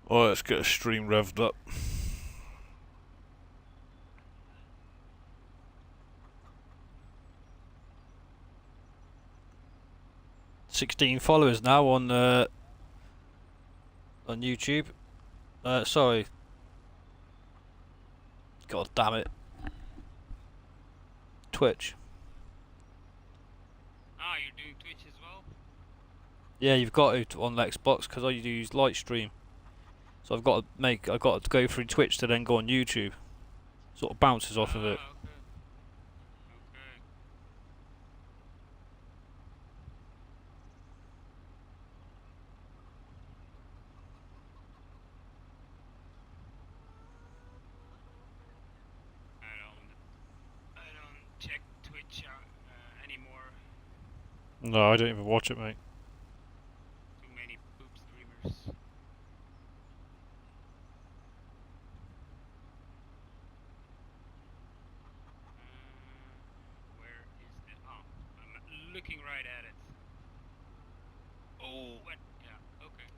Oh, let's get a stream revved up. "16 followers now on YouTube. Sorry. God damn it. Twitch. Ah, you're doing Twitch as well? Yeah, you've got to on Xbox because I use Lightstream. So I've got to go through Twitch to then go on YouTube. Sort of bounces off of it. Ah, okay. Okay. I don't check Twitch anymore. No, I don't even watch it, mate. Too many poop streamers. Where is the? Oh, I'm looking right at it. Oh, what? Yeah. Okay.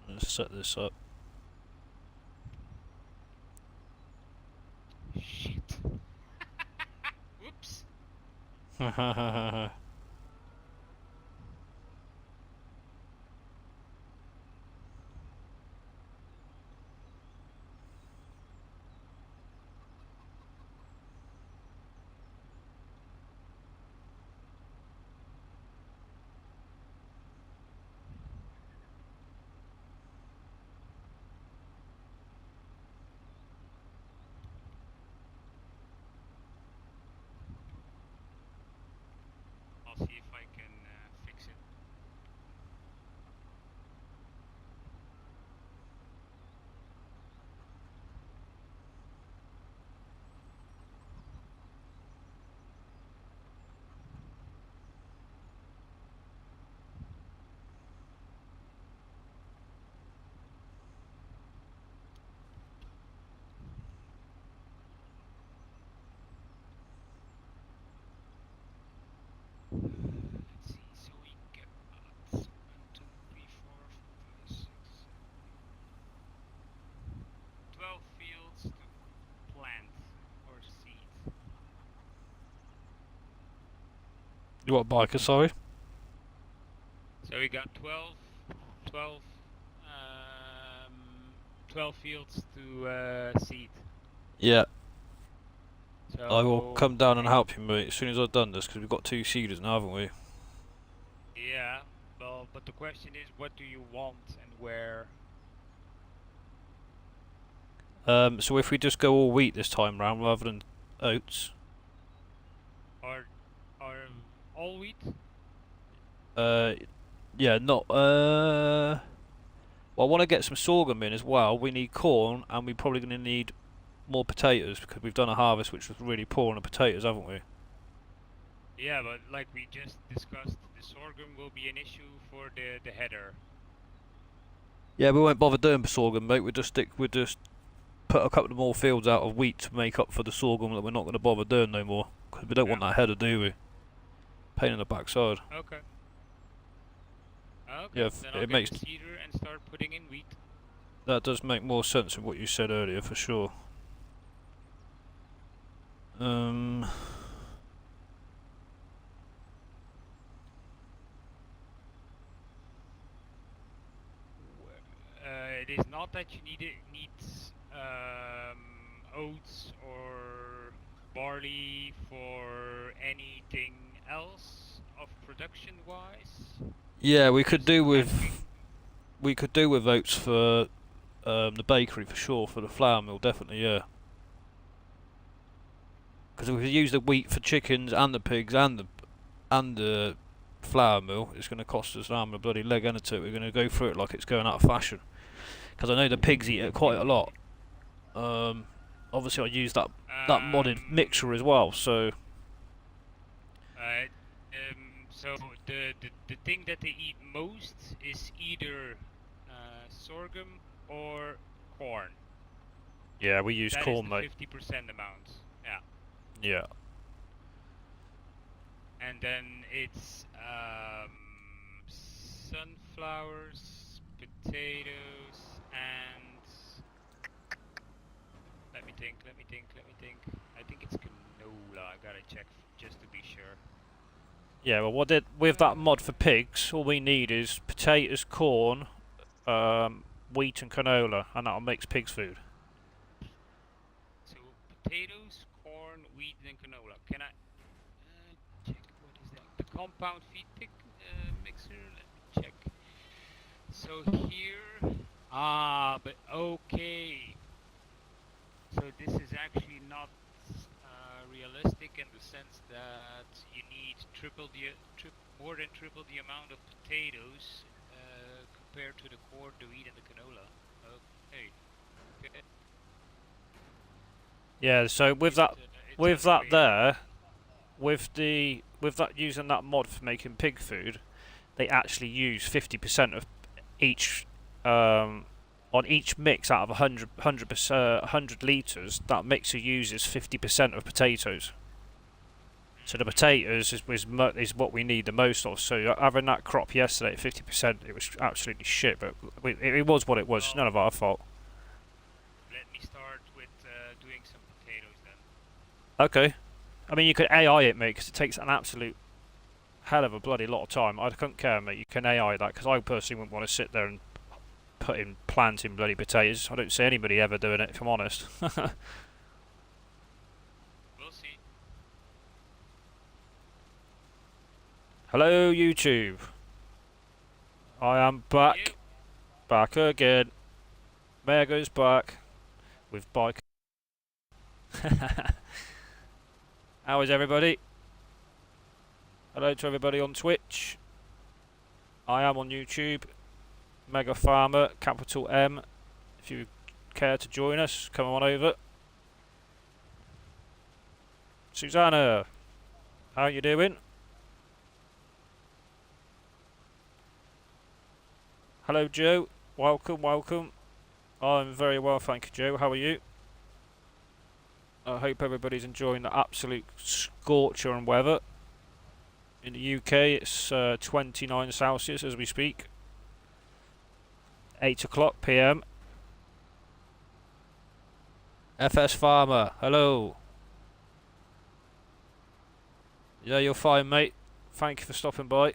Let's set this up. Shit. Whoops. I'll see if I can fix it. Let's see. So we get 1, 2, 3, 4, 5, 6, 12 fields to plant or seed. You want biker, sorry? So we got 12, 12 fields to seed. Yeah. So I will come down and help you, mate, as soon as I've done this, because we've got 2 seeders now, haven't we? Yeah, well, but the question is, what do you want and where? So if we just go all wheat this time round rather than oats. Are all wheat? Yeah, not, well, I want to get some sorghum in as well. We need corn, and we're probably going to need more potatoes, because we've done a harvest which was really poor on the potatoes, haven't we? Yeah, but like we just discussed, the sorghum will be an issue for the header. Yeah, we won't bother doing sorghum, mate. We'll just put a couple of more fields out of wheat to make up for the sorghum that we're not going to bother doing no more, because we don't want that header, do we? Pain in the backside. Okay. Okay. Yeah, Then I'll it get makes the seeder and start putting in wheat. that does make more sense than what you said earlier, for sure. It is not that you need oats or barley for anything else of production wise. Yeah, we could do with oats for the bakery for sure, for the flour mill definitely, yeah. Because if we use the wheat for chickens and the pigs and the flour mill, it's going to cost us an arm and a bloody leg, ain't it? We're going to go through it like it's going out of fashion. Because I know the pigs eat it quite a lot. Obviously I use that modded mixture as well, so. So the thing that they eat most is either sorghum or corn. Yeah, we use corn, that mate. is the 50% amount. Yeah. Yeah. And then it's sunflowers, potatoes, and let me think. I think it's canola. I gotta check just to be sure. Yeah, well, with that mod for pigs, all we need is potatoes, corn, wheat, and canola, and that'll make pigs food. So potatoes, corn, wheat, and canola. Can I check what is that? The compound feed pick mixer. Let me check. So here, but okay. So this is actually not realistic in the sense that you need more than triple the amount of potatoes compared to the corn, the wheat, and the canola. Okay. Okay. Yeah, so with that, It's with that underrated. there, with that using that mod for making pig food, they actually use 50% of each on each mix out of 100 litres. That mixer uses 50% of potatoes. So the potatoes is what we need the most of. So having that crop yesterday at 50%, it was absolutely shit. But it was what it was. It's none of our fault. Let me start with doing some potatoes then. Okay. I mean, you could AI it, mate, because it takes an absolute hell of a bloody lot of time. I couldn't care, mate. You can AI that, because I personally wouldn't want to sit there and planting bloody potatoes. I don't see anybody ever doing it, if I'm honest. We'll see. Hello, YouTube. I am back. Back again. Mega's back. With bike. How is everybody? Hello to everybody on Twitch. I am on YouTube. Mega Farmer, capital M. If you care to join us, come on over. Susanna, how you doing? Hello, Joe. Welcome, welcome. I'm very well, thank you, Joe. How are you? I hope everybody's enjoying the absolute scorcher and weather. In the UK, it's 29 Celsius as we speak. 8 o'clock PM. FS Farmer, hello. Yeah, you're fine, mate. Thank you for stopping by.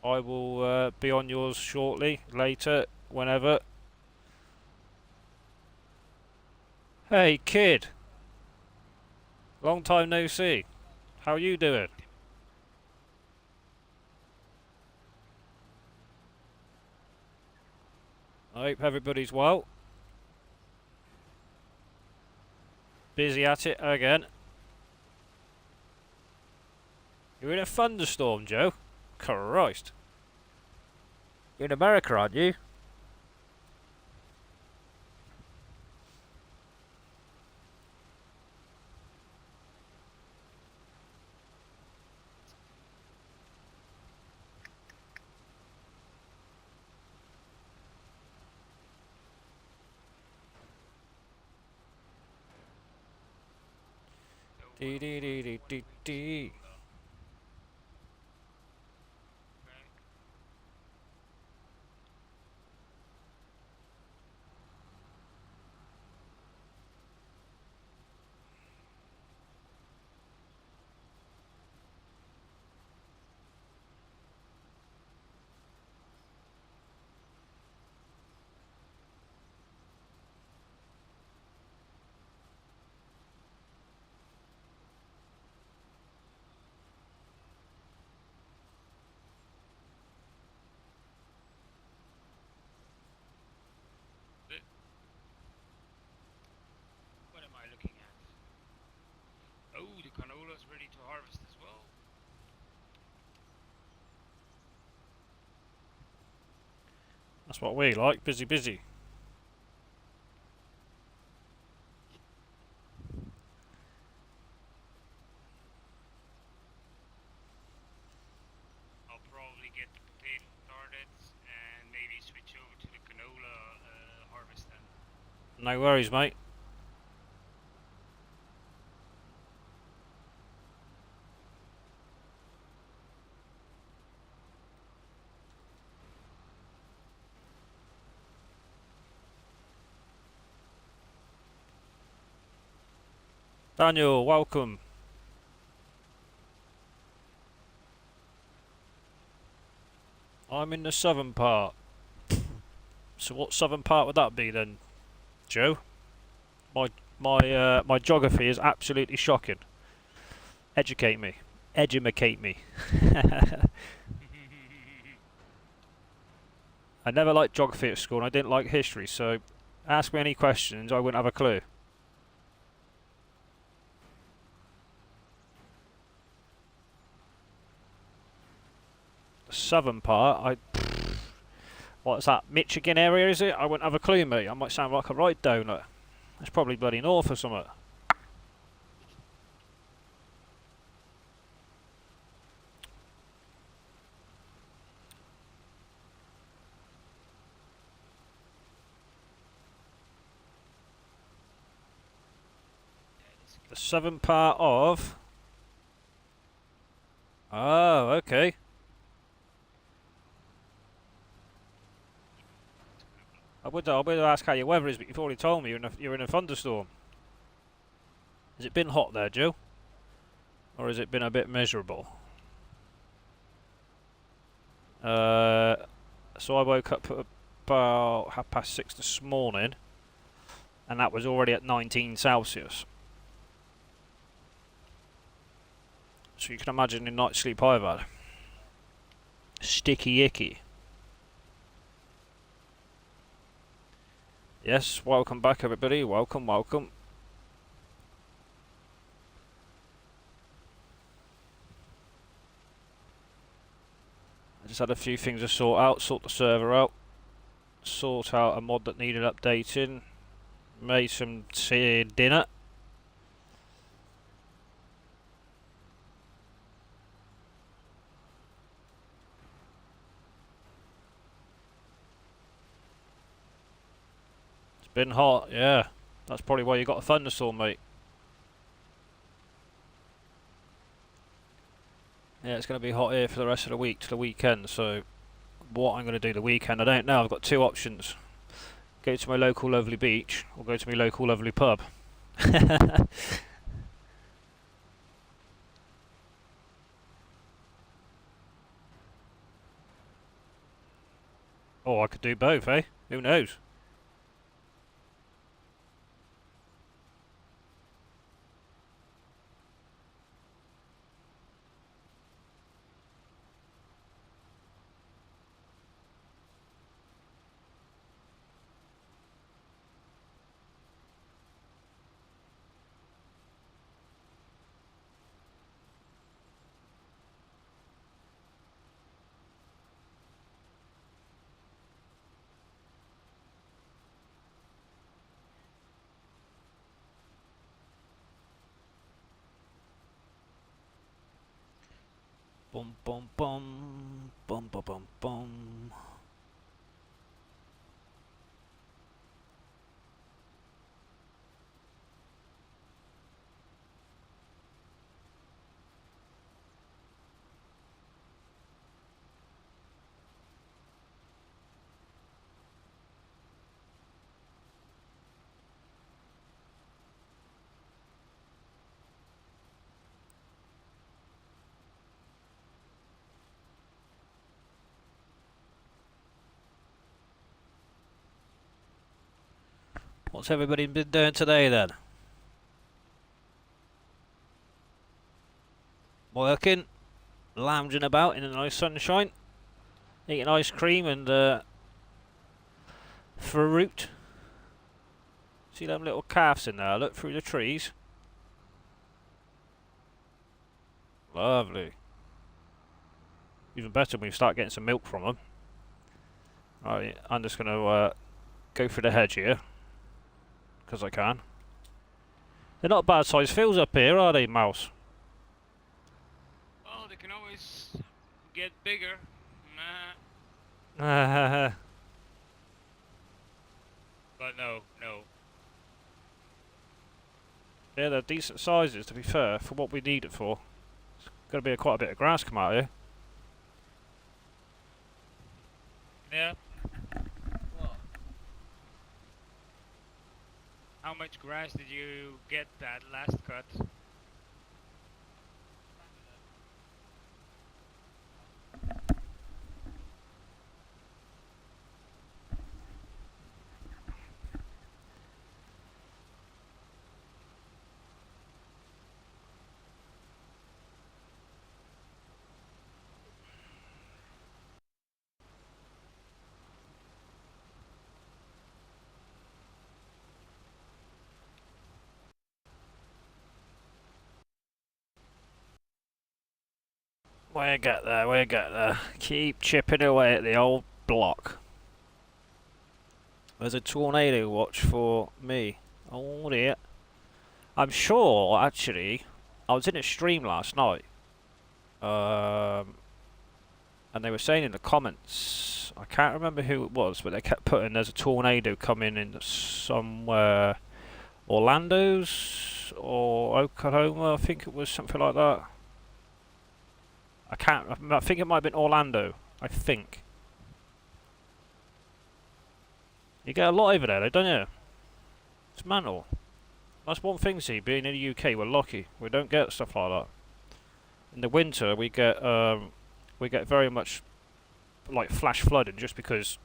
I will be on yours shortly, later, whenever. Hey, kid. Long time no see. How you doing? I hope everybody's well. Busy at it again. You're in a thunderstorm, Joe. Christ. You're in America, aren't you? Dee dee dee dee dee dee. What am I looking at? Oh, the canola's ready to harvest as well. That's what we like. Busy, busy. I'll probably get the potato started and maybe switch over to the canola harvest then. No worries, mate. Daniel, welcome. I'm in the southern part. So what southern part would that be then, Joe? My geography is absolutely shocking. Educate me. Edumacate me. I never liked geography at school and I didn't like history, so ask me any questions, I wouldn't have a clue. The southern part, what's that, Michigan area is it? I wouldn't have a clue, mate. I might sound like a right donut. That's probably bloody north or something. The southern part of... Oh, okay. I would ask how your weather is, but you've already told me you're in a thunderstorm. Has it been hot there, Joe? Or has it been a bit miserable? So I woke up at about 6:30 this morning, and that was already at 19 Celsius. So you can imagine the night's sleep I've had. Sticky icky. Yes, welcome back everybody, welcome, welcome. I just had a few things to sort out, sort the server out, sort out a mod that needed updating, made some dinner. It's been hot, yeah. That's probably why you got a thunderstorm, mate. Yeah, it's going to be hot here for the rest of the week to the weekend, so what I'm going to do the weekend, I don't know. I've got two options. Go to my local lovely beach, or go to my local lovely pub. Oh, I could do both, eh? Who knows? Bum bum bum, bum bum bum bum. What's everybody been doing today then? Working, lounging about in the nice sunshine, eating ice cream and fruit. See them little calves in there? Look through the trees. Lovely. Even better when we start getting some milk from them. Right, I'm just going to go through the hedge here, because I can. They're not bad sized fields up here, are they, Mouse? Well, they can always get bigger. But no. Yeah, they're decent sizes, to be fair, for what we need it for. It's going to be quite a bit of grass come out here. Yeah. What? How much grass did you get that last cut? We'll get there, we'll get there. Keep chipping away at the old block. There's a tornado watch for me. Oh dear. I'm sure, actually, I was in a stream last night. And they were saying in the comments, I can't remember who it was, but they kept putting there's a tornado coming in somewhere, Orlando's or Oklahoma, I think it was something like that. I think it might have been Orlando, I think. You get a lot over there, though, don't you? It's mental. That's one thing, see, being in the UK, we're lucky. We don't get stuff like that. In the winter, we get very much like flash flooding, just because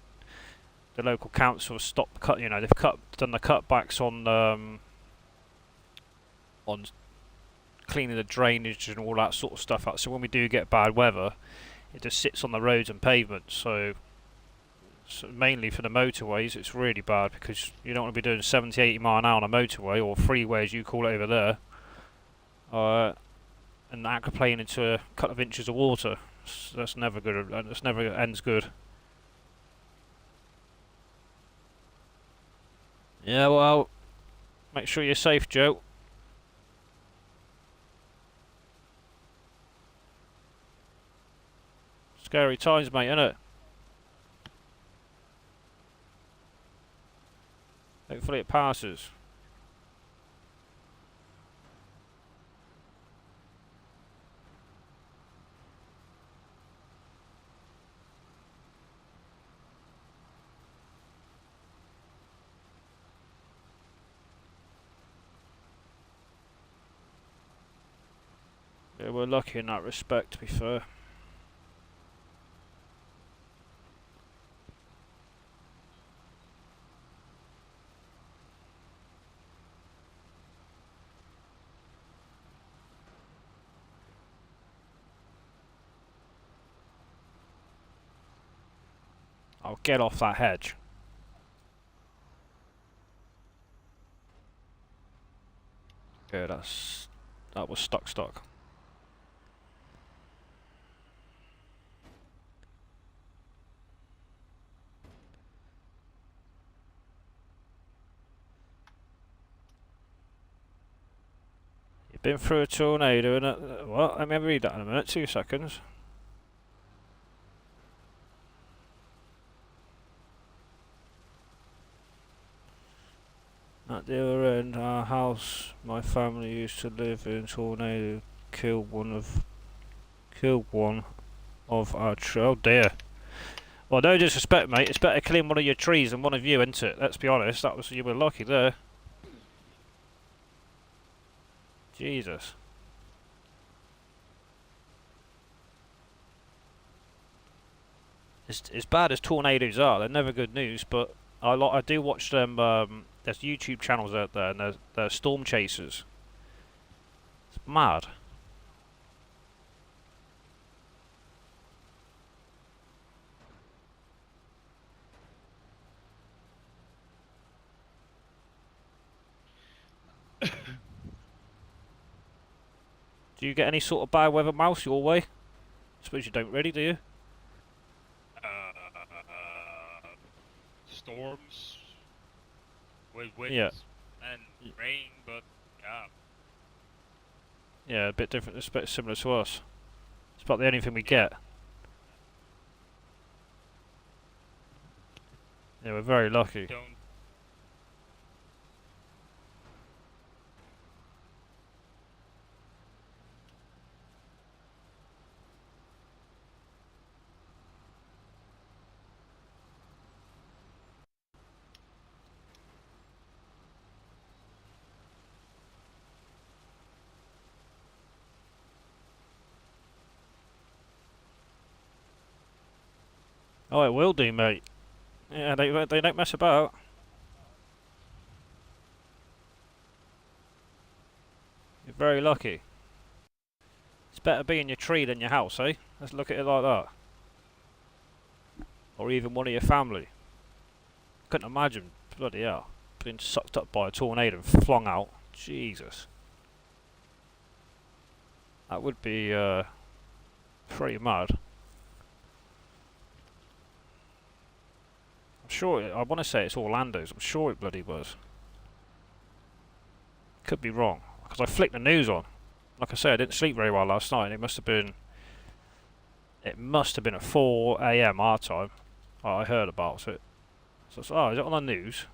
the local council have stopped they've done the cutbacks on cleaning the drainage and all that sort of stuff out. So when we do get bad weather, it just sits on the roads and pavements. So mainly for the motorways, it's really bad because you don't want to be doing 70, 80 mile an hour on a motorway, or freeway as you call it over there, and aquaplane into a couple of inches of water. That's never good. That's never ends good. Yeah, well, make sure you're safe, Joe. Scary times, mate, innit? Hopefully it passes. Yeah, we're lucky in that respect, to be fair. I'll get off that hedge. Yeah, that was stuck. You've been through a tornado and what? Let me read that in a minute. 2 seconds. At the other end, our house my family used to live in, tornado killed one of our oh dear. Well, no disrespect, mate. It's better killing one of your trees than one of you, isn't it? Let's be honest. You were lucky there. Jesus. As bad as tornadoes are, they're never good news. But I do watch them. There's YouTube channels out there, and they're storm chasers. It's mad. Do you get any sort of bad weather, Mouse, your way? I suppose you don't really, do you? Storms with winds Yeah. and rain, but yeah. Yeah, a bit different. It's a bit similar to us. It's about the only thing we get. Yeah, we're very lucky. Don't. Oh, it will do, mate. Yeah, they don't mess about. You're very lucky. It's better being your tree than your house, eh? Let's look at it like that. Or even one of your family. Couldn't imagine, bloody hell, being sucked up by a tornado and flung out. Jesus. That would be pretty mad. I'm sure, I want to say it's Orlando's, I'm sure it bloody was. Could be wrong, because I flicked the news on. Like I said, I didn't sleep very well last night, and it must have been at 4 AM our time. I heard about it. So I thought, oh, is it on the news?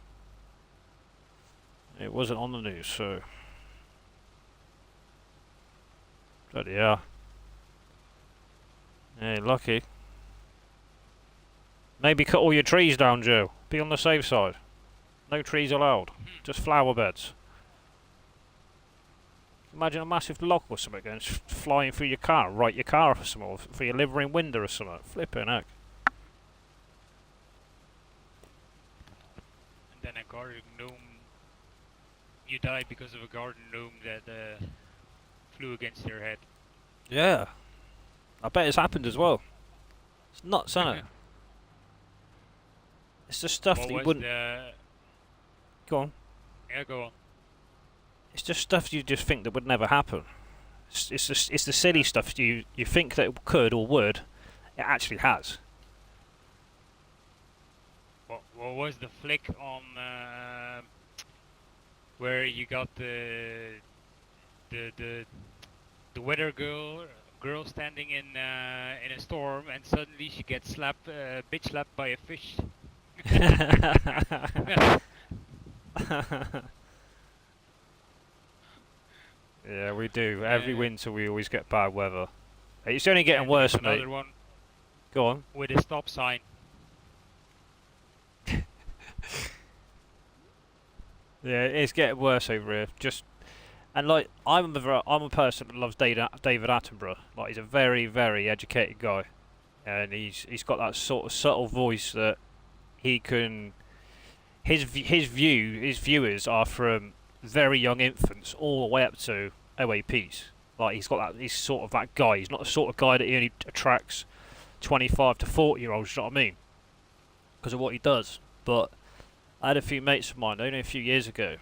It wasn't on the news, so... Bloody hell. Yeah, lucky. Maybe cut all your trees down, Joe. Be on the safe side. No trees allowed. Just flower beds. Imagine a massive log or something going flying through your car, right your car off or something, or for your living window or something. Flipping heck. And then a garden gnome. You died because of a garden gnome that flew against your head. Yeah. I bet it's happened as well. It's nuts, isn't it? It's the stuff that you wouldn't... Go on. Yeah, go on. It's just stuff you just think that would never happen. It's the silly stuff you think that it could or would. It actually has. What was the flick on where you got the weather girl standing in a storm, and suddenly she gets bitch slapped by a fish? Yeah, we do. Every winter we always get bad weather. It's only getting worse, mate. Another one Go on. with a stop sign. Yeah, it's getting worse over here. And like I'm a person that loves David Attenborough. Like he's a very, very educated guy, and he's got that sort of subtle voice that he can. His viewers are from very young infants all the way up to OAPs. Like he's sort of that guy. He's not the sort of guy that he only attracts 25 to 40-year-olds. You know what I mean? Because of what he does. But I had a few mates of mine only a few years ago.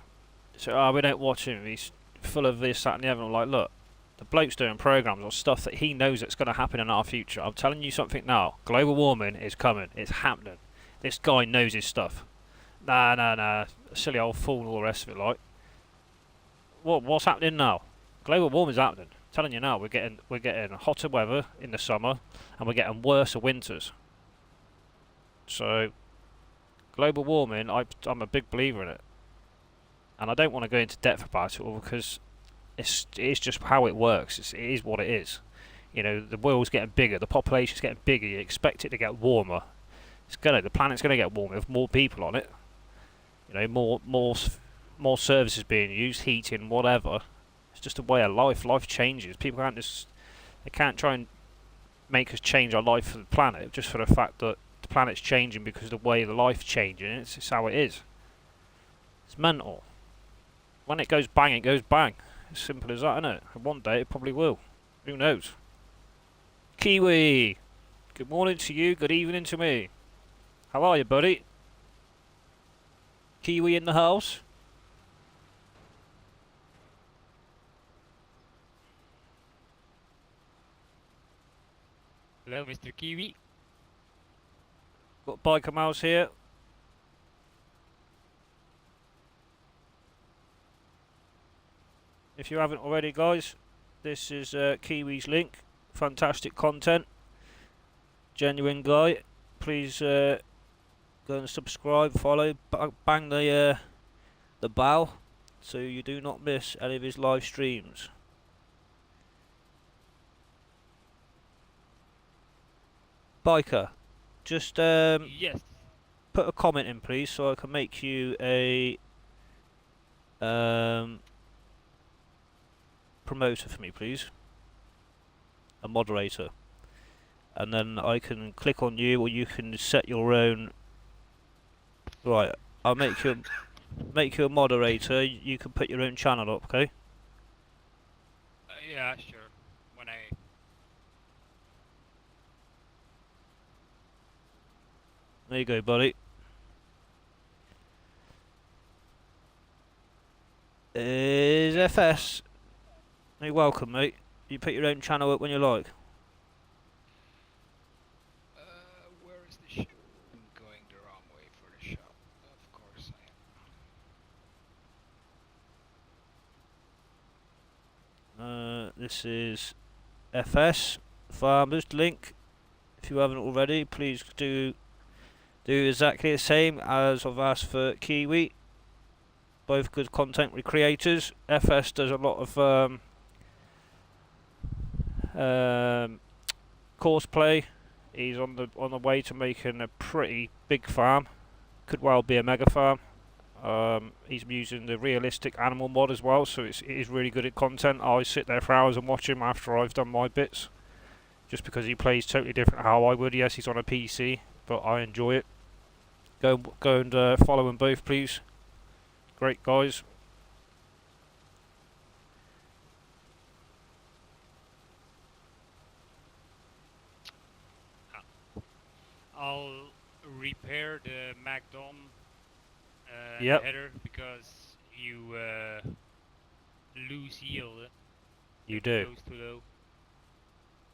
So we don't watch him. He's full of this, that, and the other. I'm like, look, the bloke's doing programs on stuff that he knows that's going to happen in our future. I'm telling you something now. Global warming is coming. It's happening. This guy knows his stuff. Nah. Silly old fool and all the rest of it, like. What's happening now? Global warming's happening. I'm telling you now, we're getting hotter weather in the summer, and we're getting worse winters. So, global warming, I'm a big believer in it, and I don't want to go into depth about it all because it is just how it works. It is what it is. You know, the world's getting bigger, the population's getting bigger. You expect it to get warmer. The planet's gonna get warmer with more people on it. You know, more services being used, heating, whatever. It's just a way of life. Life changes. People can't try and make us change our life for the planet just for the fact that the planet's changing because of the way the life's changing. It's just how it is. It's mental. When it goes bang, it goes bang. As simple as that, innit? And one day it probably will. Who knows? Kiwi! Good morning to you, good evening to me. How are you, buddy? Kiwi in the house? Hello, Mr. Kiwi. Got Biker Mouse here. If you haven't already, guys, this is Kiwi's link. Fantastic content. Genuine guy. Please go and subscribe, follow, bang the bell so you do not miss any of his live streams. Biker, just Yes. put a comment in, please, so I can make you a promoter for me, please. A moderator. and then I can click on you, or you can set your own. Right, I'll make you a moderator. You can put your own channel up, okay? Yeah, sure. When I There you go, buddy. Is FS? You're welcome, mate. You put your own channel up when you like. where is the ship? I'm going the wrong way for the shop. Of course I am. This is FS Farmers link. If you haven't already, please do exactly the same as I've asked for Kiwi. Both good content creators. FS does a lot of course play. He's on the way to making a pretty big farm. Could well be a mega farm. He's using the realistic animal mod as well, so it is really good at content. I sit there for hours and watch him after I've done my bits, just because he plays totally different how I would. Yes, he's on a PC, but I enjoy it. Go and follow them both, please. Great guys. I'll repair the MacDom Yep. header because you lose yield. You It do. goes too low.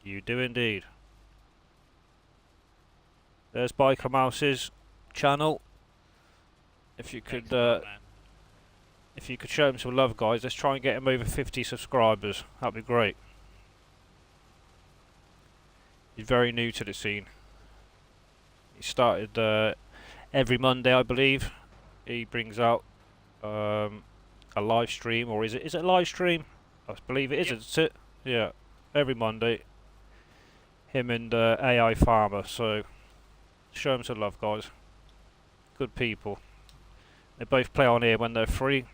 You do indeed. There's Biker Mouse's channel. If you could, Thanks a lot, man. if you could show him some love, guys. Let's try and get him over 50 subscribers. That'd be great. He's very new to the scene. He started every Monday, I believe. He brings out a live stream, or is it a live stream? I believe it is, Yep. isn't it? Yeah, every Monday. Him and AI Farmer. So show him some love, guys. Good people. They both play on here when they're free.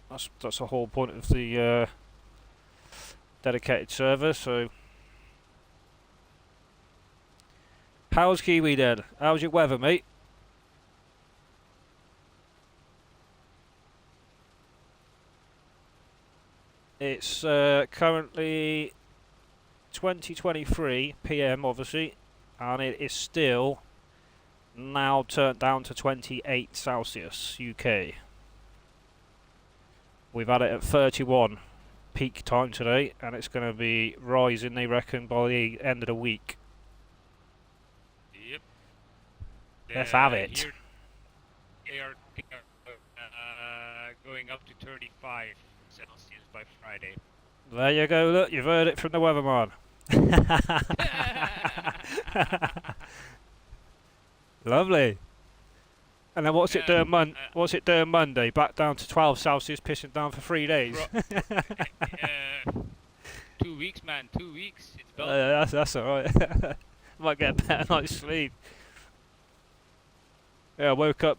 That's the whole point of the dedicated server. So, how's Kiwi then? How's your weather, mate? It's currently 20:23 PM, obviously, and it is still now turned down to 28 Celsius UK. We've had it at 31 peak time today, and it's going to be rising, they reckon, by the end of the week. Yep. Let's have it. Here they are going up to 35 Celsius by Friday. There you go, look, you've heard it from the weatherman. Lovely. And then what's it doing Monday? Back down to 12 Celsius, pissing down for 3 days. 2 weeks, man. 2 weeks. It's done. That's alright. Might get a better night's sleep. Yeah, I woke up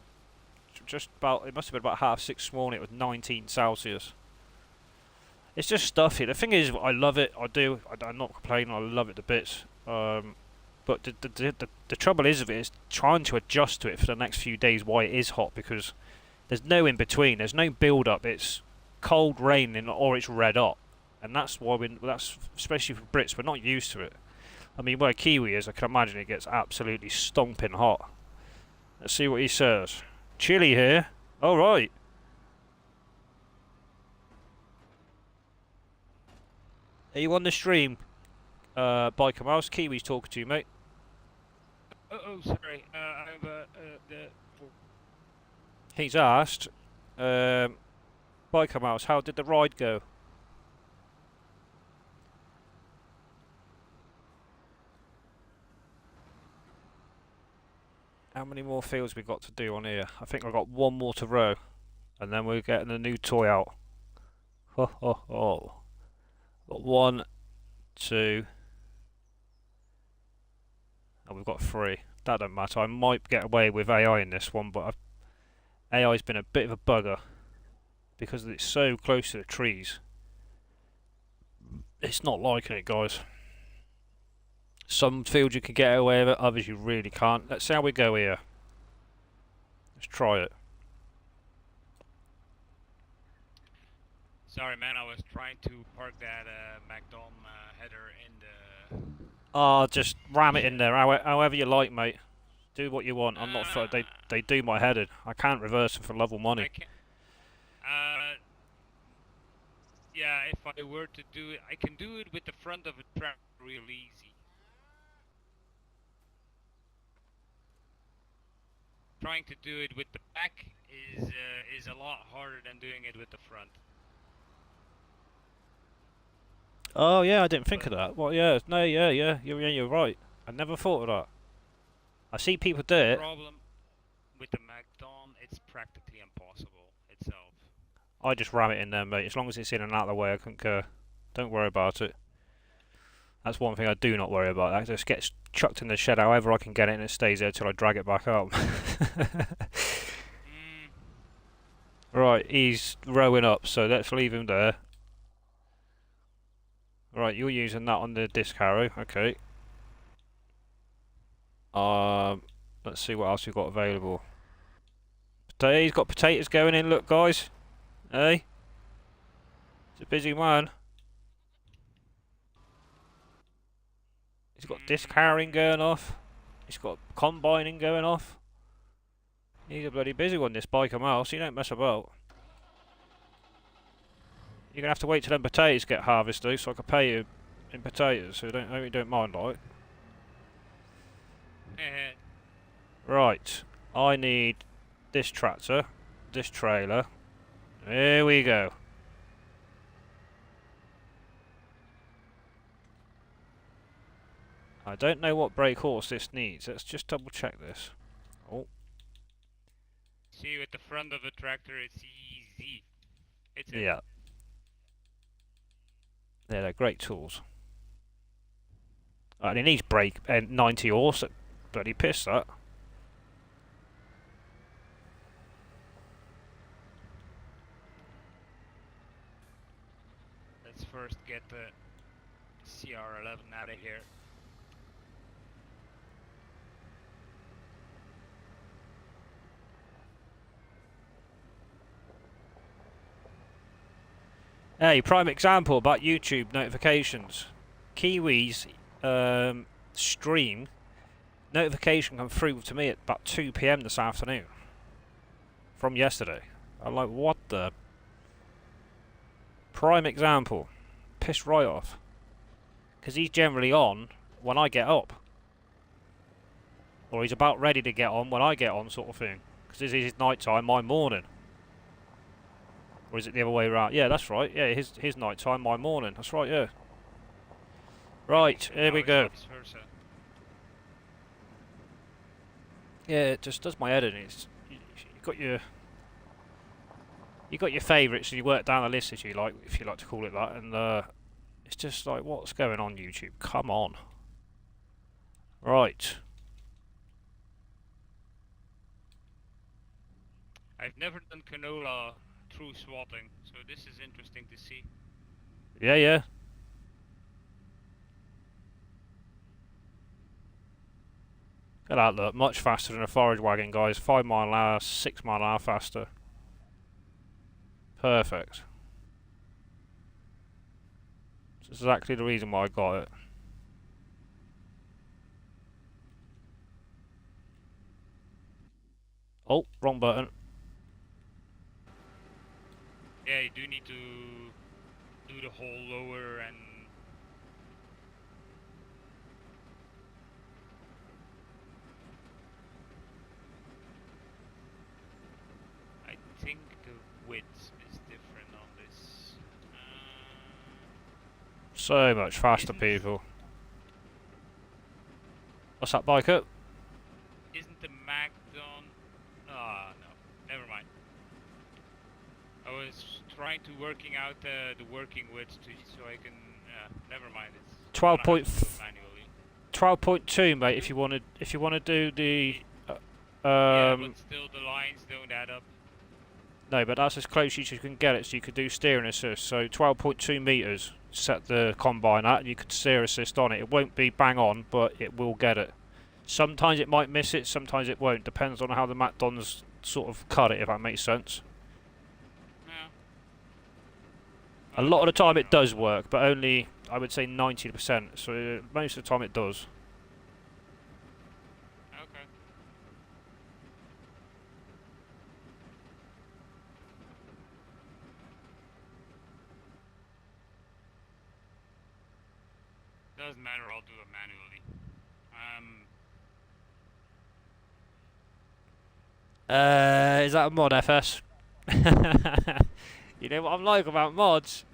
just about, it must have been about 6:30 this morning. It was 19 Celsius. It's just stuffy. The thing is, I love it. I'm not complaining. I love it to bits. But the trouble is with it is trying to adjust to it for the next few days why it is hot, because there's no in between. There's no build up. It's cold, raining, or it's red hot, and that's why that's especially for Brits, we're not used to it. I mean, where Kiwi is, I can imagine it gets absolutely stomping hot. Let's see what he says. Chilly here. All right. Are you on the stream? Biker Mouse, Kiwi's talking to you, mate. Oh, sorry. I have the. He's asked, Biker Mouse, how did the ride go? How many more fields we got to do on here? I think I've got one more to row, and then we're getting a new toy out. Ho ho ho. Got 1, 2. Oh, we've got 3. That don't matter. I might get away with AI in this one, but AI's been a bit of a bugger because it's so close to the trees. It's not liking it, guys. Some fields you can get away with it, others you really can't. Let's see how we go here. Let's try it. Sorry, man. I was trying to park that MacDom header in the. Ah, just ram it in there, however you like, mate. Do what you want. I'm not. They do my headed. I can't reverse it for love or money. I can, yeah, if I were to do it, I can do it with the front of a tractor real easy. Trying to do it with the back is a lot harder than doing it with the front. Oh yeah, I didn't think of that. Well, yeah, no, yeah, you're right. I never thought of that. I see people do The it. problem with the MacDon, it's practically impossible itself. I just ram it in there, mate. As long as it's in and out of the way, I concur. Don't worry about it. That's one thing I do not worry about. That just gets chucked in the shed however I can get it, and it stays there till I drag it back up. Right, he's rowing up, so let's leave him there. Right, you're using that on the disc harrow, okay. Let's see what else we've got available. He's got potatoes going in, look guys. Hey? He's a busy man. He's got disc harrowing going off. He's got combining going off. He's a bloody busy one, this biker mouse. He don't mess about. You're gonna have to wait till them potatoes get harvested, so I can pay you in potatoes. So hope you don't mind, like. Right, I need this tractor, this trailer. Here we go. I don't know what brake horse this needs. Let's just double check this. Oh. See, with the front of the tractor, it's easy. It's yeah. Yeah, they're great tools. And it needs brake and 90 horse. Bloody piss that. Let's first get the CR11 out of here. Hey, prime example about YouTube notifications. Kiwi's stream notification come through to me at about 2 PM this afternoon. From yesterday. I'm like, what the? Prime example. Pissed right off. Because he's generally on when I get up. Or he's about ready to get on when I get on, sort of thing. Because this is his night time, my morning. Or is it the other way around? Yeah, that's right. Yeah, his night time, my morning. That's right, yeah. Right, here we go. Yeah, it just does my head in. You got your favourites, and you work down the list if you like to call it that, and it's just like, what's going on, YouTube? Come on. Right. I've never done canola through swatting, so this is interesting to see. Yeah, yeah. Look at that, look. Much faster than a forage wagon, guys. 5 mile an hour, 6 mile an hour faster. Perfect. That's exactly the reason why I got it. Oh, wrong button. Yeah, you do need to do the whole lower and... I think the width is different on this. So much faster, people. What's that bike up? Isn't the MacDon... Ah, no. Never mind. I was trying to working out the working width so I can... never mind. It's 12.2, mate. If you want to do the... yeah, but still the lines don't add up. No, but that's as close as you can get it, so you could do steering assist. So 12.2 meters. set the combine at, and you could steer assist on it. It won't be bang on, but it will get it. Sometimes it might miss it, sometimes it won't. Depends on how the Macdons sort of cut it, if that makes sense. Yeah. A lot of the time it does work, but only, I would say, 90%. So most of the time it does. Okay. Doesn't matter, I'll do it manually. Is that a mod, FS? You know what I'm like about mods?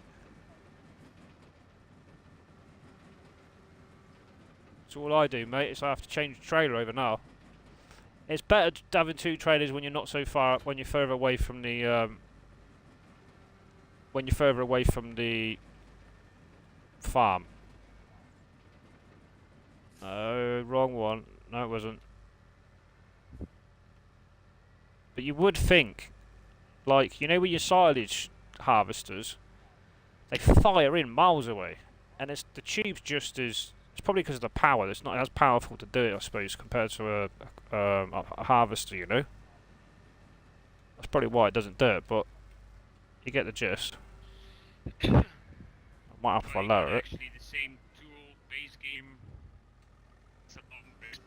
That's all I do, mate, is I have to change the trailer over now. It's better having two trailers when you're not so far, when you're further away from the, farm. No, wrong one. No, it wasn't. But you would think, like, you know with your silage harvesters, they fire in miles away. And the tube's just as... It's probably because of the power. It's not as powerful to do it, I suppose, compared to a harvester, you know? That's probably why it doesn't do it, but you get the gist. I might have to lower it. Actually, the same tool base game. It's a long base.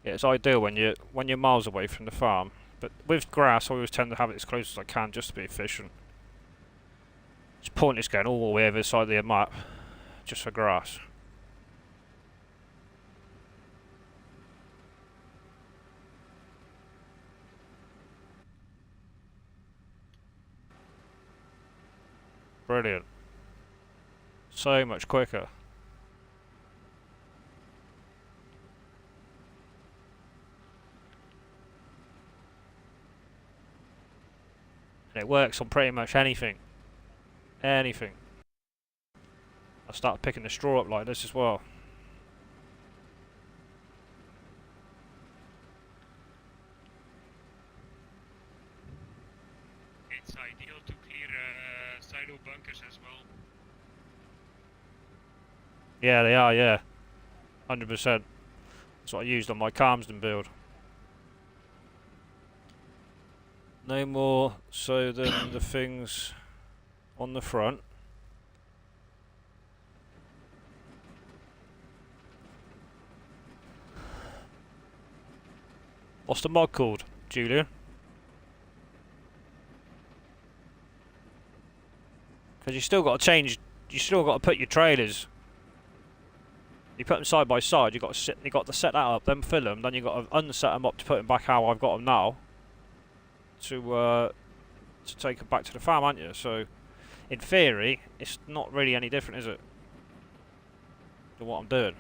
Yeah, it's ideal when you're miles away from the farm. But with grass, I always tend to have it as close as I can just to be efficient. It's pointless going all the way over the side of the map just for grass. Brilliant. So much quicker. And it works on pretty much anything. Anything. I start picking the straw up like this as well. It's ideal to clear silo bunkers as well. Yeah, they are, yeah. 100%. That's what I used on my Calmsden build. No more so than the things on the front. What's the mod called, Julian? Because you still got to change. You still got to put your trailers. You put them side by side. You got to set that up, then fill them. Then you got to unset them up to put them back how I've got them now. To take them back to the farm, aren't you? So, in theory, it's not really any different, is it? To what I'm doing.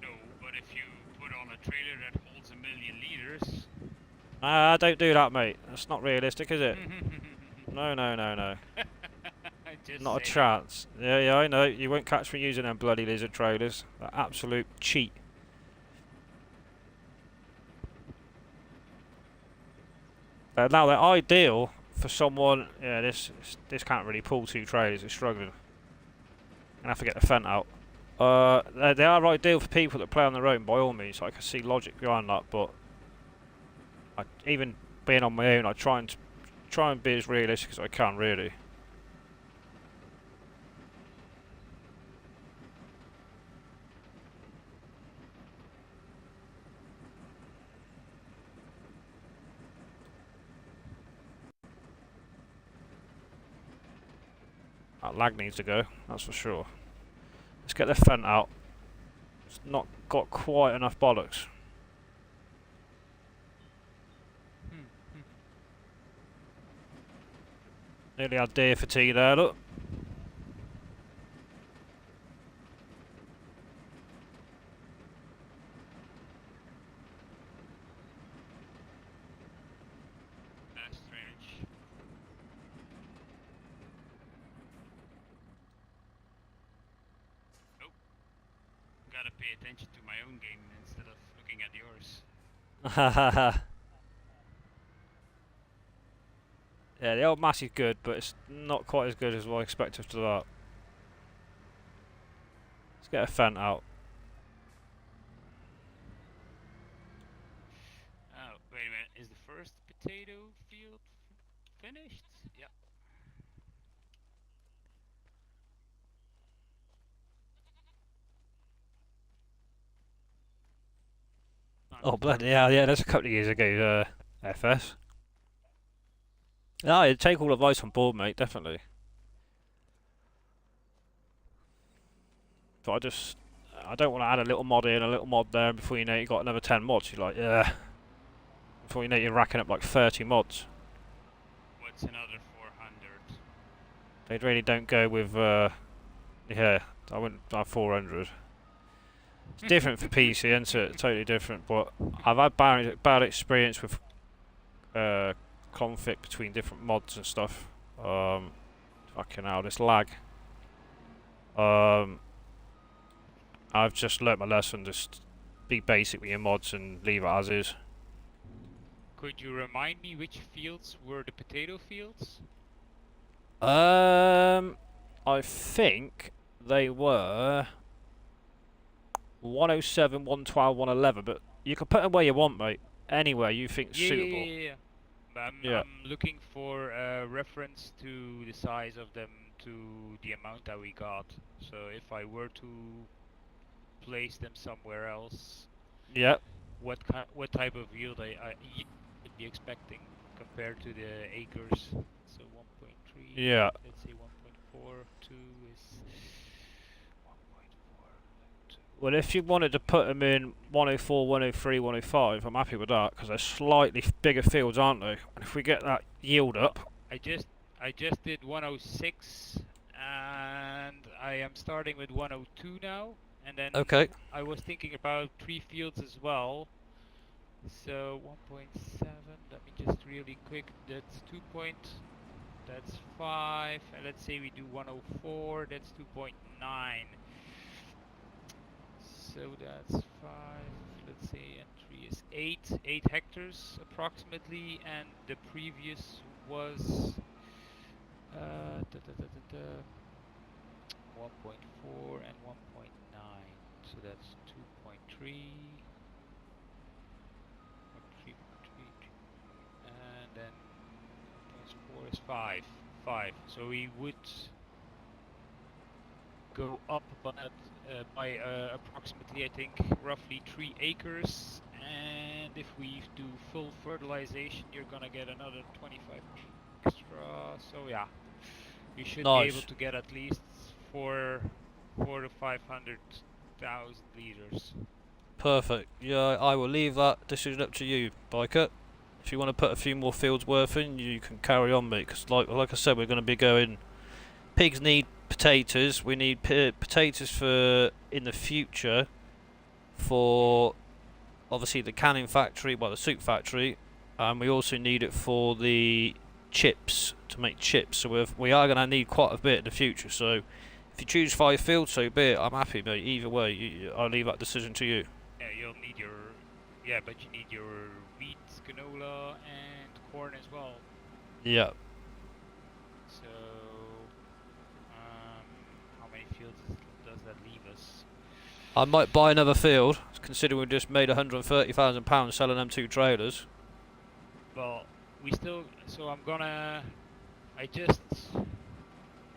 No, but if you put on a trailer that holds 1,000,000 liters. Don't do that, mate. That's not realistic, is it? No. Not a chance. Yeah, I know. You won't catch me using them bloody lizard trailers. They're absolute cheat. Now they're ideal for someone. Yeah, this can't really pull two trailers. It's struggling. I'm gonna have to get the fence out. They are ideal for people that play on their own, by all means. I can see logic behind that, but even being on my own, I try and be as realistic as I can, really. That lag needs to go, that's for sure. Let's get the fence out. It's not got quite enough bollocks. Nearly had deer fatigue there, look. That's strange. Nope. gotta pay attention to my own game instead of looking at yours. Yeah, the old mass is good, but it's not quite as good as what I expected to that. Let's get a fent out. Oh, wait a minute. Is the first potato field finished? Yeah. Oh bloody hell! Yeah, that's a couple of years ago. FS. No, you'd take all advice on board, mate. Definitely. But I don't want to add a little mod in, a little mod there, and before you know it, you got another 10 mods. You're like, yeah. Before you know it, you're racking up like 30 mods. What's another 400? They really don't go with, yeah, I wouldn't have 400. It's different for PC, isn't it? Totally different, but I've had bad experience with conflict between different mods and stuff. Fucking hell, this lag. I've just learnt my lesson, just be basic with your mods and leave it as is. Could you remind me which fields were the potato fields? I think they were 107, 112, 111, but you can put them where you want, mate. Anywhere you think suitable. Yeah. I'm looking for a reference to the size of them to the amount that we got. So if I were to place them somewhere else, Yep. what type of yield I would be expecting compared to the acres? So 1.3. Yeah. Let's say 1.42 is 1.4. Well, if you wanted to put them in 104, 103, 105, I'm happy with that, because they're slightly bigger fields, aren't they? And if we get that yield up... I just did 106, and I am starting with 102 now. And then Okay. I was thinking about 3 fields as well. So 1.7, let me just really quick, that's 2. That's 5, and let's say we do 104, that's 2.9. So that's 5, let's say, and 3 is 8 hectares approximately, and the previous was 1.4 and 1.9, so that's 2.3 or 3.3, and then 1.4 is 5. So we would go up by approximately, I think, roughly 3 acres. And if we do full fertilization, you're gonna get another 25 extra. So yeah, you should be able to get at least 400 to 500,000 liters. Perfect. Yeah, I will leave that decision up to you, Biker. If you want to put a few more fields worth in, you can carry on, mate. Because like I said, we're going to be going... Pigs need potatoes. We need potatoes for in the future for obviously the canning factory, well, the soup factory, and we also need it for the chips, to make chips. So we are going to need quite a bit in the future. So if you choose 5 fields, so be it. I'm happy, mate. Either way, I'll leave that decision to you. Yeah, you'll need your... Yeah, but you need your wheat, canola, and corn as well. Yeah. So, how many fields does that leave us? I might buy another field, considering we just made £130,000 selling them 2 trailers. Well, we still... So I'm gonna... I just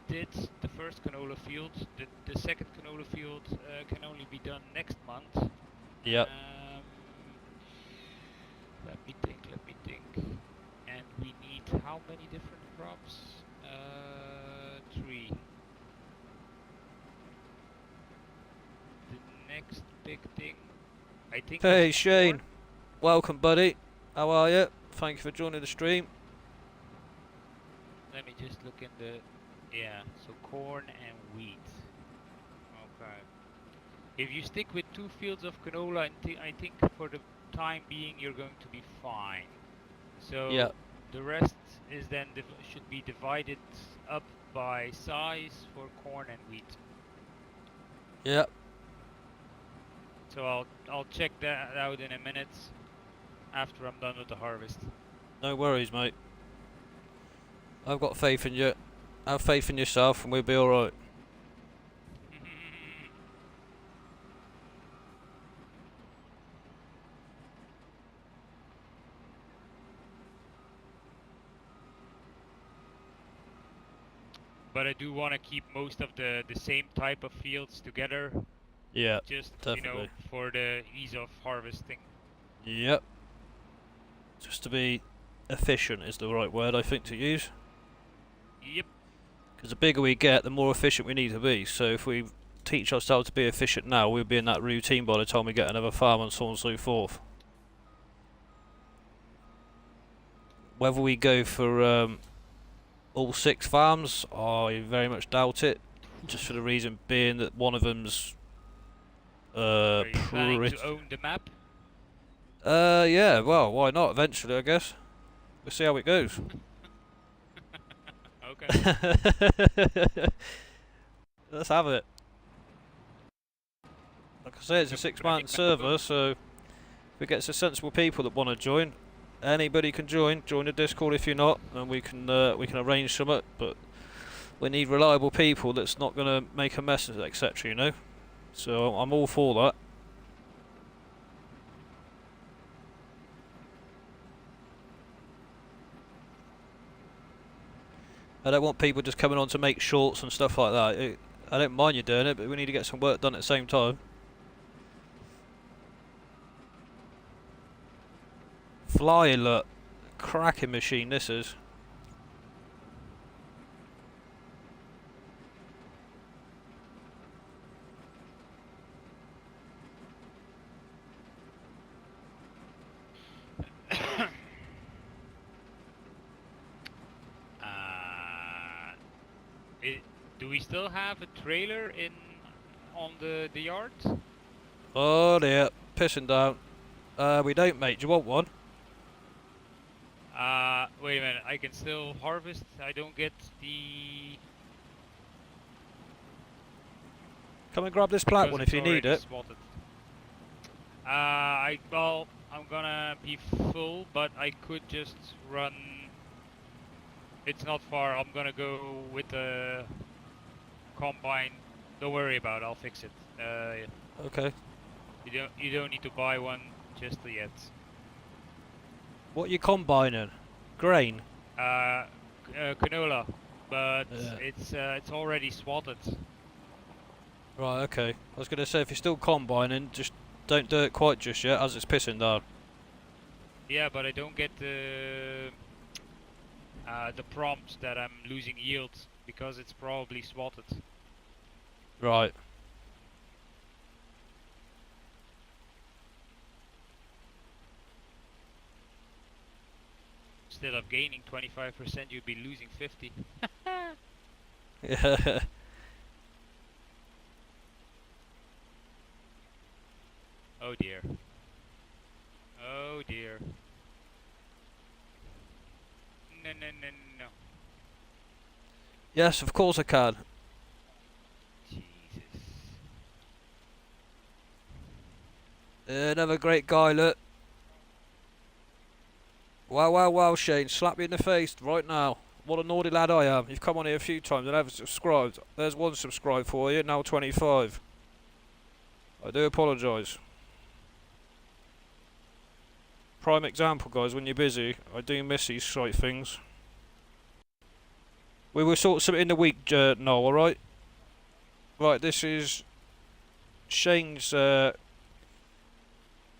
did the first canola field. The second canola field can only be done next month. Yep. Let me think. And we need how many different crops? 3. The next big thing, I think... Hey Shane, welcome buddy. How are you? Thank you for joining the stream. Let me just look in the... Yeah, so corn and wheat. Okay. If you stick with 2 fields of canola, I think for the time being you're going to be fine. So yeah. The rest is then should be divided up by size for corn and wheat. Yep. So I'll check that out in a minute after I'm done with the harvest. No worries, mate. I've got faith in you. Have faith in yourself, and we'll be all right. But I do want to keep most of the same type of fields together, Yeah, just definitely. for the ease of harvesting. Yep. Just to be efficient is the right word, I think, to use. Yep. Because the bigger we get, the more efficient we need to be. So if we teach ourselves to be efficient now, we'll be in that routine by the time we get another farm and so on and so forth. Whether we go for all 6 farms, I very much doubt it. Just for the reason being that one of them's Are you planning to own the map? yeah, well, why not eventually, I guess. We'll see how it goes. Okay. Let's have it. Like I say, it's a 6-man server, so if we get some sensible people that want to join, anybody can join. Join the Discord if you're not, and we can arrange something. But we need reliable people that's not going to make a mess of it, etc. You know. So I'm all for that. I don't want people just coming on to make shorts and stuff like that. I don't mind you doing it, but we need to get some work done at the same time. Flying, look. Cracking machine this is. Do we still have a trailer on the yard? Oh dear, pissing down. We don't, mate. Do you want one? Wait a minute. I can still harvest. I don't get the. Come and grab this black one if you need it. Spotted. Well, I'm gonna be full, but I could just run. It's not far. I'm gonna go with the combine. Don't worry about it. I'll fix it. Okay. You don't need to buy one just yet. What are you combining? Grain? Canola, but yeah. it's already swatted. Right, okay. I was going to say, if you're still combining, just don't do it quite just yet, as it's pissing down. Yeah, but I don't get the prompt that I'm losing yield because it's probably swatted. Right. Instead of gaining 25%, you'd be losing 50. Yeah. Oh dear. Oh dear. No, no, no, no. Yes, of course I can. Jesus. Another great guy, look. Wow, wow, wow, Shane. Slap me in the face right now. What a naughty lad I am. You've come on here a few times and haven't subscribed. There's one subscribe for you, now 25. I do apologise. Prime example, guys, when you're busy, I do miss these slight things. We will sort something in the week, Noel, alright? Right, this is Shane's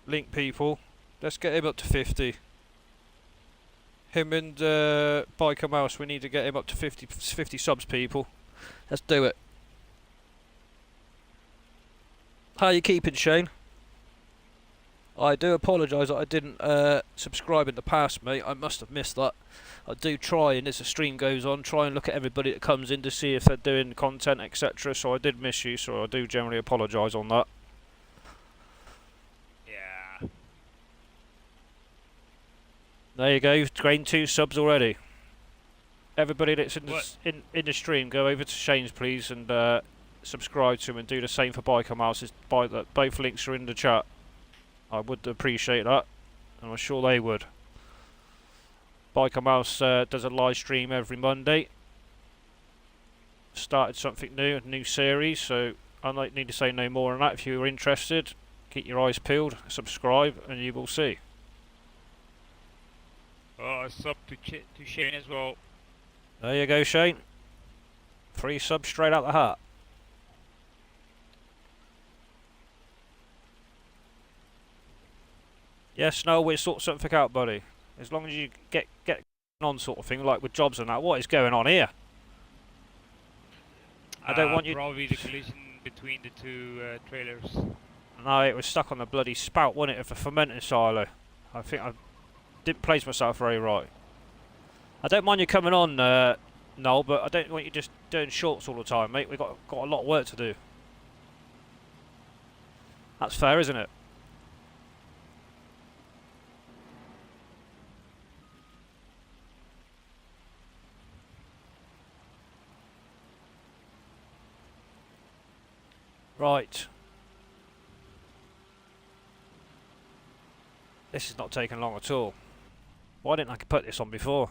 link people. Let's get him up to 50. Him and Biker Mouse, we need to get him up to 50 subs, people. Let's do it. How you keeping, Shane? I do apologise that I didn't subscribe in the past, mate. I must have missed that. I do try, and as the stream goes on, try and look at everybody that comes in to see if they're doing content, etc. So I did miss you, so I do generally apologise on that. Yeah. There you go, gained 2 subs already. Everybody that's in the stream, go over to Shane's, please, and subscribe to them and do the same for Biker Mouse. Both links are in the chat. I would appreciate that, and I'm sure they would. Biker Mouse does a live stream every Monday. Started something new, a new series, so I don't need to say no more on that. If you're interested, keep your eyes peeled, subscribe, and you will see. Sub to Shane as well. There you go, Shane. 3 subs straight out the hat. Yes, no, we'll sort something out, buddy. As long as you get on, sort of thing, like with jobs and that. What is going on here? I don't want you. Probably the collision between the two trailers. No, it was stuck on the bloody spout, wasn't it, of the fermenting silo? I think I didn't place myself very right. I don't mind you coming on, Noel, but I don't want you just doing shorts all the time, mate. We've got a lot of work to do. That's fair, isn't it? Right. This is not taking long at all. Why didn't I put this on before?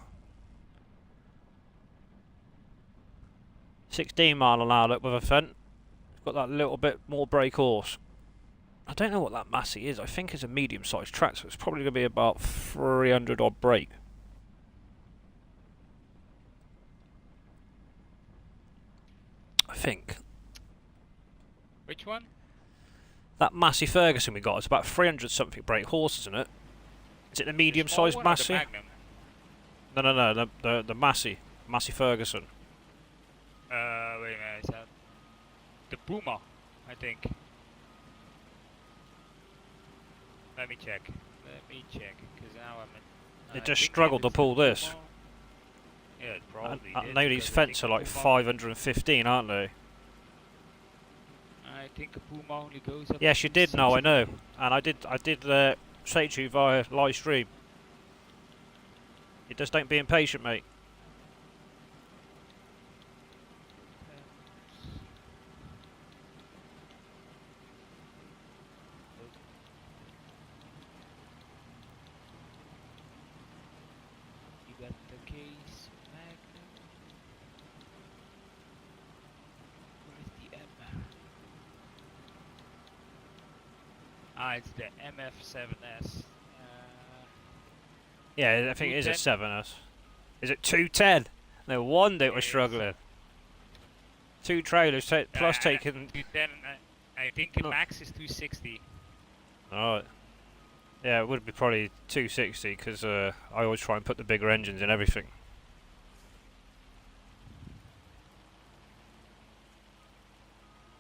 16 mile an hour up with a Fent. It's got that little bit more brake horse. I don't know what that Massey is. I think it's a medium-sized track, so it's probably going to be about 300 odd brake. I think. Which one? That Massey Ferguson we got is about 300 something brake horse, isn't it? Is it the medium-sized Massey? No, the Massey Ferguson. Wait a minute, is that the Puma? I think. Let me check, because now I'm in... It just struggled to pull this. Puma. Yeah, it probably I did, know these Fents are like 515, aren't they? I think a Puma only goes up. Yes, you did know, I know. And I did say to you via live stream. You just don't be impatient, mate. You got the case Magnum. Where's the M? Ah, it's the MF7S. Yeah, I think it is a 7S. Is it 210? No wonder it was struggling. 2 trailers plus taking... 210, I think the max is 260. Alright. Yeah, it would be probably 260 because I always try and put the bigger engines in everything.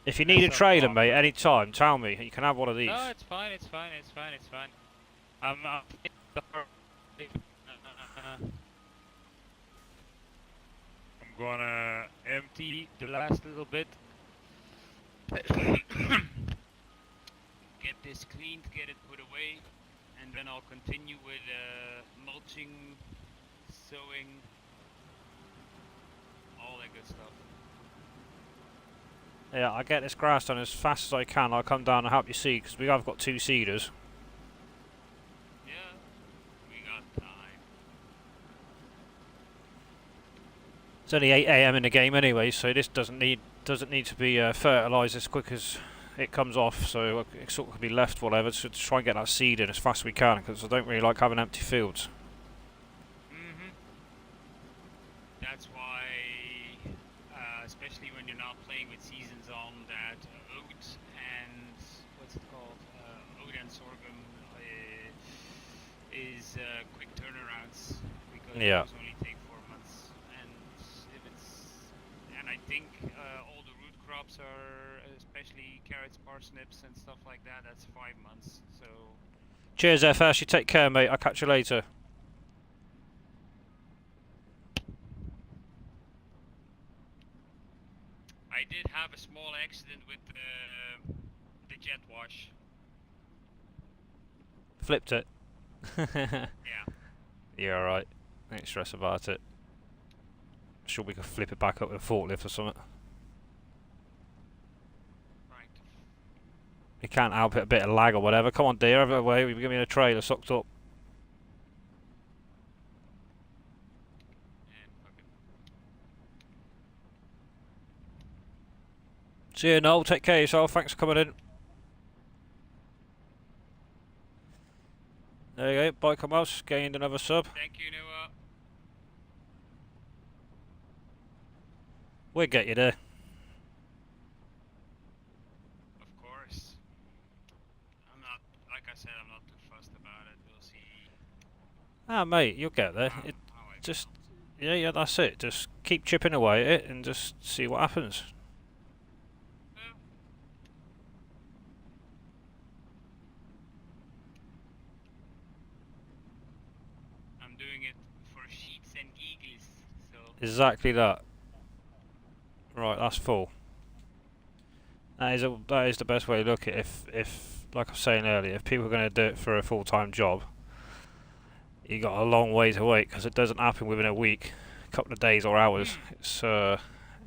If you need a trailer, mate, any time, tell me. You can have one of these. No, it's fine. I'm gonna empty the last little bit. Get this cleaned, get it put away, and then I'll continue with mulching, sowing, all that good stuff. Yeah, I get this grass done as fast as I can. I'll come down and help you seed because we have got 2 seeders. Yeah, we got time. It's only 8 AM in the game anyway, so this doesn't need to be fertilised as quick as it comes off. So it sort of can be left whatever to try and get that seed in as fast as we can because I don't really like having empty fields. That's why, especially when you're not playing with seasons on, that oat and what's it called, oat and sorghum is quick turnarounds because those only take 4 months. And I think all the root crops are, especially carrots, parsnips, and stuff like that. That's 5 months. So. Cheers, FS. You take care, mate. I'll catch you later. I did have a small accident with the jet wash. Flipped it. Yeah. You're alright. Don't stress about it. Sure we could flip it back up with a forklift or something. You can't help it, a bit of lag or whatever. Come on, dear, over the way. Give me a trailer sucked up. And fuck it. See you, Noel. Take care of yourself. Thanks for coming in. There you go. Biker Mouse gained another sub. Thank you, Noah. We'll get you there. Of course. I'm not, like I said, I'm not too fussed about it. We'll see Ah, mate, you'll get there. how I Just, feel. yeah, that's it. Just keep chipping away at it and just see what happens. Well, I'm doing it for sheets and giggles, so Exactly that. Right, that's full. That is the best way to look at it. If like I was saying earlier, if people are going to do it for a full-time job, you got a long way to wait because it doesn't happen within a week, a couple of days or hours. It's you're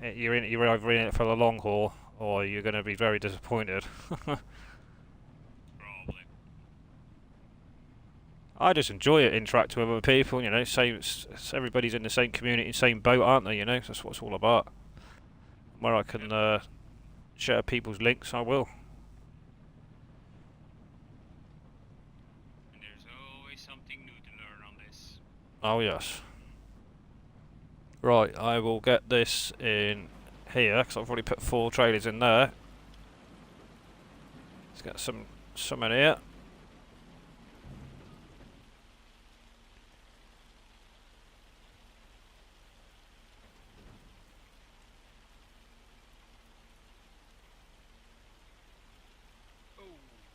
either in it for the long haul or you're going to be very disappointed. probably. I just enjoy it, interacting with other people. You know, everybody's in the same community, same boat, aren't they? You know, that's what it's all about. Where I can share people's links, I will. And there's always something new to learn on this. Oh yes. Right, I will get this in here because I've already put 4 trailers in there. Let's get some in here.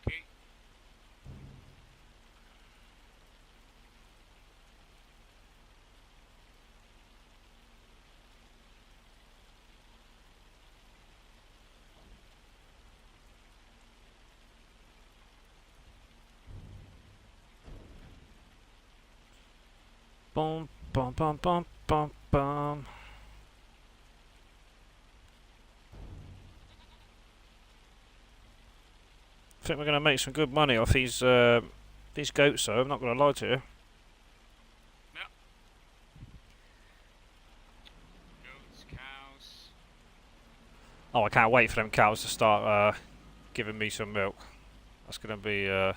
Okay. Boom, bum, bum, bum, bum, bum. I think we're going to make some good money off these goats, though. I'm not going to lie to you. Yeah. Goats, cows. Oh, I can't wait for them cows to start giving me some milk. That's going to be. On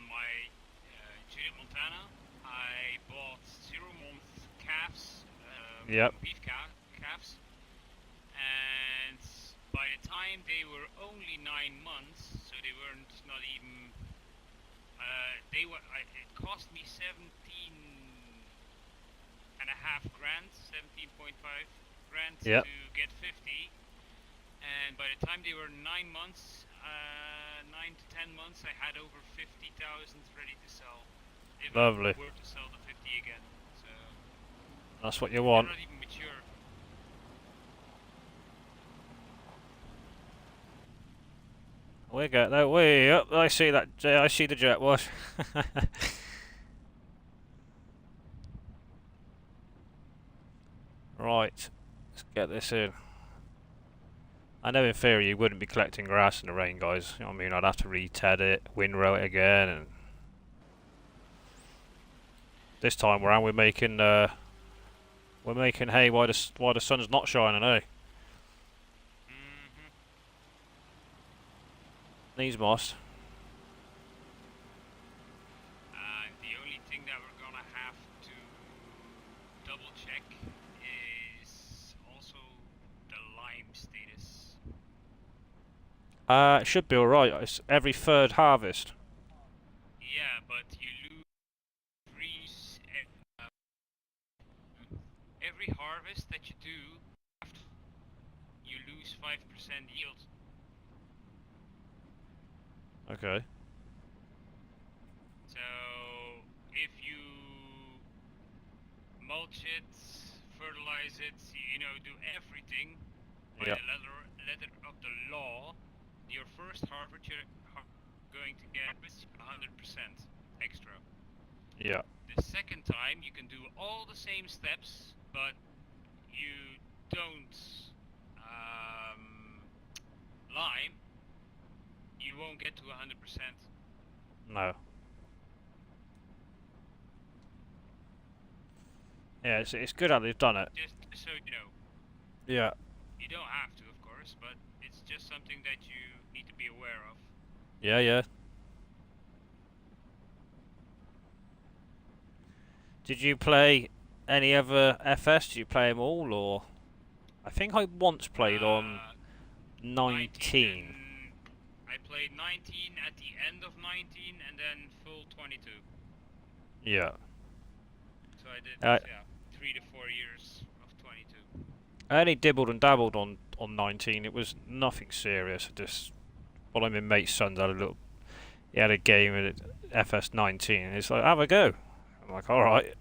my Judith Montana, I bought 0-month calves, Yep. beef calves, and by the time they were only 9 months, so they weren't not even. It cost me 17.5 grand, 17.5 grand Yep. to get 50. And by the time they were 9 months, 9 to 10 months, I had over 50,000 ready to sell. If Lovely. I were to sell the 50 again. So That's what you they're want. not even mature. We get that way up. I see that. I see the jet wash. Right, let's get this in. I know in theory you wouldn't be collecting grass in the rain, guys. You know what I mean? I'd have to re-ted it, windrow it again, and this time around we're making hay while the sun's not shining, eh? Mm-hmm. Needs must. The only thing that we're gonna have to double check is also the lime status. It should be alright. It's every 3rd harvest. Yeah, but you lose every harvest that you do, you lose 5% yield. Okay. So if you mulch it, fertilize it, do everything by Yep. the letter of the law, your first harvest you're going to get is 100% extra. Yeah. The second time you can do all the same steps, but you don't lime, you won't get to 100%. No. Yeah, it's good how they've done it. Just so you know. Yeah. You don't have to, of course, but it's just something that you need to be aware of. Yeah, yeah. Did you play any other FS? Did you play them all, or? I think I once played on 19. I played 19 at the end of 19 and then full 22. Yeah. So I did, 3 to 4 years of 22. I only dibbled and dabbled on 19. It was nothing serious. Just one of my mate's sons had he had a game at FS 19, and it's like, have a go. I'm like, all right.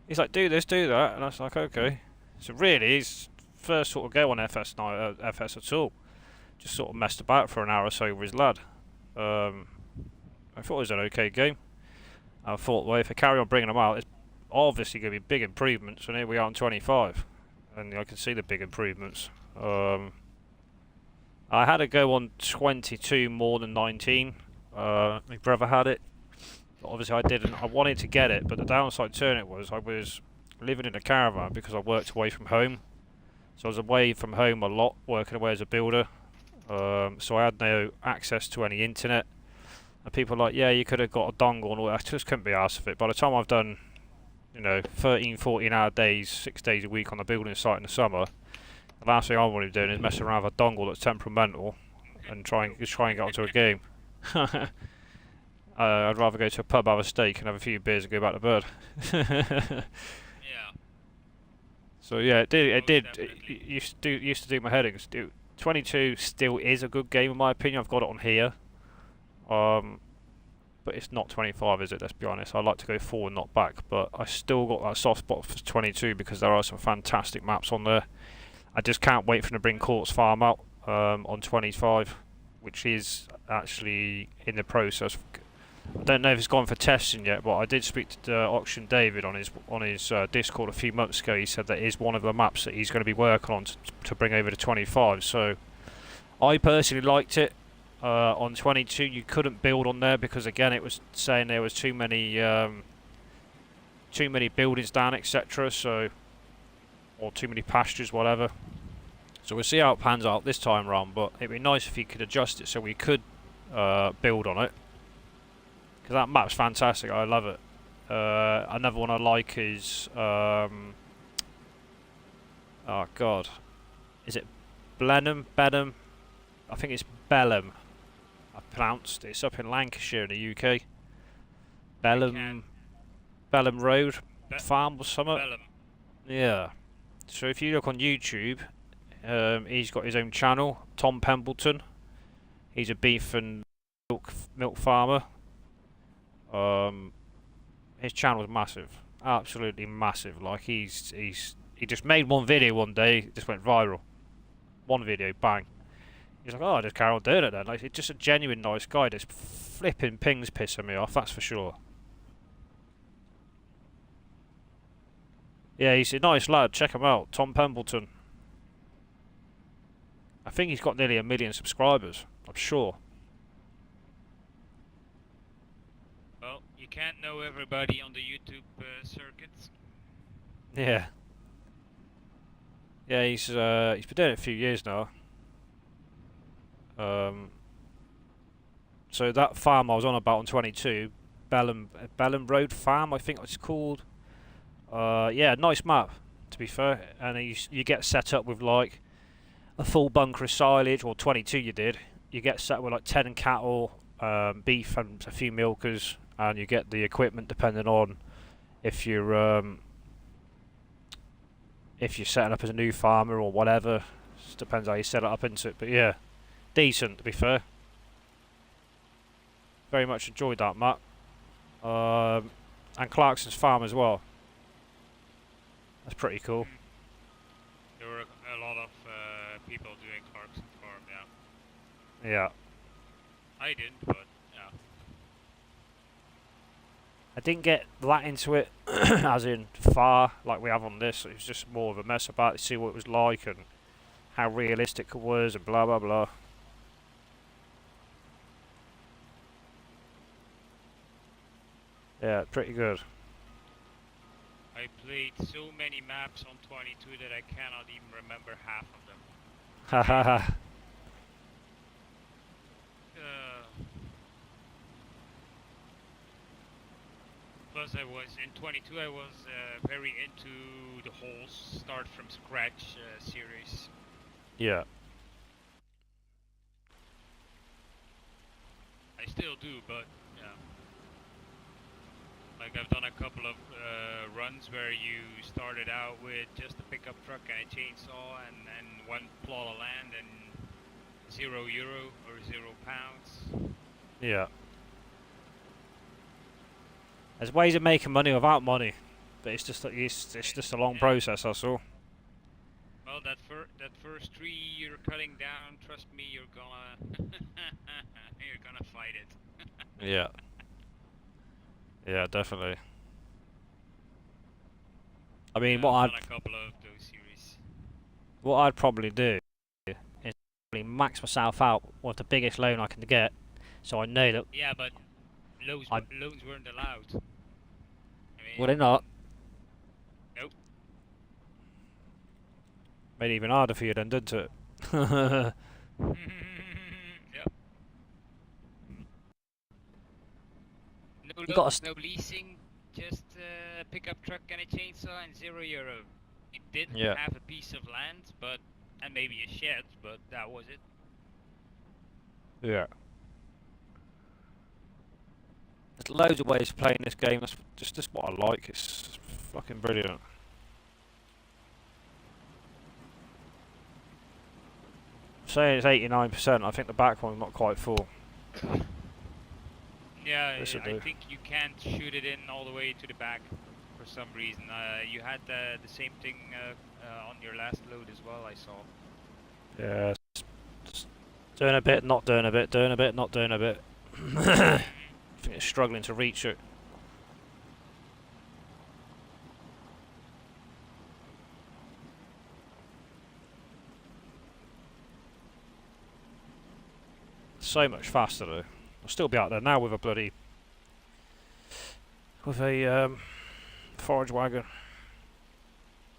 He's like, do this, do that, and I was like, okay. So really, his first sort of go on FS at all. Just sort of messed about for an hour or so with his lad. I thought it was an okay game. I thought, well, if I carry on bringing them out, it's obviously going to be big improvements, and here we are on 25. And I can see the big improvements. I had to go on 22 more than 19. My brother had it. But obviously I didn't. I wanted to get it, but the downside to it was I was living in a caravan because I worked away from home. So I was away from home a lot, working away as a builder. So I had no access to any internet. And people were like, yeah, you could have got a dongle and all that. I just couldn't be arsed of it. By the time I've done, 13, 14-hour days, 6 days a week on the building site in the summer, the last thing I want to be doing is messing around with a dongle that's temperamental and try and get onto a game. I'd rather go to a pub, have a steak, and have a few beers and go back to bed. Yeah. So yeah, it did. Definitely. It used to do my head in. 22 still is a good game in my opinion. I've got it on here. But it's not 25, is it? Let's be honest. I like to go forward, not back. But I still got that soft spot for 22 because there are some fantastic maps on there. I just can't wait for them to bring Courts Farm out on 25, which is actually in the process. I don't know if it's gone for testing yet, but I did speak to Auction David on his Discord a few months ago. He said that is one of the maps that he's going to be working on to bring over to 25. So I personally liked it. On 22, you couldn't build on there because again, it was saying there was too many buildings down, etc. So, or too many pastures, whatever. So we'll see how it pans out this time round. But it'd be nice if you could adjust it so we could build on it. Because that map's fantastic, I love it. Another one I like is, oh god, is it Blenheim? Benham? I think it's Belham. I pronounced it. It's up in Lancashire in the UK. Belham Road Farm or something. Belham. Yeah. So if you look on YouTube, he's got his own channel, Tom Pembleton. He's a beef and milk farmer. His channel's massive, absolutely massive. Like he just made one video one day, just went viral. One video, bang. He's like, oh, I just carry on doing it then. Like, he's just a genuine nice guy. This flipping ping's pissing me off, that's for sure. Yeah, he's a nice lad. Check him out, Tom Pembleton. I think he's got nearly 1 million subscribers. I'm sure. Well, you can't know everybody on the YouTube circuits. Yeah. Yeah, he's been doing it a few years now. So that farm I was on about on 22, Belham Road Farm, I think it's called. Yeah, nice map, to be fair. And you get set up with like a full bunker of silage, or 22 you did. You get set up with like 10 cattle, beef and a few milkers, and you get the equipment depending on if you're setting up as a new farmer or whatever. Just depends how you set it up into it, but yeah, decent to be fair. Very much enjoyed that map. And Clarkson's farm as well. That's pretty cool. There were a lot of people doing Clarkson farm, yeah. Yeah. I didn't, but yeah. I didn't get that into it, as in far, like we have on this. It was just more of a mess about to see what it was like and how realistic it was and blah blah blah. Yeah, pretty good. I played so many maps on 22 that I cannot even remember half of them. Hahaha. Plus, I was in 22. I was very into the whole start from scratch series. Yeah. I still do, but yeah. Like I've done a couple of runs where you started out with just a pickup truck and a chainsaw and one plot of land and €0 or £0. Yeah. There's ways of making money without money, but it's just a long process. That's all. Well, that first tree you're cutting down, trust me, you're gonna you're gonna fight it. Yeah. Yeah, definitely. I mean, I've done a couple of those series. what I'd probably do is probably max myself out with the biggest loan I can get, so I know that. Yeah, but loans weren't allowed. I mean, Well, they're not. Nope. Made it even harder for you then, didn't it? Yep. No loans, no leasing, just a pickup truck and a chainsaw and €0. You did have a piece of land, and maybe a shed, but that was it. Yeah. There's loads of ways of playing this game. That's just what I like. It's fucking brilliant. Saying it's 89%. I think the back one's not quite full. Yeah, I think you can't shoot it in all the way to the back for some reason. You had the same thing on your last load as well, I saw. Yeah, just doing a bit, not doing a bit, doing a bit, not doing a bit. I think it's struggling to reach it. So much faster though. I'll still be out there now with a forage wagon.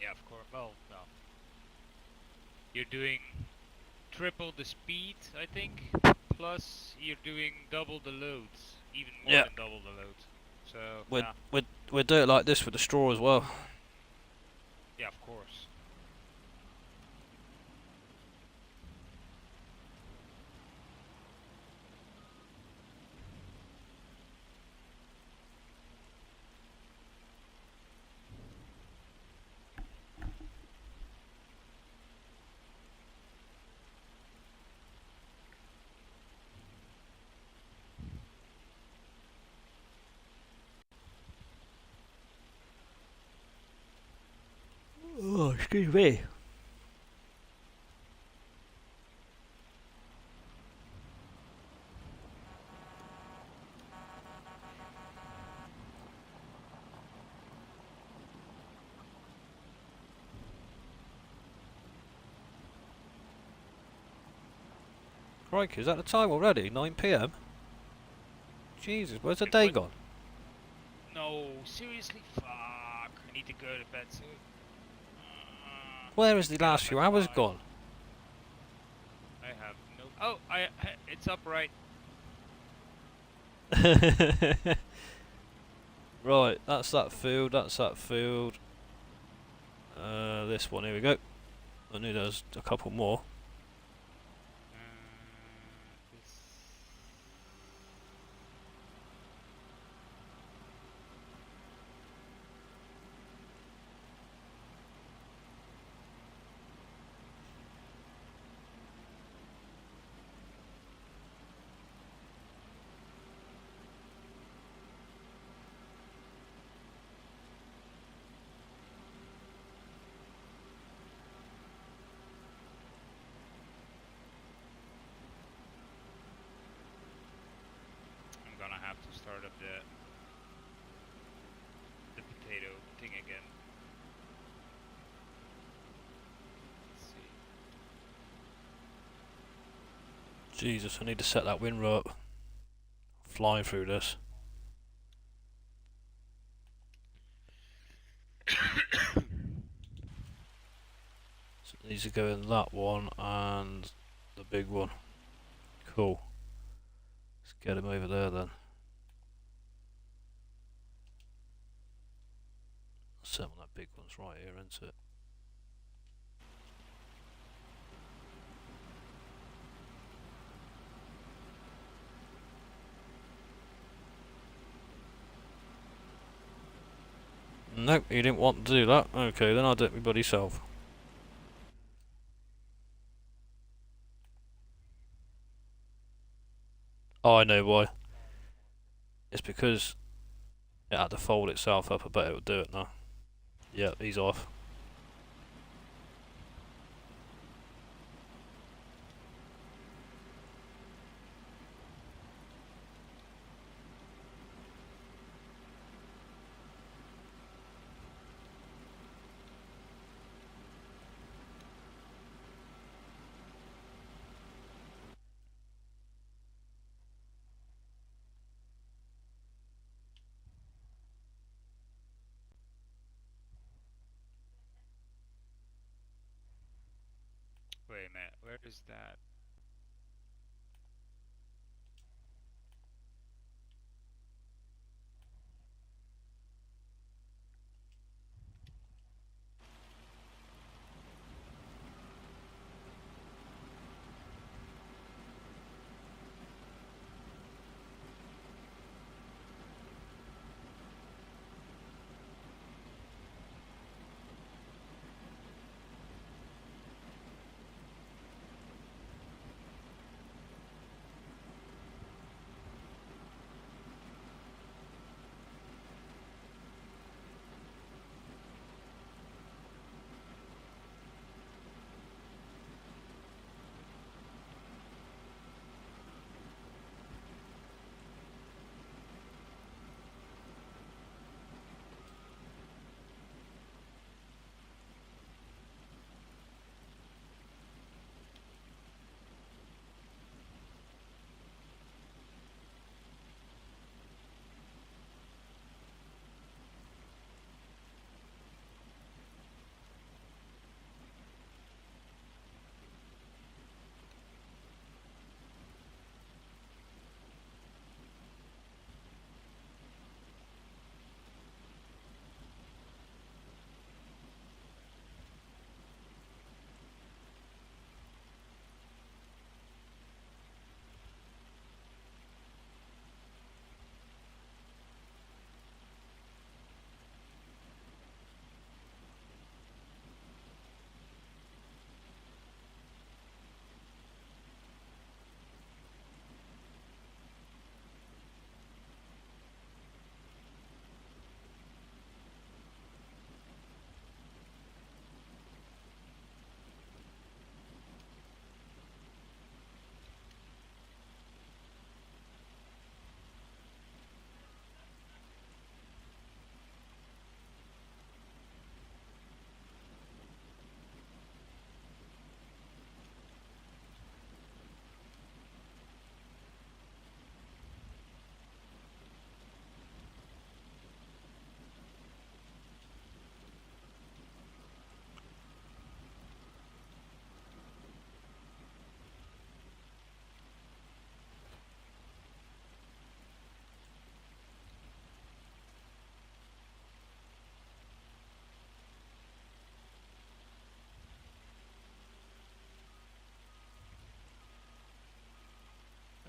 Yeah, of course. Well, no. You're doing triple the speed, I think. Plus, you're doing double the loads, even more than double the loads. So we'd do it like this with the straw as well. Yeah, of course. Oh, excuse me. Crikey, is that the time already? 9 PM? Jesus, where's the day gone? No, seriously? Fuck. I need to go to bed soon. Where is the last few hours gone? I have no... Oh, it's up right. Right, that's that field, that's that field. This one, here we go. I knew there was a couple more. I'm gonna have to start up the potato thing again. Let's see. Jesus, I need to set that windrow up. Flying through this. So it needs to go in that one and the big one. Cool. Let's get him over there then. Set on that big one's right here, isn't it? Nope, he didn't want to do that. Okay, then I'll do it my bloody self. Oh, I know why. It's because it had to fold itself up. I bet it'll do it now. Yep, he's off. Wait a minute, where is that?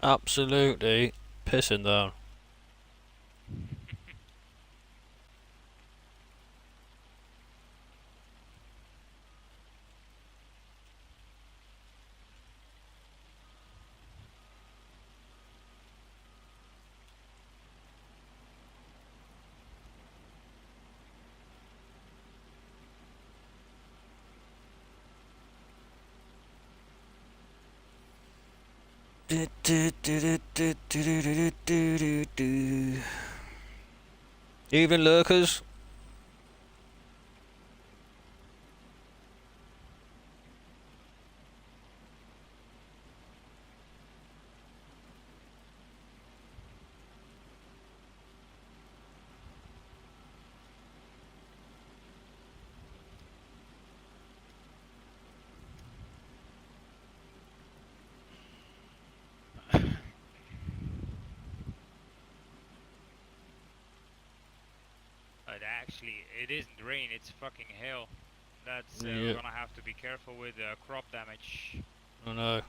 Absolutely pissing down. Evening, lurkers. actually. It isn't rain, it's fucking hail. That's Yeah. we're gonna have to be careful with crop damage. I know.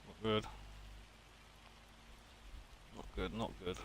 Not good. Not good, not good.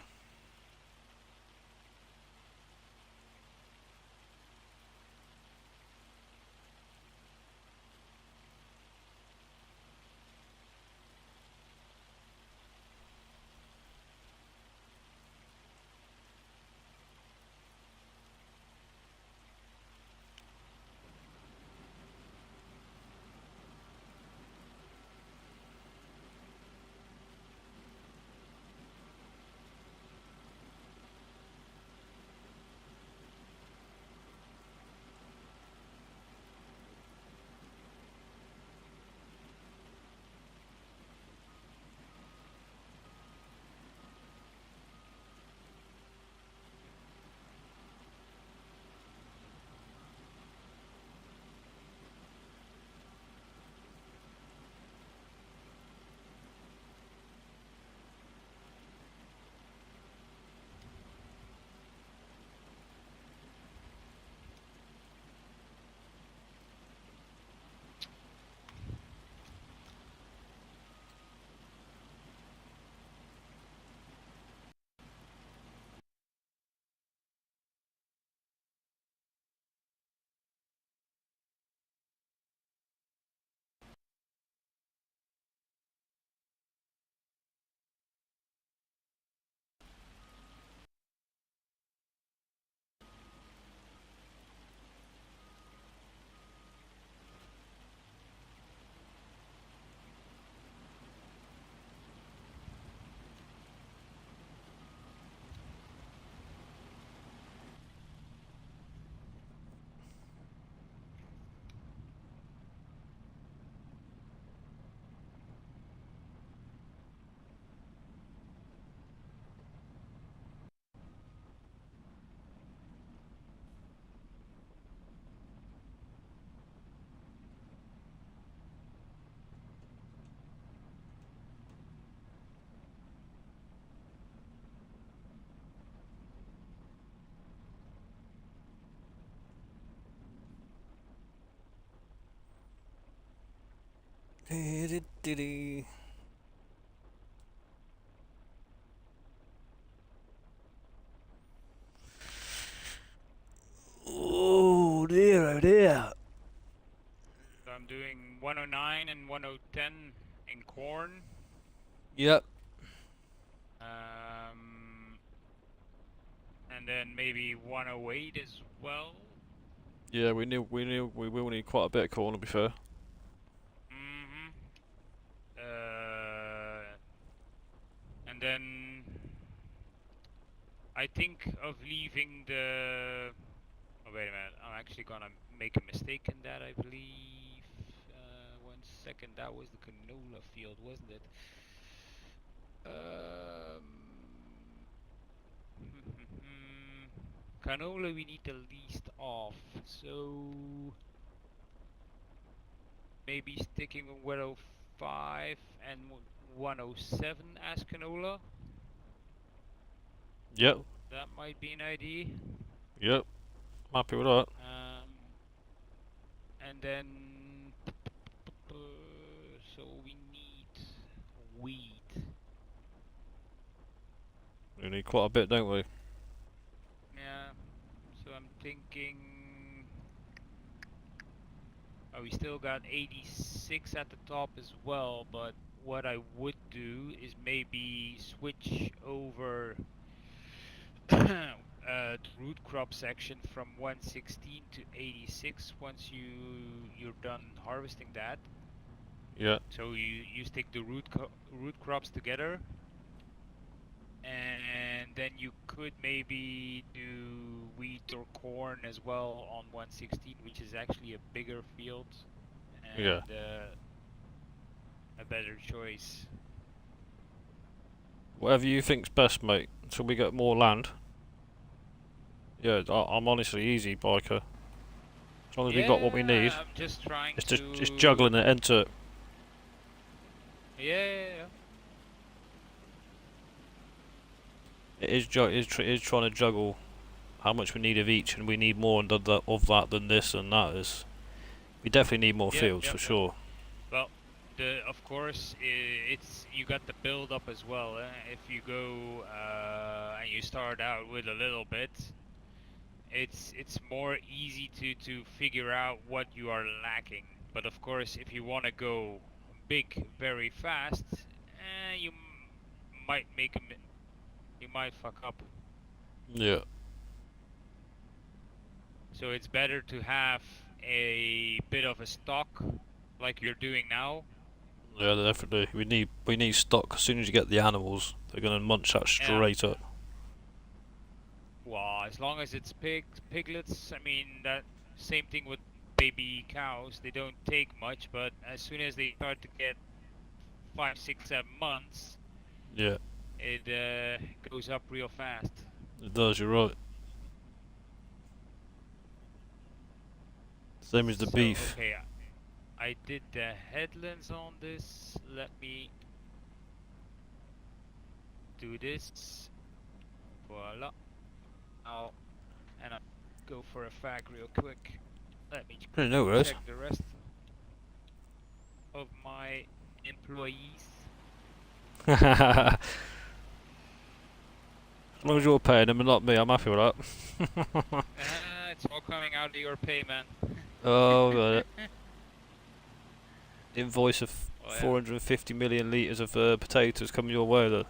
Oh dear, oh dear. So I'm doing 109 and 1010 in corn. Yep. And then maybe 108 as well. Yeah, we will need quite a bit of corn to be fair. Mm-hmm. And then I think of leaving the. Oh wait a minute! I'm actually gonna make a mistake in that. I believe. 1 second. That was the canola field, wasn't it? Canola we need the least off, so maybe sticking with 105 and 107 as canola. Yep. That might be an idea. Yep. I'm happy with that. And then so we need wheat. We need quite a bit, don't we? Yeah. So I'm thinking. Oh, we still got 86 at the top as well, but what I would do is maybe switch over the root crop section from 116 to 86 once you're done harvesting that. Yeah. So you stick the root crops together, and then you could maybe do wheat or corn as well on 116, which is actually a bigger field Yeah. and a better choice. Whatever you think's best, mate. Until we get more land. Yeah, I'm honestly easy, biker. As long as we got what we need. I'm just trying It's to. just juggling it into. Yeah. It is trying to juggle how much we need of each, and we need more of that than this and that is. We definitely need more Yeah, fields yeah, for yeah. sure. Well, of course it's you got the build up as well. If you go and you start out with a little bit, it's more easy to figure out what you are lacking. But of course, if you want to go big very fast, you might you might fuck up. Yeah, So it's better to have a bit of a stock like you're doing now. yeah, definitely. We need stock. As soon as you get the animals, they're gonna munch that Yeah. straight up. Well, as long as it's piglets, I mean that same thing with baby cows. They don't take much, but as soon as they start to get 5, 6, 7 months, Yeah, it goes up real fast. it does. You're right. Same as the So beef. okay, I did the headlands on this. Let me do this. Voila. Now, and I go for a fag real quick. Let me Hey, no quickly worries. check the rest of my employees. As long as you're paying them and not me, I'm happy with that. It's all coming out of your payment. Oh, got it. Invoice of Oh yeah. 450 million litres of potatoes coming your way then.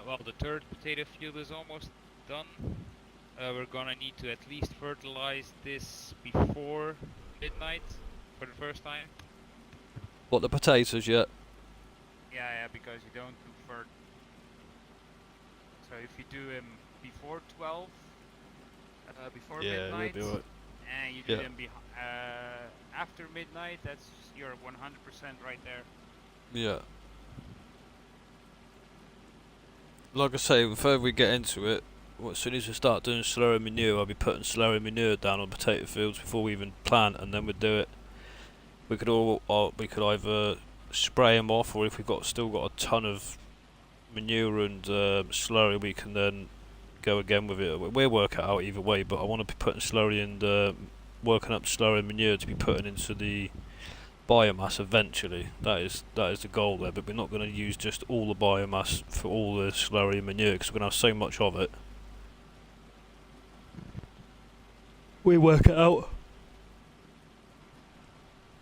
Well, the third potato field is almost done. We're gonna need to at least fertilize this before midnight for the first time. What, the potatoes yet? Yeah, because you don't do fert. So if you do them before 12, before Yeah, we'll midnight, be alright. and you do Yeah. them after midnight, that's your 100% right there. Yeah. Like I say, the further we get into it, well, as soon as we start doing slurry manure, I'll be putting slurry manure down on potato fields before we even plant, and then we'd do it. We could either spray them off, or if we've still got a ton of manure and slurry, we can then go again with it. We'll work it out either way, but I want to be putting slurry and working up slurry and manure to be putting into the biomass eventually. That is the goal there, but we're not going to use just all the biomass for all the slurry and manure because we're going to have so much of it. We work it out.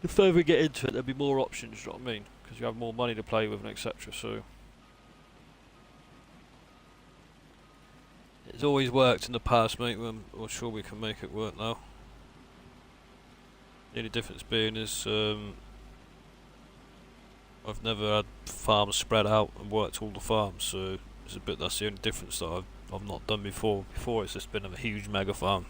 The further we get into it, there'll be more options, you know what I mean? Because you have more money to play with and etc. So it's always worked in the past, mate. We're sure we can make it work now. The only difference being is I've never had farms spread out and worked all the farms, so that's the only difference that I've not done before. Before it's just been a huge mega farm.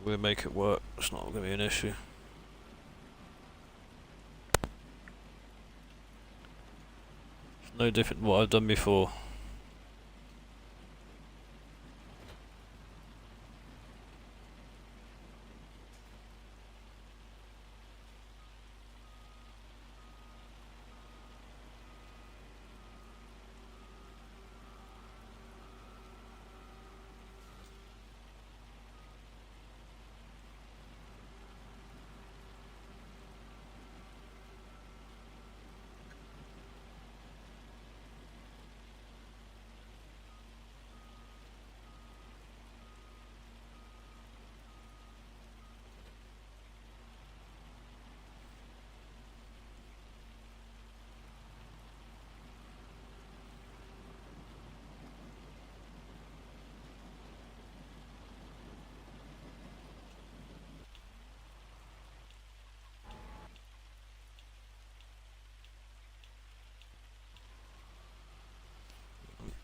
We'll make it work. It's not going to be an issue. It's no different than what I've done before.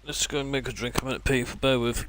Let's go and make a drink a minute, people. Bear with.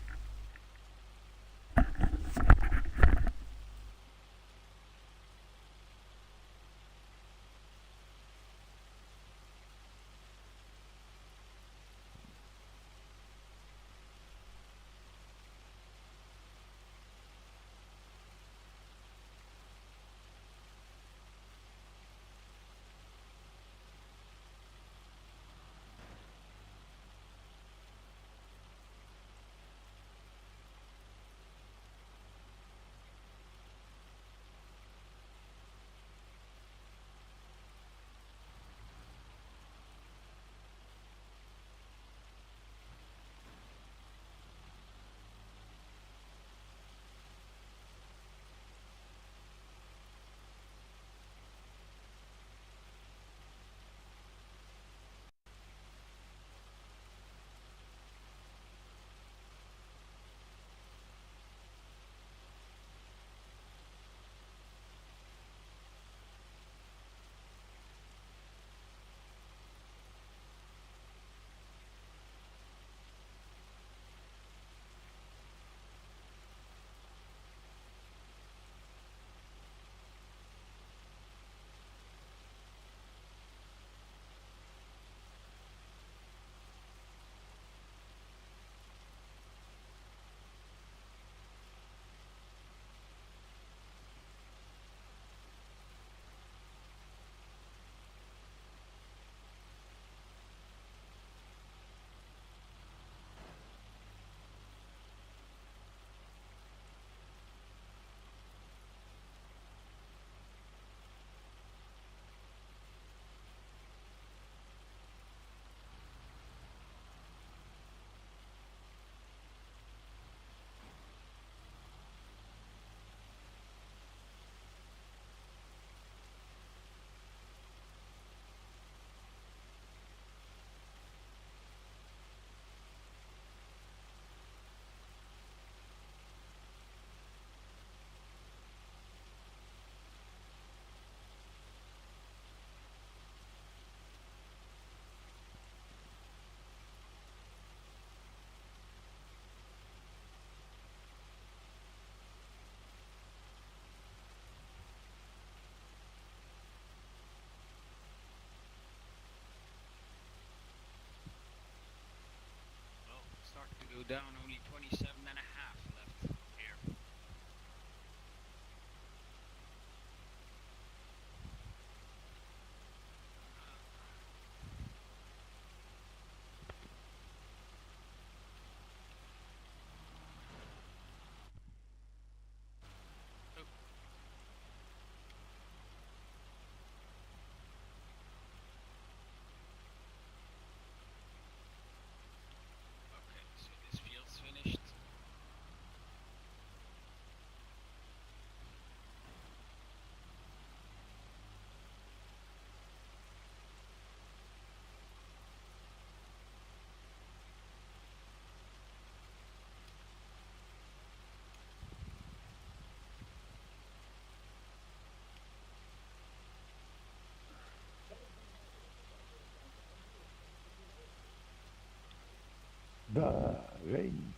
down, only 27.5 left here. Okay, so this field's finished. Rain.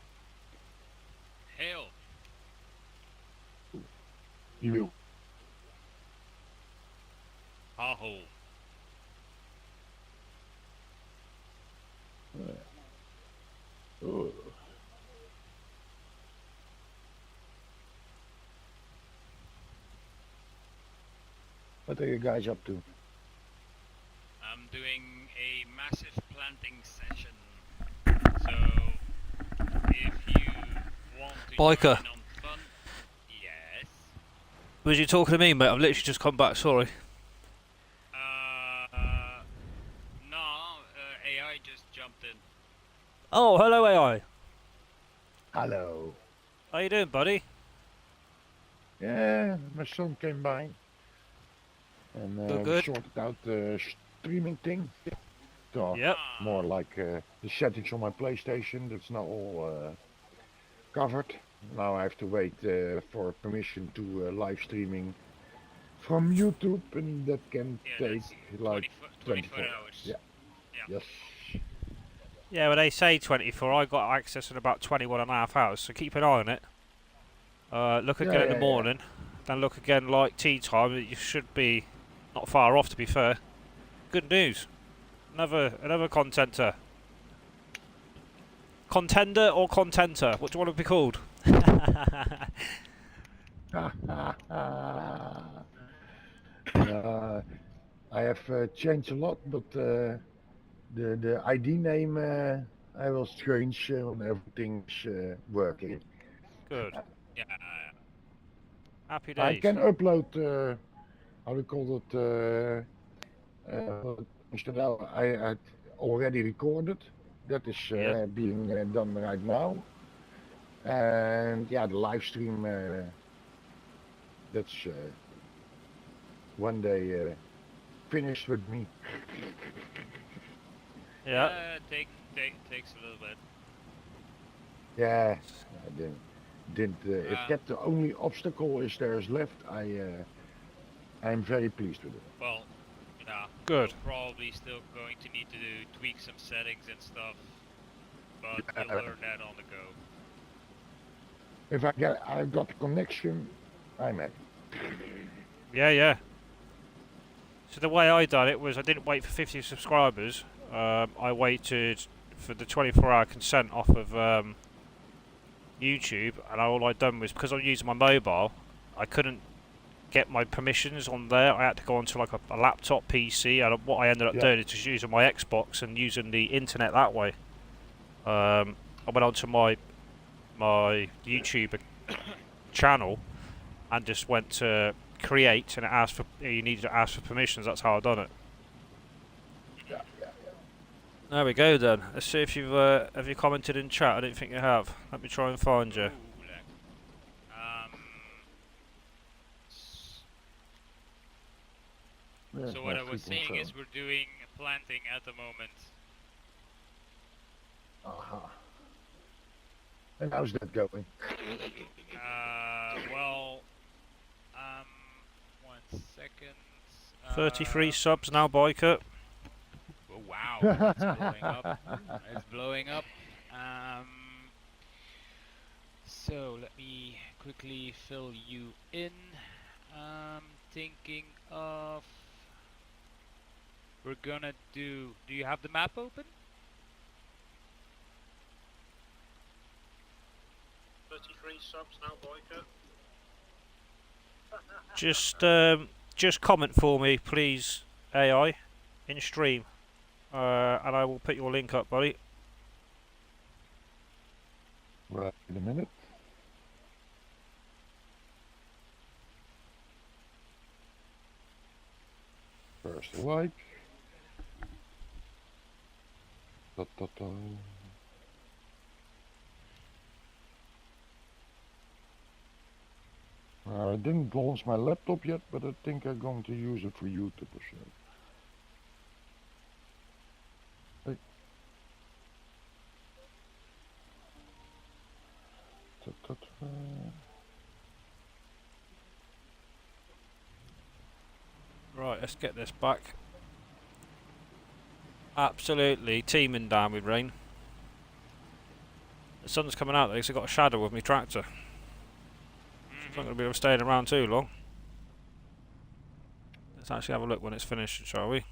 Hail. You. Aho. Oh. What are you guys up to? I'm doing a massive planting session. So, if you want to Biker. join in on fun, yes. Was you talking to me, mate? I've literally just come back, sorry. No, AI just jumped in. Oh, hello AI. Hello. How you doing, buddy? Yeah, my son came by. And Good, we good. sorted out the streaming thing. So, Yep. more like the settings on my PlayStation. That's not all covered. Now I have to wait for permission to live streaming from YouTube, and that can Yeah, take that's like 24 24 hours. Yeah. Yeah. Yes. Yeah, well, they say 24. I got access in about 21 and a half hours, so keep an eye on it. Look again in the morning, then look again like tea time. You should be not far off, to be fair. Good news. Another contenter. Contender or contenter? What do you want to be called? I have changed a lot, but the ID name I will change when everything's working. Good. Yeah. Happy I days. can upload, how do you call it, I had already recorded. That is Yeah. being done right now. And yeah, the live stream, that's one day finished with me. Yeah. Takes a little bit. Yeah, I didn't if that the only obstacle is there's left, I'm very pleased with it. Well, yeah. Good. We're probably still going to need to tweak some settings and stuff, but you'll learn that on the go. If I've got the connection, I'm happy. Yeah. So the way I done it was I didn't wait for 50 subscribers. I waited for the 24-hour consent off of YouTube, and all I'd done was, because I'm using my mobile, I couldn't get my permissions on there. I had to go onto like a laptop PC, and what I ended up doing is just using my Xbox and using the internet that way. I went onto my YouTube channel and just went to create, and it asked for, you needed to ask for permissions. That's how I done it. Yeah. There we go then. Let's see if you've have you commented in chat. I don't think you have. Let me try and find you. So what I was saying is we're doing planting at the moment. And how's that going? Well, 1 second. 33 subs now, Biker. Oh, wow, it's blowing up. It's blowing up. So let me quickly fill you in. Thinking of, we're gonna do you have the map open? 33 subs now, Boyka. Just comment for me, please, AI, in stream, and I will put your link up, buddy. Right, in a minute. First like. Da, da, da. I didn't launch my laptop yet, but I think I'm going to use it for YouTube or so. Hey. Da, da, da. Right, let's get this back. Absolutely teeming down with rain. The sun's coming out though, so I've got a shadow of my tractor. It's not going to be able to stay around too long. Let's actually have a look when it's finished, shall we?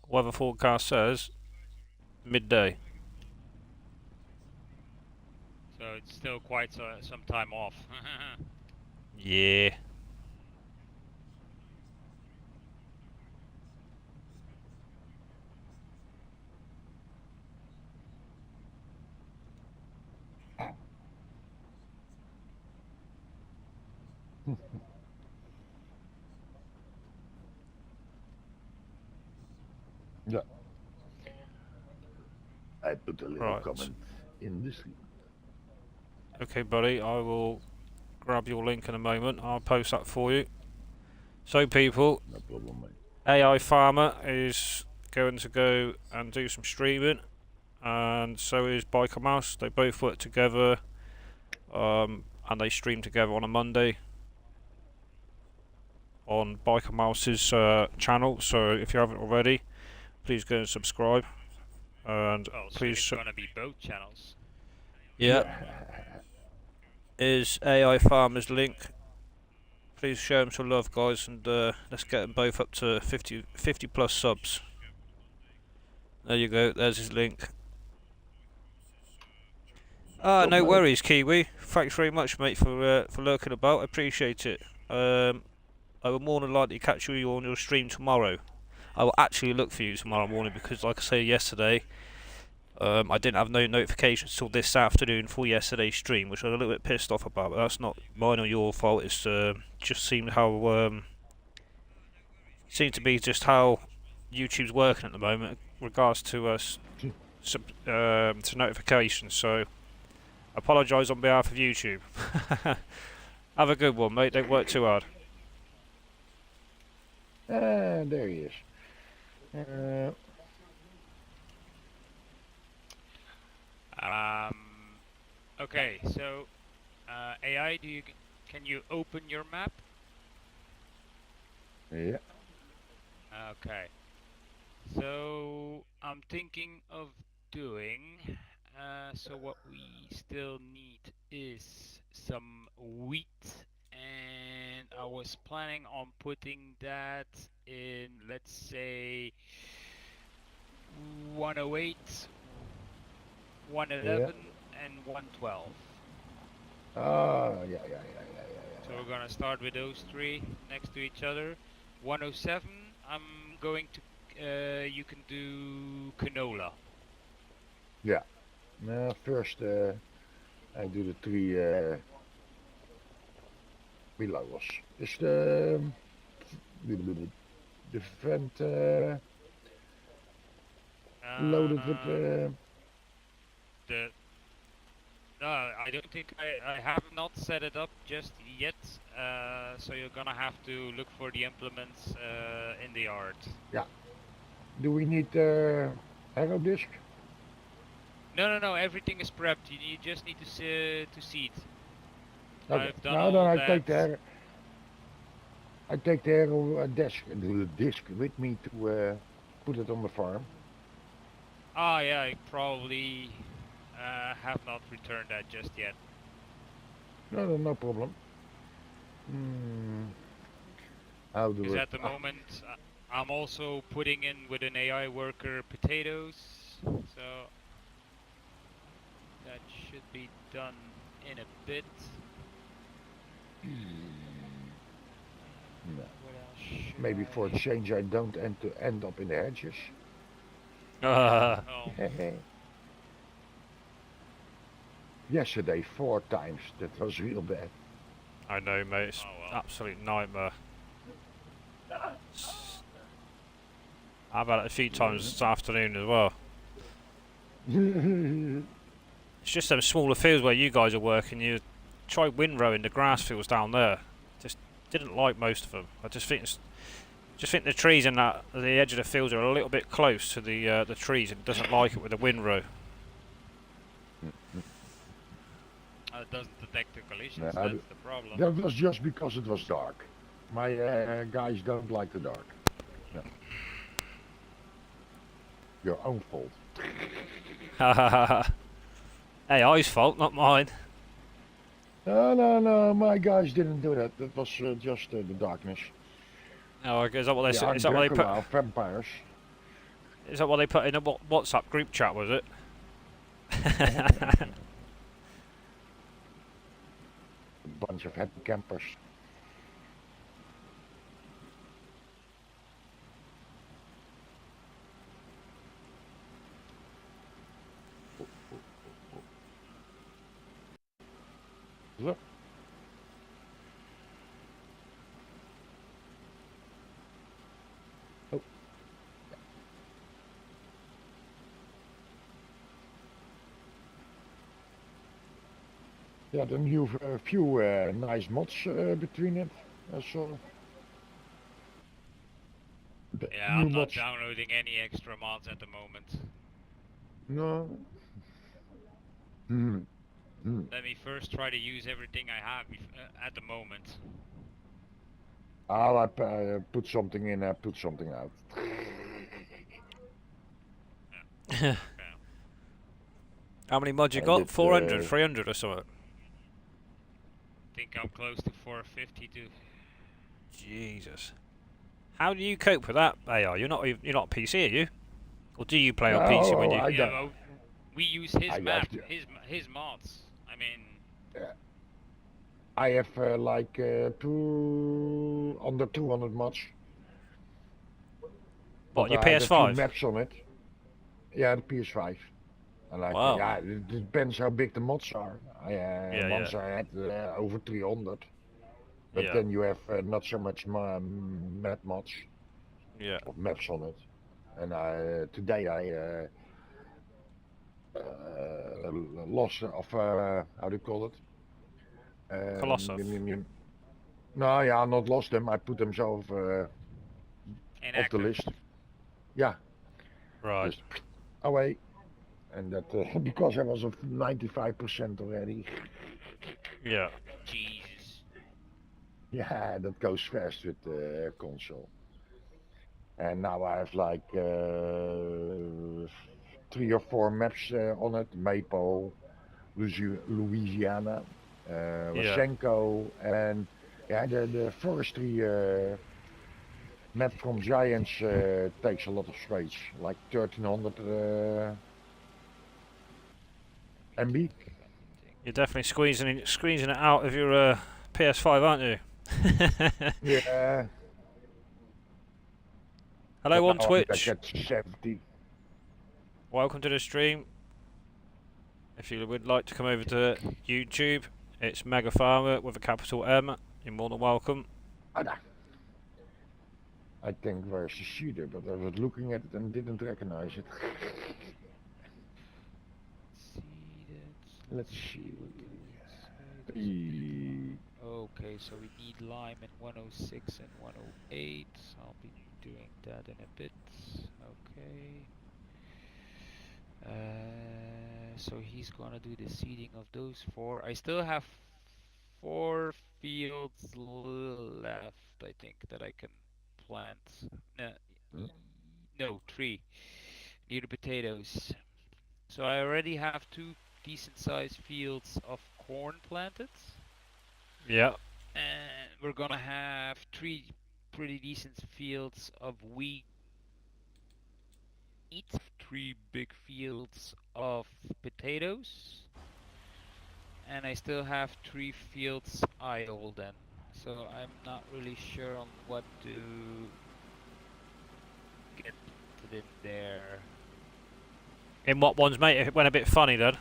Weather forecast says midday. So it's still quite some time off. Yeah. Yeah. I put a little Right. comment in the sleep. Okay, buddy, I will grab your link in a moment. I'll post that for you. So, people, No problem, mate. AI Farmer is going to go and do some streaming, and so is Biker Mouse. They both work together, and they stream together on a Monday on Biker Mouse's channel. So, if you haven't already, please go and subscribe. And Oh, so please, it's gonna be both channels. yeah, is AI Farmer's link. Please show them some love, guys, and let's get them both up to 50 plus subs. There you go, there's his link. Ah, no worries, Kiwi. Thanks very much, mate, for lurking about. I appreciate it. I will more than likely catch you on your stream tomorrow. I will actually look for you tomorrow morning because, like I said yesterday, I didn't have no notifications till this afternoon for yesterday's stream, which I was a little bit pissed off about. But that's not mine or your fault. It's just seemed how seemed to be just how YouTube's working at the moment in regards to to notifications. So, I apologise on behalf of YouTube. Have a good one, mate. Don't work too hard. There he is. Okay, so AI, can you open your map? Yeah. Okay. So I'm thinking of doing. So what we still need is some wheat, and I was planning on putting that in, let's say, 108, 111, and 112. Yeah. So we're gonna start with those three next to each other. 107, I'm going to, you can do canola. Yeah. First, I do the three below us. Is the vent loaded with No, I don't think I have not set it up just yet. So you're gonna have to look for the implements in the yard. Yeah. Do we need arrow disc? No. Everything is prepped. You just need to seed. Okay. I've done No, all I that. take the arrow disc and do the disc with me to put it on the farm. Ah, yeah. I probably have not returned that just yet. No problem. How do Because it? at the moment, I'm also putting in with an AI worker potatoes, so that should be done in a bit. No. What else should Maybe for a I- change I don't end up in the hedges. Oh, Yesterday 4 times. That was real bad. I know, mate. It's Oh, well. absolute nightmare. I've had it a few times this afternoon as well. It's just them smaller fields where you guys are working. You try windrowing the grass fields down there. Just didn't like most of them. I just think the trees in the edge of the fields are a little bit close to the trees, and doesn't like it with the windrow. It doesn't detect the collisions, No, that's the problem. That was just because it was dark. My guys don't like the dark. No. Your own fault. Hey, I's fault, not mine. No, my guys didn't do that. That was just the darkness. Oh, is that what they The said? Is that what they put? Dracula of vampires. Is that what they put in a WhatsApp group chat? Was it? A bunch of happy campers. Look. Oh. Yeah, the new few nice mods between it. I saw. The Yeah, new I'm not mods. downloading any extra mods at the moment. No. Let me first try to use everything I have at the moment. I put something in, I put something out. Okay. How many mods you I got? did, 400, 300 or something? I think I'm close to 450 too. Jesus. How do you cope with that, AR? You're not PC, are you? Or do you play on No, PC when you? I Yeah, got- well, we use his I map, got- his mods. I mean, I have like under 200 mods. What, But your I have a few PS5? maps on it. Yeah, the PS5. And like, Wow. yeah, it depends how big the mods are. Once yeah. I had over 300. But Yeah. then you have not so much map mods Yeah. or maps on it. And today I lost of how do you call it? Colossal. No, yeah, not lost them. I put them so off the inactive. list. Yeah, Right. just away. And that because I was of 95% already. Yeah. Jesus. Yeah, that goes fast with the console. And now I have like 3 or 4 maps on it: Maypole, Louisiana, Wasenko, and yeah, the forestry map from Giants takes a lot of space, like 1300 MB. You're definitely squeezing it out of your PS5, aren't you? Yeah. Hello on Now I Twitch. get 70. Welcome to the stream. If you would like to come over to YouTube, it's Mega Farmer with a capital M. You're more than welcome. I think where's the shooter, but I was looking at it and didn't recognize it. Let's see. Okay, so we need lime in 106 and 108. I'll be doing that in a bit. Okay. So he's gonna do the seeding of those 4. I still have 4 fields left, I think, that I can plant. No, 3 near the potatoes. So I already have 2 decent sized fields of corn planted. Yeah. And we're gonna have 3 pretty decent fields of wheat, 3 big fields of potatoes, and I still have 3 fields idle then. So I'm not really sure on what to get put in there. In what ones, mate? It went a bit funny then.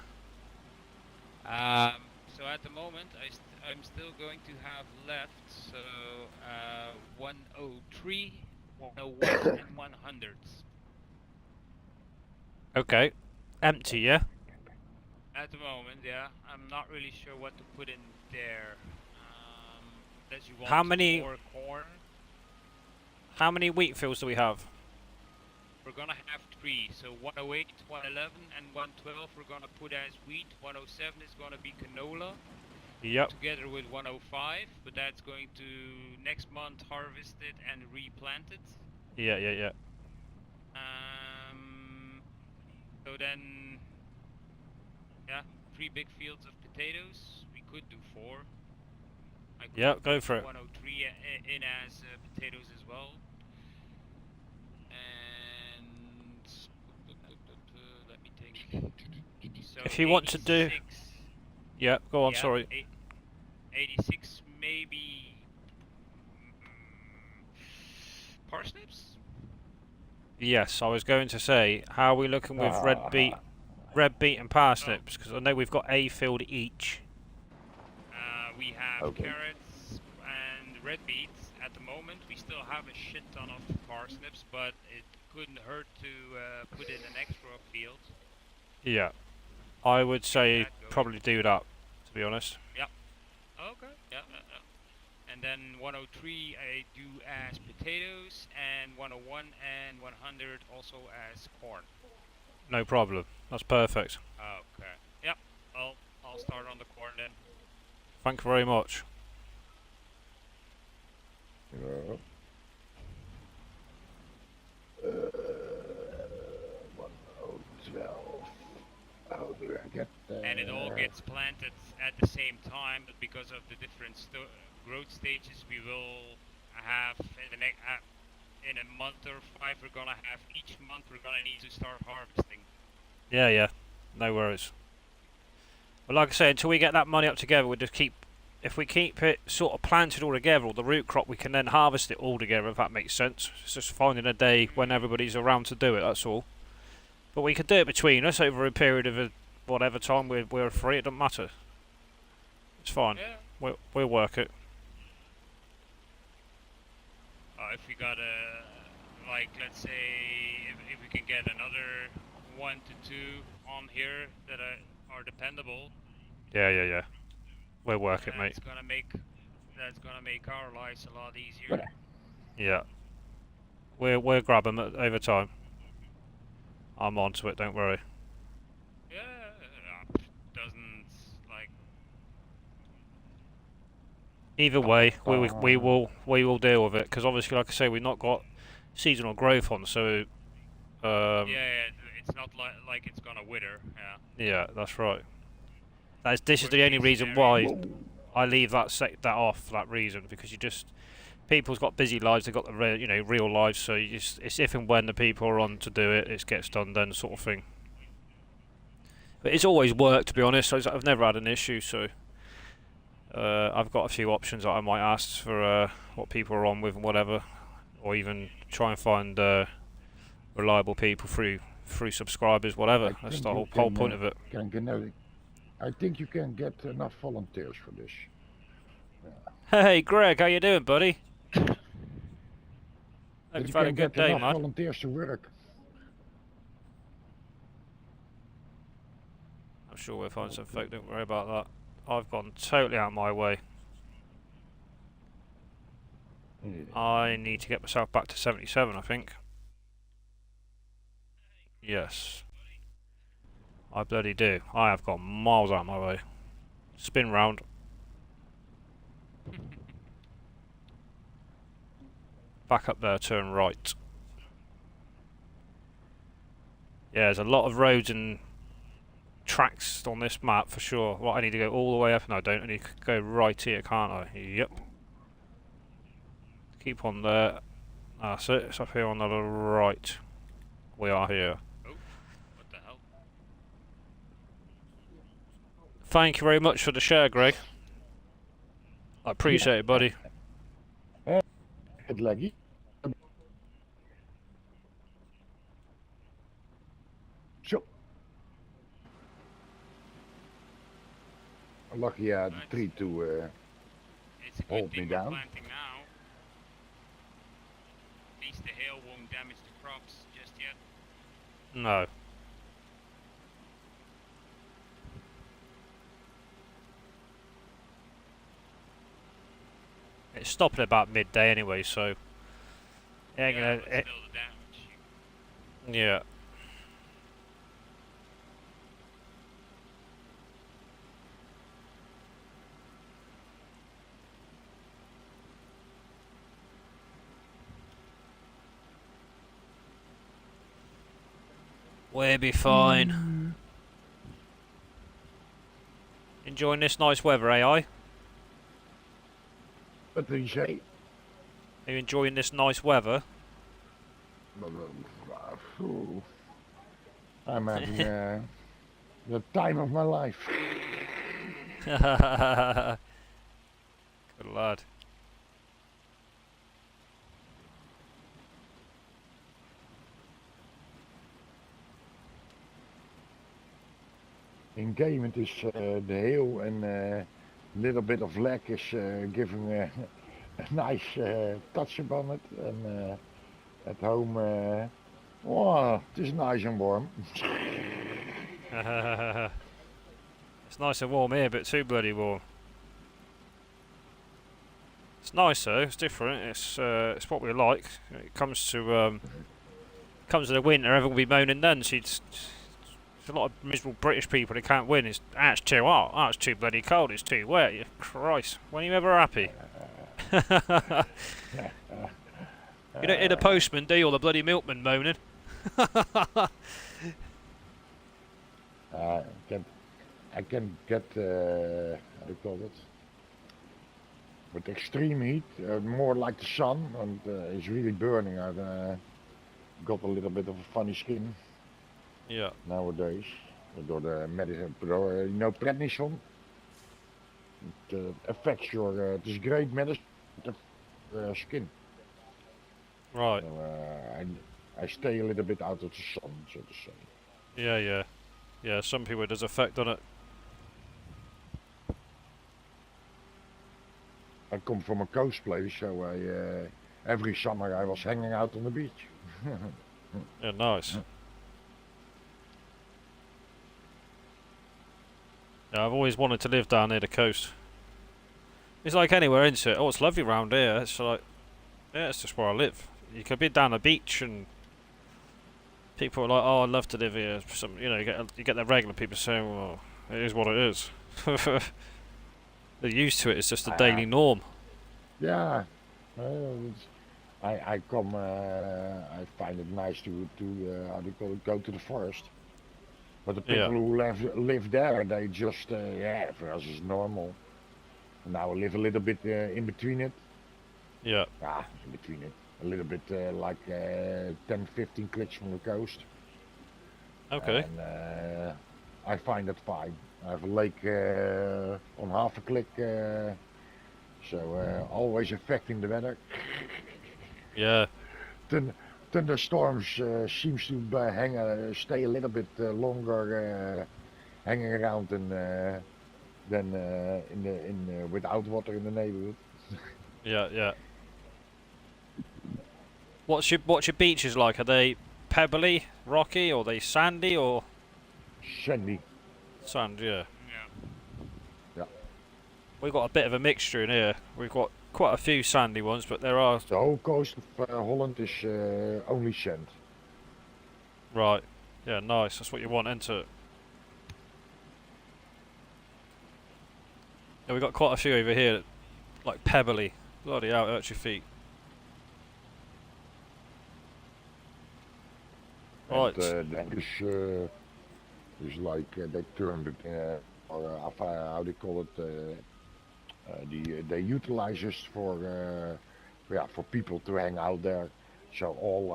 So at the moment, I'm still going to have left, so 103, 101, and 100s. Okay. Empty, yeah? At the moment, yeah. I'm not really sure what to put in there. Does you want How many- more corn? How many wheat fields do we have? We're gonna have 3, so 108, 111, and 112 we're gonna put as wheat. 107 is gonna be canola, Yep. together with 105, but that's going to next month harvest it and replant it. Yeah. So then, yeah, 3 big fields of potatoes. We could do 4. I could Yeah, put go for it. 103 in as potatoes as well. And let me think. So If you want to do- 86, Yeah, go on, yeah, sorry. 86 maybe parsnips? Yes, I was going to say, how are we looking with red beet and parsnips? Because I know we've got a field each. We have Okay. carrots and red beets at the moment. We still have a shit ton of parsnips, but it couldn't hurt to put in an extra field. Yeah. I would say that going. probably do that, to be honest. Okay. Yeah. And then 103 I do as potatoes, and 101 and 100 also as corn. No problem. That's perfect. Okay. Yep. I'll start on the corn then. Thank you very much. Yeah. 112. How do I get there? And it all gets planted at the same time, but because of the different growth stages, we will have in the next in a month or 5. We're gonna have each month. We're gonna need to start harvesting. Yeah. No worries. But like I say, until we get that money up together, we'll just keep... If we keep it sort of planted all together, or the root crop, we can then harvest it all together, if that makes sense. It's just finding a day when everybody's around to do it, that's all. But we could do it between us over a period of whatever time we're free, it doesn't matter. It's fine. Yeah. We'll work it. If we got like, let's say, if we can get another 1 to 2 on here that are dependable. Yeah. We'll work it, mate. That's gonna make our lives a lot easier. Yeah. We'll grab them over time. I'm onto it, don't worry. Yeah, doesn't like. Either way, we will deal with it, because obviously, like I say, we've not got seasonal growth on, so Yeah, it's not like it's gonna wither. Yeah. yeah, that's right. This is the Worst only case reason scenario. why I leave that off for that reason, because you just people's got busy lives, they've got the real lives, so it's if and when the people are on to do it, it gets done then, sort of thing. But it's always worked, to be honest. I've never had an issue, so I've got a few options that I might ask for what people are on with and whatever, or even try and find reliable people through subscribers, whatever. That's the whole point of it. I think you can get enough volunteers for this. Hey, Greg, how you doing, buddy? Hope But you've you had a can good get day, enough man. volunteers to work. I'm sure we'll find some folk, don't worry about that. I've gone totally out of my way. I need to get myself back to 77, I think. Yes. I bloody do. I have gone miles out of my way. Spin round. Back up there, turn right. Yeah, there's a lot of roads and tracks on this map for sure. Right, I need to go all the way up. No, I don't. I need to go right here, can't I? Yep. Keep on there. That's it. It's up here on the right. We are here. Oh, what the hell? Thank you very much for the share, Greg. I appreciate it, buddy. Het leggy. Zo. Lucky I had the tree to It's a good hold me thing we're down. planting now. At least the hail won't damage the crops just yet. No. It's stopping about midday anyway, so... It ain't Yeah, gonna... but still the damage. Yeah. We'll be fine. Enjoying this nice weather, AI? What did you say? Are you enjoying this nice weather? I'm having the time of my life. Good lad. In game it is the hail and a little bit of lag is giving a nice touch upon it. And at home, oh, it is nice and warm. It's nice and warm here, but too bloody warm. It's nice though. It's different. It's what we like. It comes to the winter, everyone will be moaning then. There's a lot of miserable British people that can't win. It's too hot. Oh, it's too bloody cold. It's too wet. Christ, when are you ever happy? You don't hear the postman, do you, or the bloody milkman moaning? I can get how do you call it? With extreme heat, more like the sun, and it's really burning. I've got a little bit of a funny skin. Yeah. Nowadays, door the medicine, prednison. It affects your. It is great medicine for skin. Right. So, I stay a little bit out of the sun, so to say. Yeah. Yeah, some people it does affect on it. I come from a coast place, so every summer I was hanging out on the beach. Yeah, nice. Yeah, I've always wanted to live down near the coast. It's like anywhere, isn't it? Oh, it's lovely round here. It's like, yeah, it's just where I live. You could be down the beach and people are like, oh, I'd love to live here. Some, you get the regular people saying, well, it is what it is. They're used to it. It's just a daily norm. Yeah, I come. I find it nice to how do you call it, go to the forest. But the people who live there, they just yeah, for us it's normal. Now I live a little bit in between it. Yeah. Ah, in between it. A little bit like 10-15 clicks from the coast. Okay. And I find that fine. I have a lake on half a click, so always affecting the weather. Yeah. Thunderstorms seems to stay a little bit longer hanging around than without water in the neighborhood. Yeah. What's your beaches like? Are they pebbly, rocky, or are they sandy, or sandy? Sand, yeah. Yeah. We've got a bit of a mixture in here. We've got quite a few sandy ones, but there are... The whole coast of Holland is only sand. Right. Yeah, nice. That's what you want, isn't it? Yeah, we've got quite a few over here, like pebbly. Bloody hell, it hurts your feet. Right. And then is like they turned it, or how they call it, they utilize it for people to hang out there. So all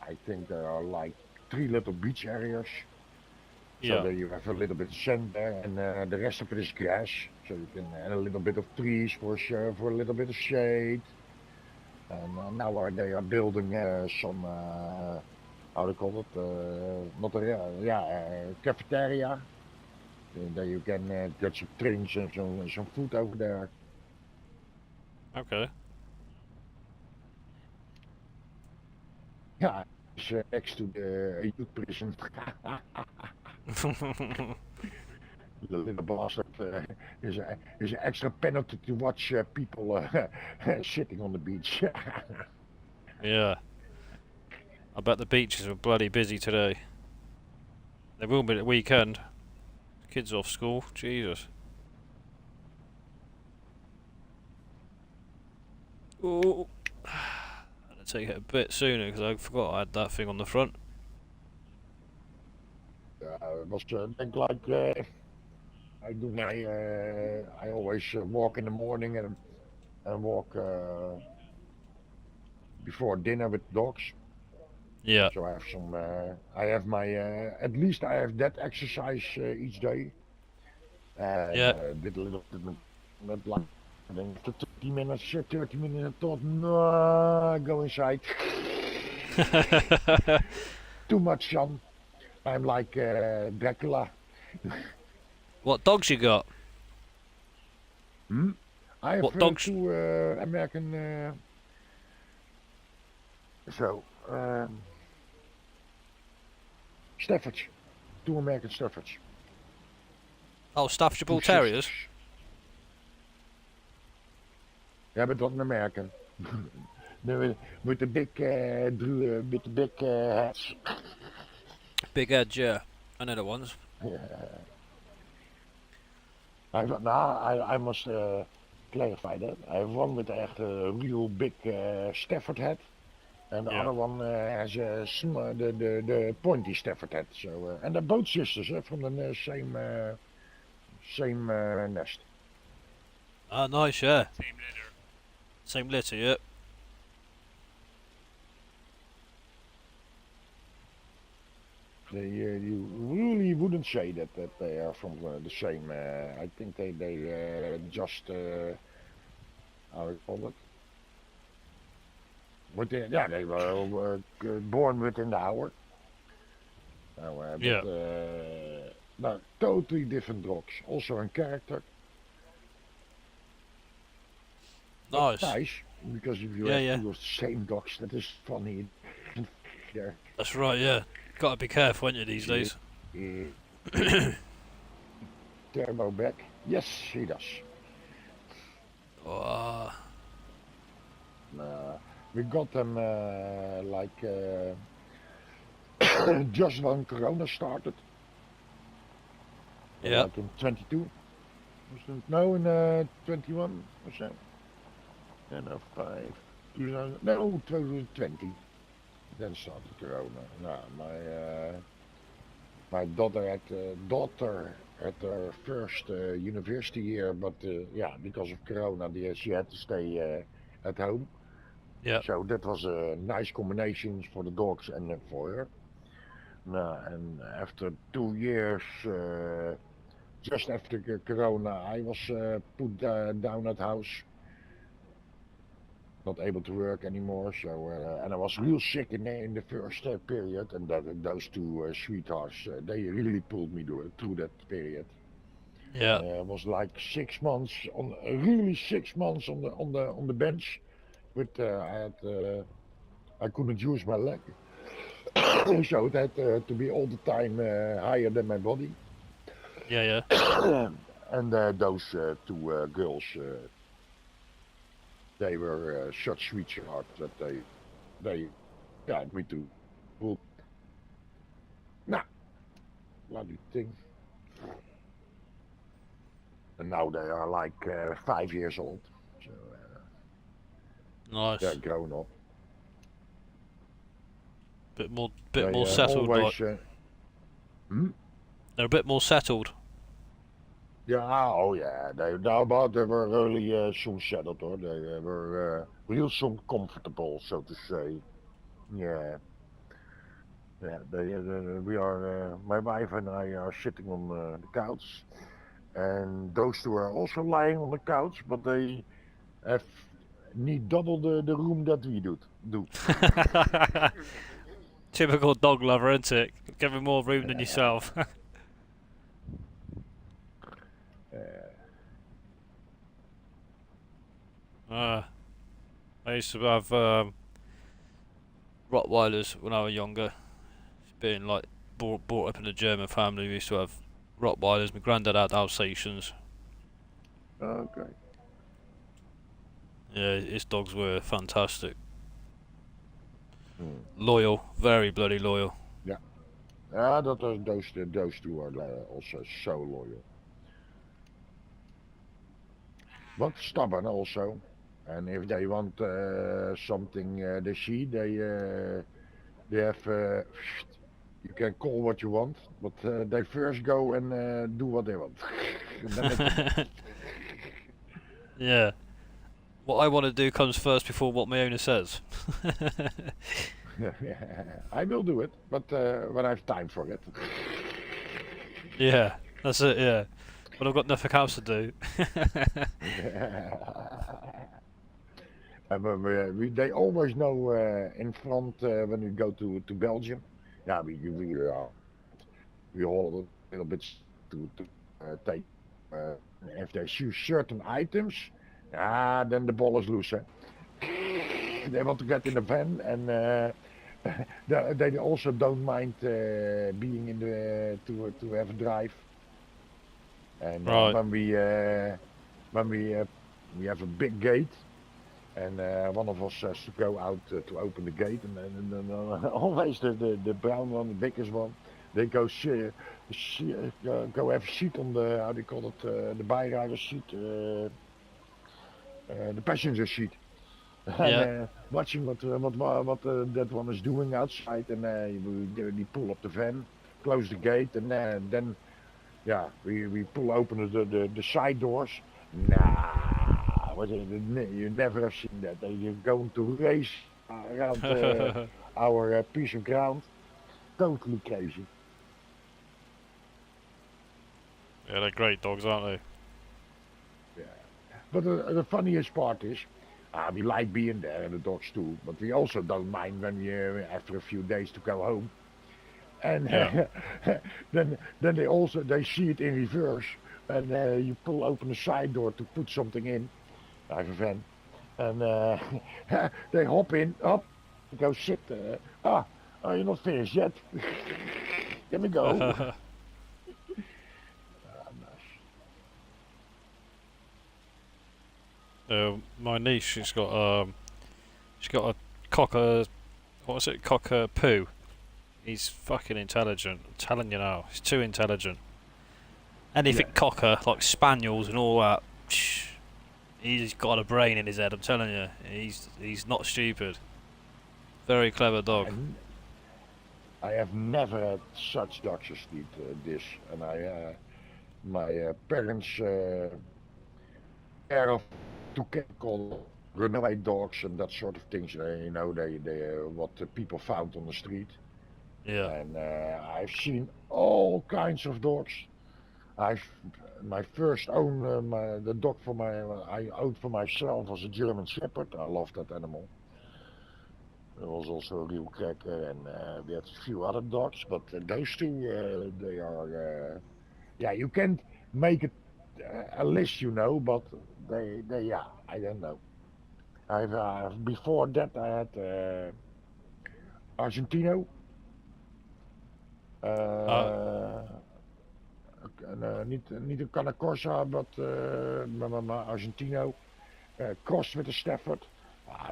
I think there are like 3 little beach areas, So Yeah. there you have a little bit of sand there, and the rest of it is grass. So you can and a little bit of trees for for a little bit of shade. And now they are building some how do you call it? Not a cafeteria. There you can get some drinks and some food over there. Okay. Yeah, it's next to the youth prison. The little bastard is an extra penalty to watch people sitting on the beach. Yeah. I bet the beaches were bloody busy today. They will be at the weekend. Kids off school. Jesus. Oh. I had to take it a bit sooner because I forgot I had that thing on the front. It was think like I do my I always walk in the morning and walk before dinner with dogs. Yeah. So I have some. I have my. At least I have that exercise each day. And Yeah. did a little bit with like. And then after 30 minutes, I thought, no, go inside. Too much sun. I'm like Dracula. What dogs you got? Hmm? I have What dogs? two American. Staffords. Two American Staffords. Oh, Staffordshire Bull Two Terriers. sisters. Yeah, but not an American. With the big, with the big hats. Big Edge, yeah. I know the ones. Yeah. I must clarify that. I have one with a real big Stafford hat, and the Yeah. other one has the pointy Stafford hat. So and they're both sisters from the same nest. Ah, nice, yeah. Same litter. Same litter, yeah. You really wouldn't say that they are from the same. I think they just how do you call it? They were born within the hour. Yeah. No, totally different dogs. Also in character. But Nice. nice, because if you Yeah, have yeah. two of the same dogs, that is funny. There. That's right, yeah. Gotta be careful, ain't you, these days? Turbo back. Yes, he does. Oh, We got them just when Corona started. yeah. Like in 22. No, in 21 or so. Yeah, no, 2020. Then started Corona. No, my daughter had her first university year, but because of Corona, she had to stay at home. Yeah. So that was a nice combination for the dogs and for her. And after 2 years, just after Corona, I was put down at house, not able to work anymore. So and I was real sick in the first period, and those two sweethearts, they really pulled me through that period. Yeah. It was like 6 months really 6 months on the bench. With I couldn't use my leg, so it had to be all the time higher than my body. Yeah, yeah. And those two girls, they were such sweethearts that they had me to pull. Nah, bloody thing. And now they are like 5 years old, so Nice. they're grown up. Bit more They, settled, always, like. They're a bit more settled. Yeah, oh yeah, they were really soon settled, or they were real soon comfortable, so to say. Yeah, Yeah, we are, my wife and I are sitting on the couch, and those two are also lying on the couch, but they have need double the room that we do. Typical dog lover, isn't it? Give him more room than yourself. Uh, uh, I used to have Rottweilers when I was younger. Being like brought up in a German family, we used to have Rottweilers. My granddad had Alsatians. okay. Yeah, his dogs were fantastic. Hmm. Loyal, very bloody loyal. Yeah, those two are also so loyal, but stubborn also. And if they want something they see, they have. You can call what you want, but they first go and do what they want. Then they come back. Yeah. What I want to do comes first before what my owner says. I will do it, but when I have time for it. Yeah, that's it, yeah. But I've got nothing else to do. They always know in front when we go to Belgium. Yeah, we hold a little bit to take. Uh, if they choose certain items, then the ball is loose. They want to get in the van, and they also don't mind being in the to have a drive. And Right. when we have a big gate, and one of us has to go out to open the gate, and then always the brown one, the biggest one, they go go have a seat on the, how do you call it, the bijrijder seat, the passenger seat, and Yeah. watching what that one is doing outside, and we pull up the van, close the gate, and then yeah, we pull open the side doors. Nah, you never have seen that. You're going to race around our piece of ground. Totally crazy. Yeah, they're great dogs, aren't Yeah. But the funniest part is, we like being there and the dogs too. But we also don't mind when we after a few days to go home. And Yeah. then they see it in reverse, and you pull open the side door to put something in. I have a van, and they hop in, up, go sit. Are you not finished yet? Let me go. they? My niece, she's got a cocker, what is it, cocker poo. He's fucking intelligent. I'm telling you now, he's too intelligent. Anything Yeah. cocker, like spaniels and all that. He's got a brain in his head. I'm telling you, he's not stupid. Very clever dog. And I have never had such dogs as this, and my parents care of to call runaway dogs and that sort of things. They what the people found on the street, Yeah. and I've seen all kinds of dogs. I've my first own the dog for my I owned for myself was a German Shepherd. I love that animal. It was also a real cracker, and we had a few other dogs, but those two they are yeah, you can't make it a list, but they yeah, I don't know. I've before that I had Argentino, Uh, uh, niet een Canna Corsa, but Argentino, crossed with a Stafford.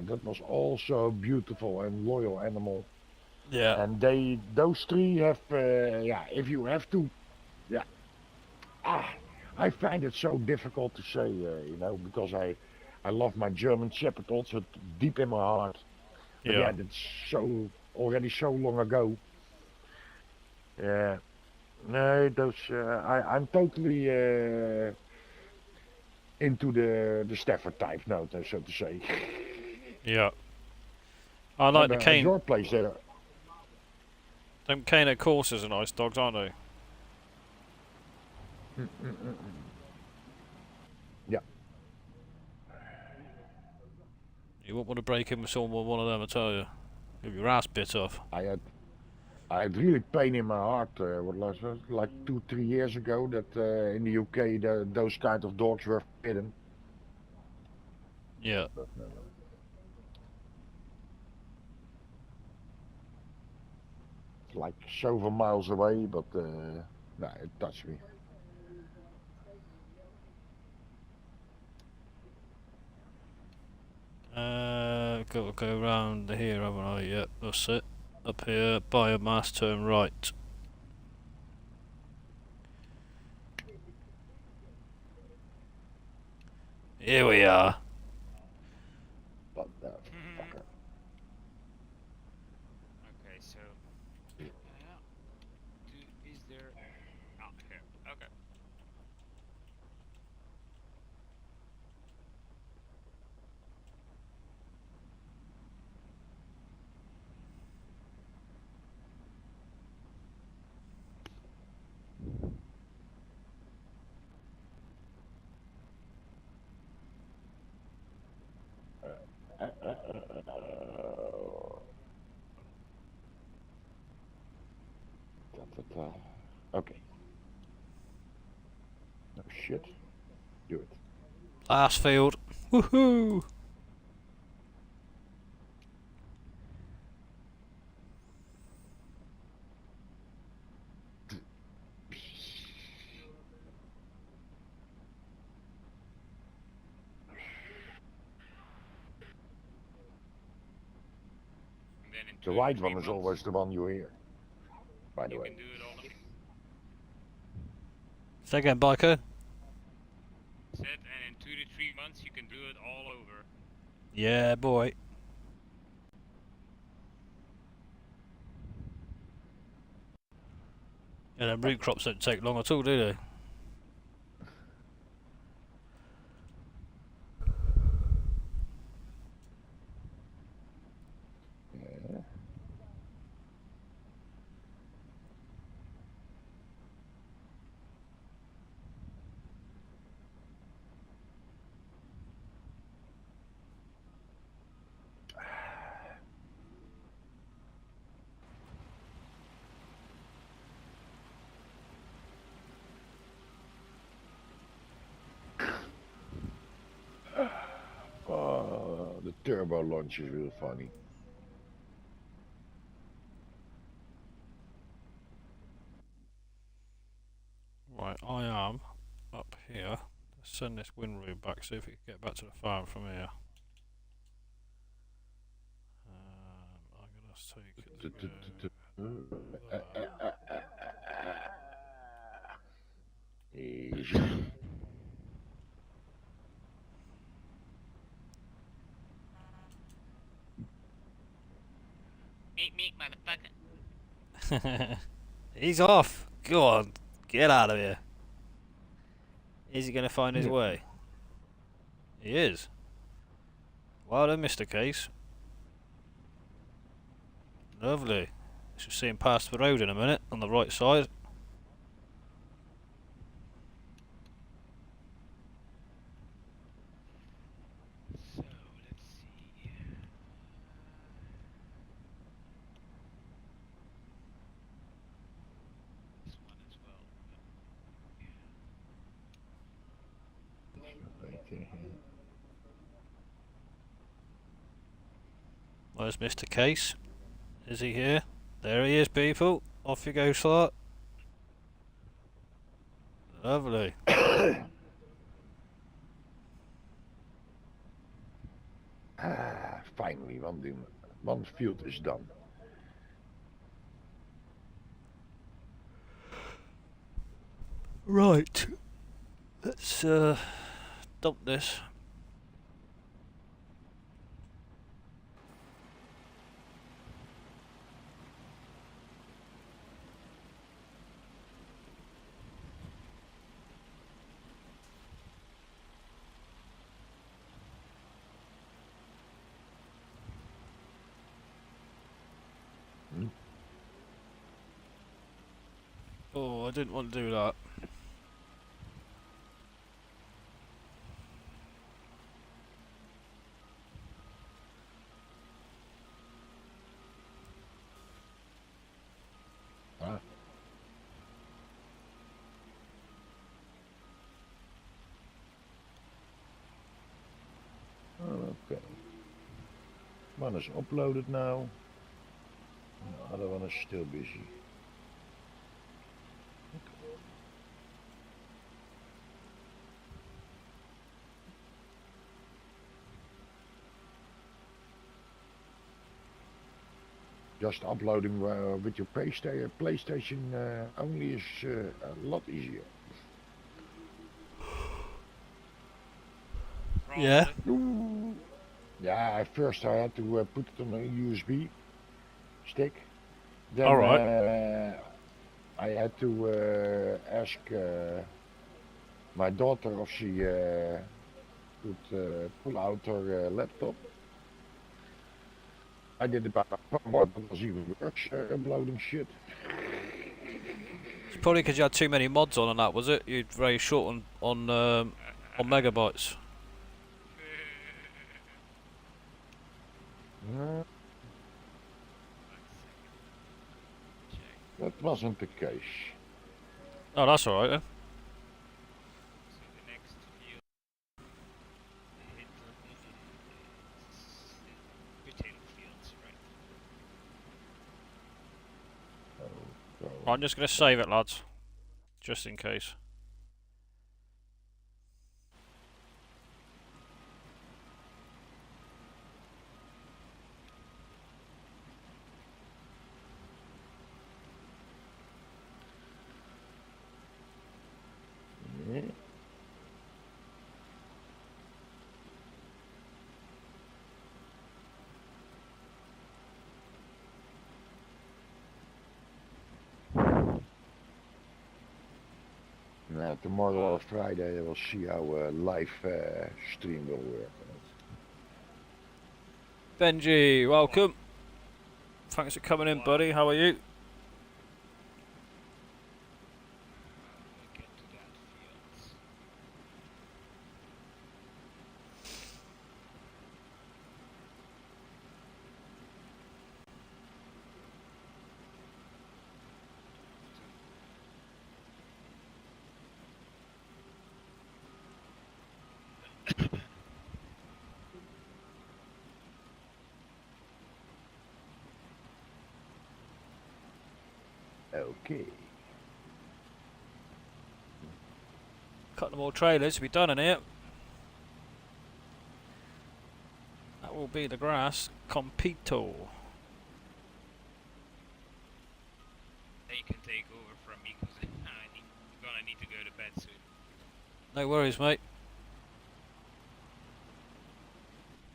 That was also beautiful and loyal animal. yeah. And those three have, yeah, if you have to, yeah, I find it so difficult to say, because I love my German Shepherd also deep in my heart. But Yeah. yeah, that's already so long ago. Yeah, no, I'm totally into the Stafford type now, so to say. Yeah. I like the At cane. your place there, Them Kano courses are nice dogs, aren't they? Yeah. You won't want to break in with someone one of them, I tell you. Give your ass bit off. I had really pain in my heart. What was it, like 2-3 years ago that in the UK those kind of dogs were forbidden. Yeah. But no. It's like several miles away, but no, it touched me. Got to go round here, haven't I? Yep, that's it. Up here, biomass, turn right. Here we are. But fucker. Okay, so is there? Ah, here. Okay. Okay. No shit. Do it. Last field. Woohoo! And then in The 2 to right 3 one is months, always the one you hear. By the you way. can do it all. Say again, biker. Said, and in 2 to 3 months, you can do it all over. Yeah, boy. Yeah, them root crops don't take long at all, do they? Yeah. The turbo launch is real funny. Right, I am up here. Let's send this wind room back, see if we can get back to the farm from here. I'm gonna take it to go Easy. Meet, motherfucker. He's off! Go on, get out of here. Is he gonna find his Yeah. way? He is. Well done, Mr. Case. Lovely. Should see him pass the road in a minute on the right side. So let's see. This one as well. Right there. Where's Mr. Case? Is he here? There he is, people. Off you go, slut. Lovely. Finally, one field is done. Right. Let's dump this. didn't want to do that. Ah. Okay. One is uploaded now. The other one is still busy. Just uploading with your PlayStation only is a lot easier. Yeah. Probably. Yeah, at first I had to put it on a USB stick. Then Alright. I had to ask my daughter if she could pull out her laptop. I did it by my phone, but it was even worse uploading shit. It's probably because you had too many mods on and that, was it? You're very short on megabytes. No, that wasn't the case. Oh, that's alright then. So the next field hit is potato fields, right? So, I'm just going to save it, lads. Just in case. yeah. Now, tomorrow or Friday, we'll see how live stream will work. Benji, welcome. Thanks for coming in, buddy. How are you? We'll get to that fields. Okay. Couple more trailers to be done in here. That will be the grass compito. Now you can take over from me because I'm gonna need to go to bed soon. No worries, mate.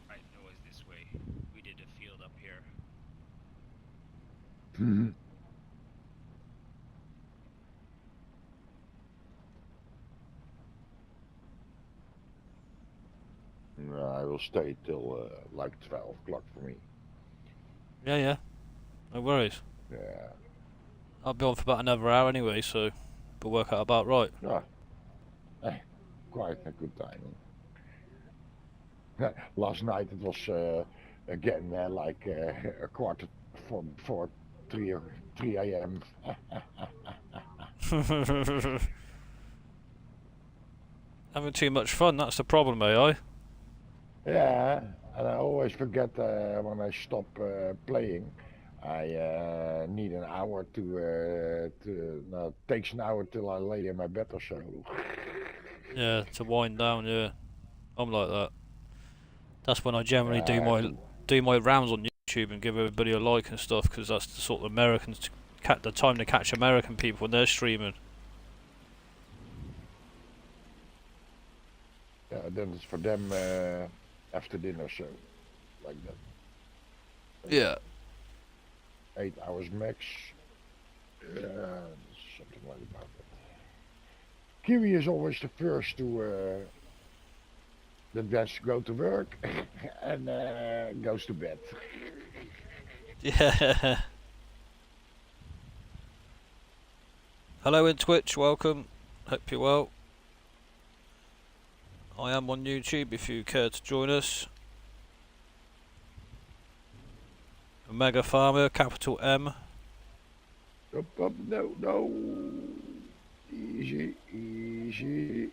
Right, it was this way. We did a field up here. I will stay till like 12 o'clock for me. Yeah, yeah. No worries. Yeah. I'll be on for about another hour anyway, so we'll work out about right. Yeah. Quite a good timing. Last night it was again like a quarter before 3 a.m. Having too much fun, that's the problem, AI. Yeah, and I always forget when I stop playing. I need an hour no, it takes an hour till I lay in my bed or so. Yeah, to wind down, yeah. I'm like that. That's when I generally Yeah, I have to- do my rounds on YouTube and give everybody a like and stuff, because that's the sort of Americans, the time to catch American people when they're streaming. Yeah, then it's for them after dinner, so like that. Yeah. 8 hours max. Something like about that. Kiwi is always the first to that has to go to work and goes to bed. Yeah. Hello in Twitch, welcome. Hope you're well. I am on YouTube if you care to join us. Mega Farmer, capital M. Up, no, no. Easy, easy.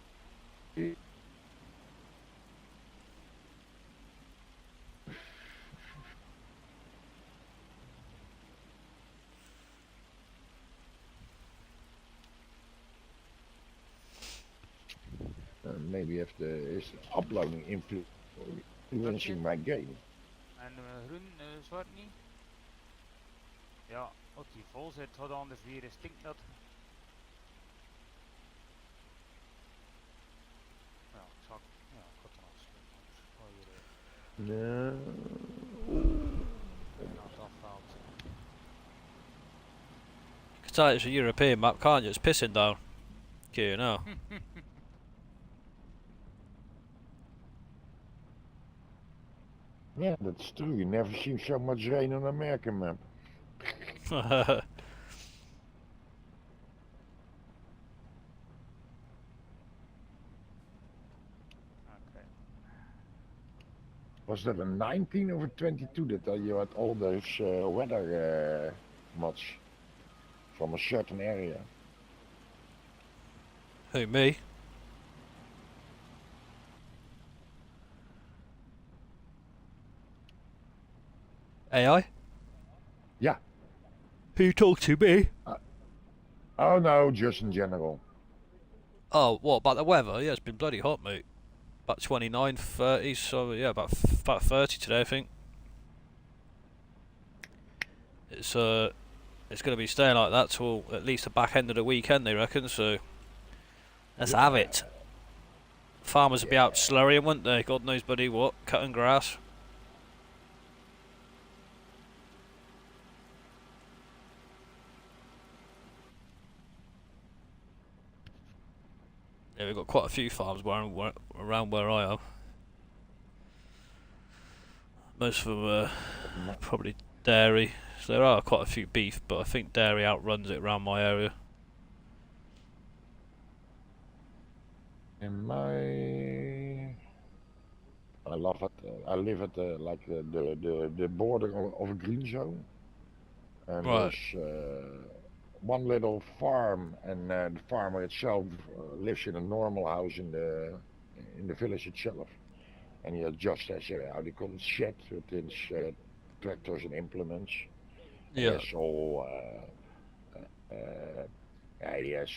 Maybe if is uploading influencing my game. En groen, zwart niet? Ja, als die vol zit, gaat anders weer stinkt dat. Ja, ik had er al No. dat valt. You can tell it's a European map, can't you? It's pissing down. Okay, now. Yeah, that's true. You never seen so much rain on an American map. Okay. Was that a 19 or a 22 that you had all those weather mods from a certain area? Who, me? AI? Yeah. Who talk to me? Oh no, just in general. Oh, what, about the weather? Yeah, it's been bloody hot, mate. About 29, 30, so yeah, about 30 today, I think. It's going to be staying like that till at least the back end of the weekend, they reckon, so let's have it. Farmers will be out slurrying, won't they? God knows bloody what, cutting grass. Yeah, we've got quite a few farms around where I am. Most of them are probably dairy. So there are quite a few beef, but I think dairy outruns it around my area. In I love it. I live at the border of a green zone, and Right. there's one little farm, and the farmer itself lives in a normal house in the village itself, and he has just has how do you call it, shed with his tractors and implements. Yeah. He has all. He has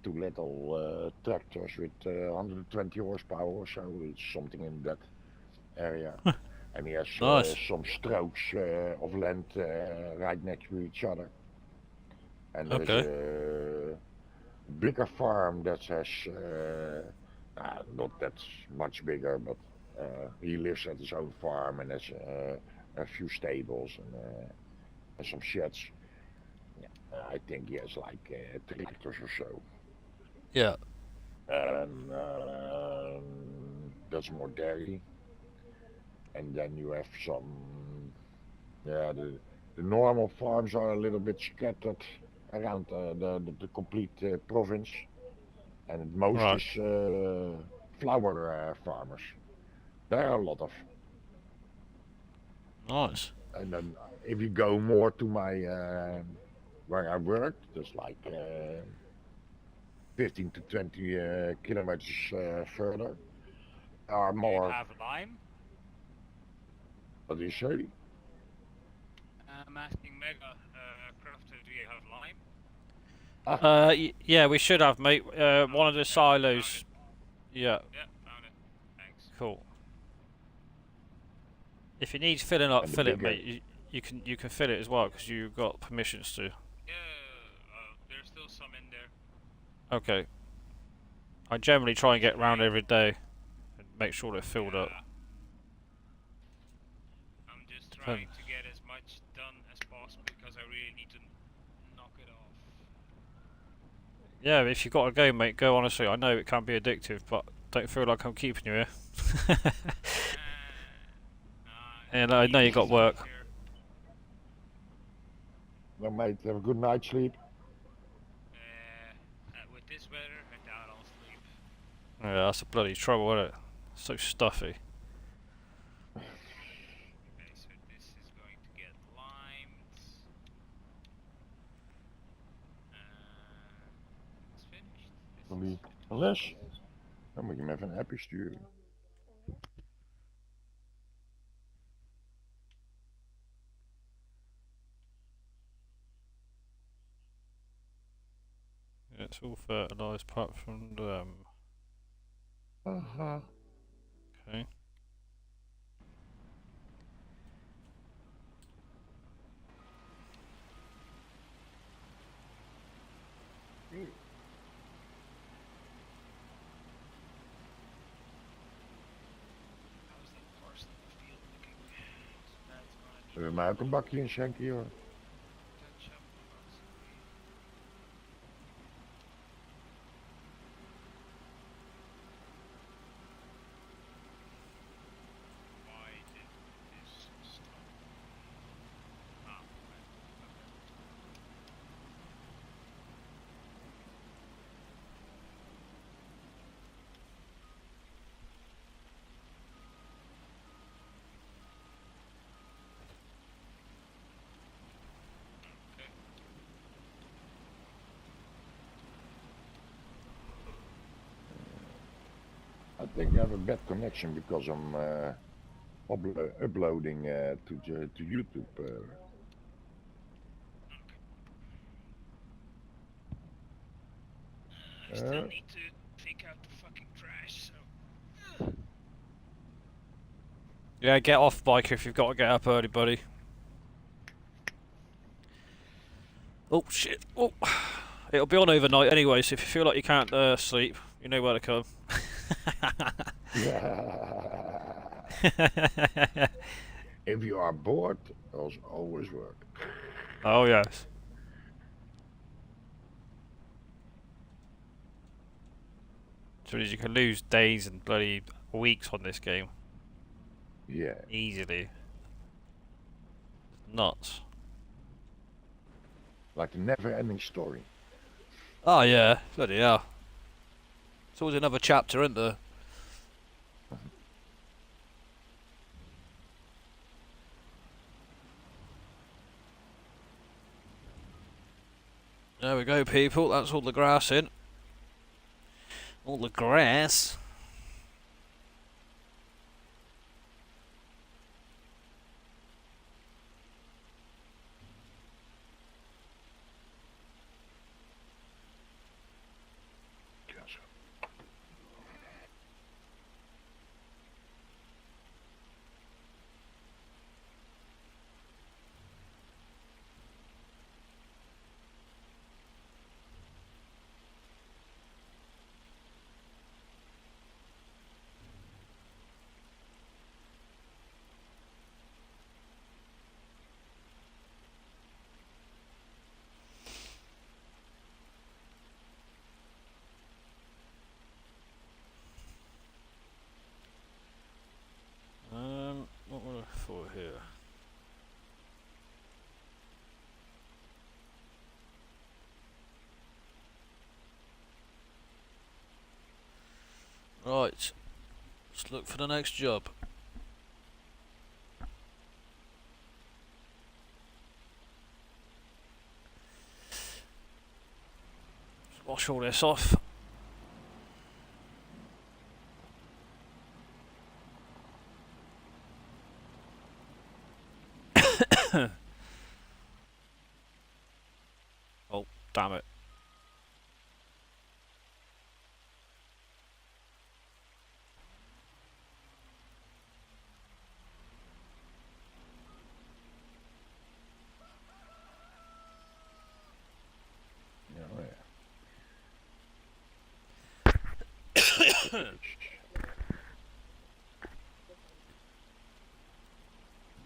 two little tractors with 120 horsepower or so. It's something in that area. And he has Nice. some strokes of land right next to each other. And there's a bigger farm that has, not that much bigger, but he lives at his own farm and has a few stables and some sheds. I think he has like 3 hectares or so. Yeah. And that's more dairy. And then you have some, the normal farms are a little bit scattered around the complete province. And most Right. is flower farmers. There are a lot of. Nice. And then if you go more to my where I work, there's like 15 to 20 kilometers further. Are Do you more. have lime? What do you say? I'm asking Mega Crafter, do you have lime? Yeah, we should have, mate. One of the silos. Yeah. Yeah, found it. Thanks. Cool. If it needs filling up, And the fill it, bigger- mate. You can fill it as well because you've got permissions to. Yeah, there's still some in there. Okay. I generally try and get round every day and make sure they're filled up. Yeah. I'm just trying to get as much done as possible because I really need to knock it off. Yeah, if you've got to go, mate, go. Honestly, I know it can be addictive, but don't feel like I'm keeping you here. And I know you got work. Well, mate, have a good night's sleep. Yeah, that's a bloody trouble, isn't it? So stuffy. Okay, so this is going to get limed. It's finished. Dan This die is een les. Dan moet je hem even een appje sturen. Yeah, it's all fertilised apart from them. Haha. Okay. how's that parcel of the field looking? So that's gonna Zullen we need mij ook een bakje inschenken, joh? touch up possibly. Why did this stop? Ah, right. Okay. Okay. I think I have a bad connection because I'm uploading to YouTube. I still need to take out the fucking trash, so. Yeah, get off, biker, if you've got to get up early, buddy. Oh, shit. Oh. It'll be on overnight anyway, so if you feel like you can't sleep, you know where to come. If you are bored, there's always work. Oh, yes. So you can lose days and bloody weeks on this game. Yeah. Easily. Nuts. Like a never-ending story. Oh, yeah. Bloody hell. It's always another chapter, isn't there? There we go, people. That's all the grass in. All the grass. What were I for here? Right. Let's look for the next job. Let's wash all this off. Oh, damn it.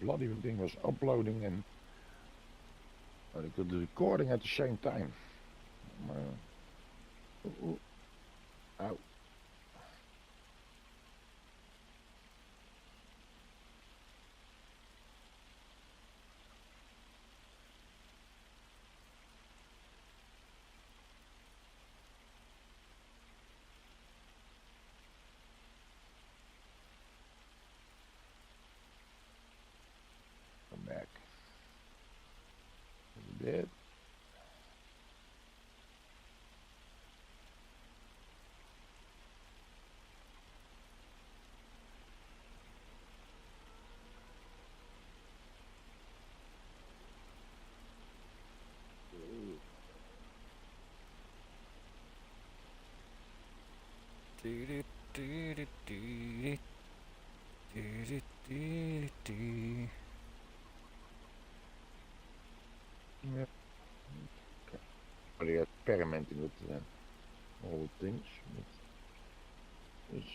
Bloody thing was uploading and I could do recording at the same time. Ow. Dead. Yeah. Okay. But he experimenting with all things. It's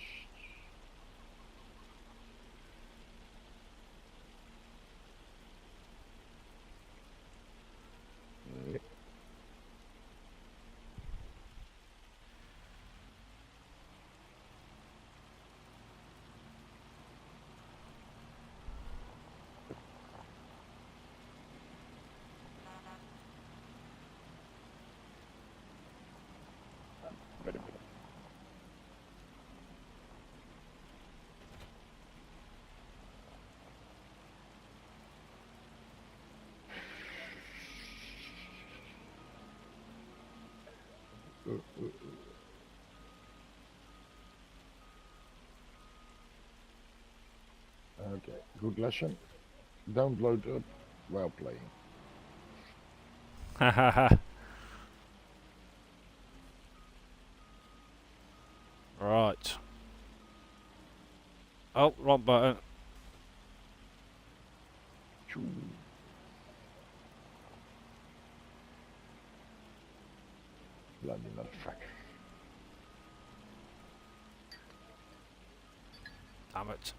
yeah. Better. Okay, good lesson. Don't load up while playing. Right. Oh, wrong button. Choo. Bloody motherfucker. Damn it.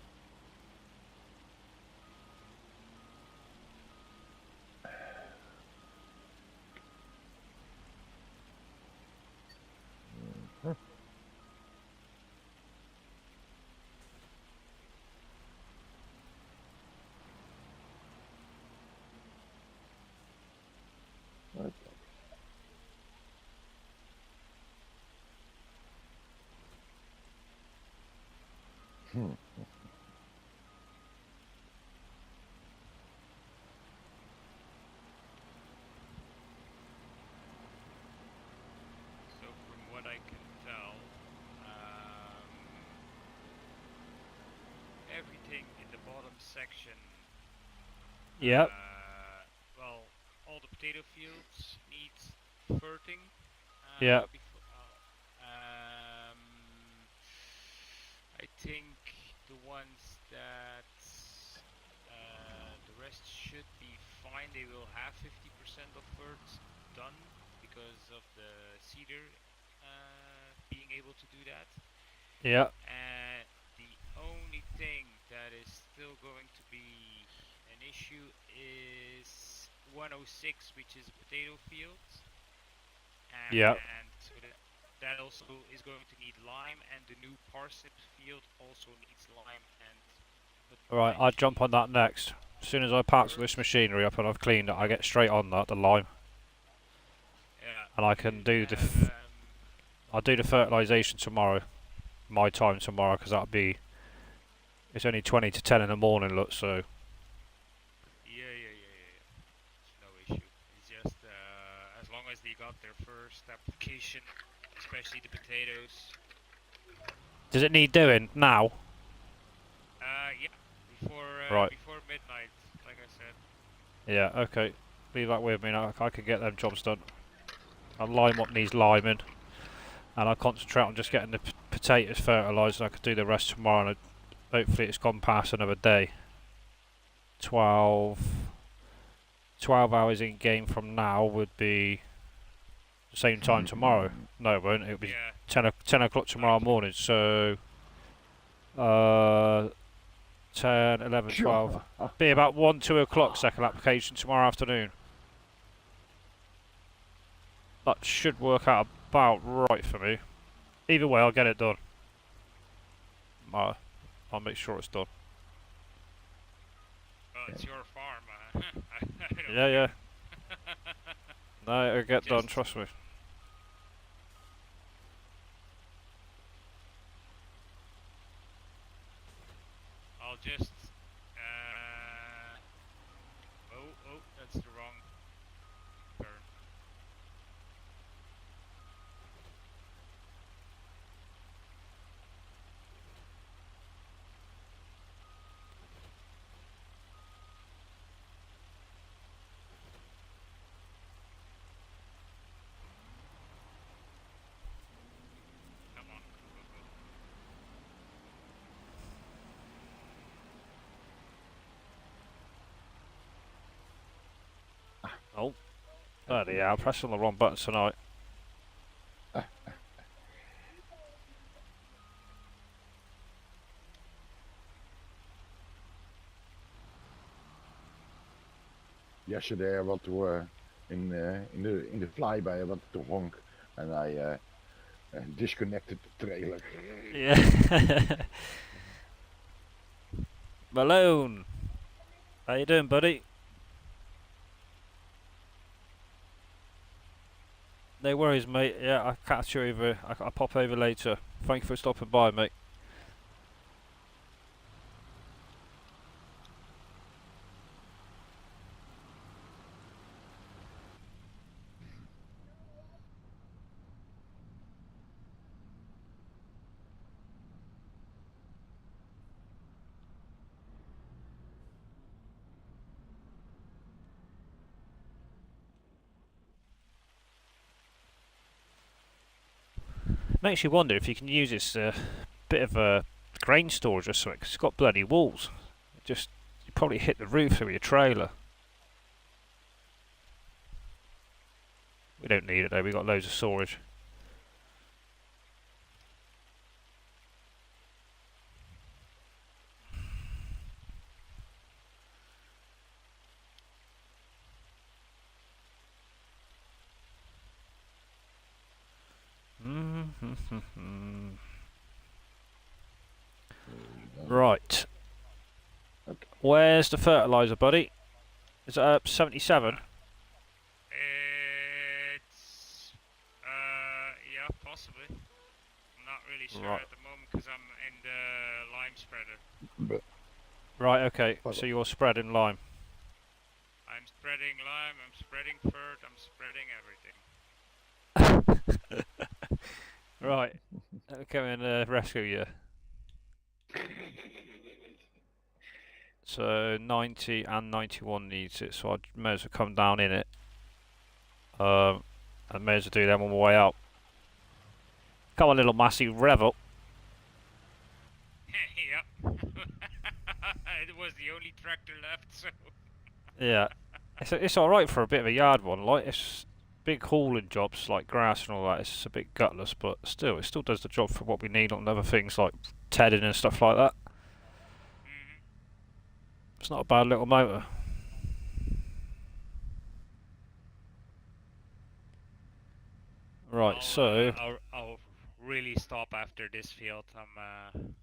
Huh. Okay. Hmm. So from what I can tell, everything in the bottom section, Yep. well, all the potato fields needs ferting. Yep. I think the ones that the rest should be fine. They will have 50% of ferts done because of the cedar being able to do that. Yep. And the only thing that is still going to be an issue is 106, which is a potato field. Yep. And so that also is going to need lime, and the new parsnip field also needs lime and. Right, I'll jump on that next. As soon as I park this machinery up and I've cleaned it, I get straight on that, the lime. Yeah. And I can do the I'll do the fertilisation tomorrow. My time tomorrow, because that'll be... It's only 20 to 10 in the morning, look, so... Yeah. It's no issue. It's just as long as they got their first application, especially the potatoes. Does it need doing now? Yeah. Right. Before midnight, like I said. Yeah, okay. Leave that with me, I can get them jobs done. I'll lime what needs liming. And I'll concentrate on just getting the potatoes fertilised, and I can do the rest tomorrow, and hopefully it's gone past another day. 12 hours in game from now would be the same time tomorrow. No, it won't. It'll be 10 o'clock tomorrow morning, so 10, 11, 12. Be about 1, 2 o'clock second application tomorrow afternoon. That should work out about right for me. Either way, I'll get it done. I'll make sure it's done. Well, it's your farm. Yeah. No, it'll get done, trust me. I'll just. Oh, that's the wrong. Bloody hell, I pressed on the wrong button tonight. Yesterday I went to in the flyby I wanted to honk, and I disconnected the trailer. Yeah. Malone! How you doing, buddy? No worries, mate. Yeah, I'll catch you over. I'll pop over later. Thank you for stopping by, mate. Makes you wonder if you can use this bit of a grain storage or something, 'cause it's got bloody walls. Just, you probably hit the roof of your trailer. We don't need it though, we got loads of storage. Right. Okay. Where's the fertilizer, buddy? Is it up 77? It's yeah, possibly. I'm not really sure Right. at the moment because I'm in the lime spreader. But Right, okay. Hold So on. you're spreading lime. I'm spreading lime, I'm spreading fert, I'm spreading everything. Right. Let me come and rescue you. So 90 and 91 needs it, so I may as well come down in it. I may as well do them on my way out. Come on, little Massey, rev up. Yep. It was the only tractor left, so. Yeah. It's alright for a bit of a yard one. Like, it's big hauling jobs like grass and all that. It's a bit gutless, but still, it still does the job for what we need on other things like tedding and stuff like that. Mhm. It's not a bad little motor. Right, so I'll really stop after this field. I'm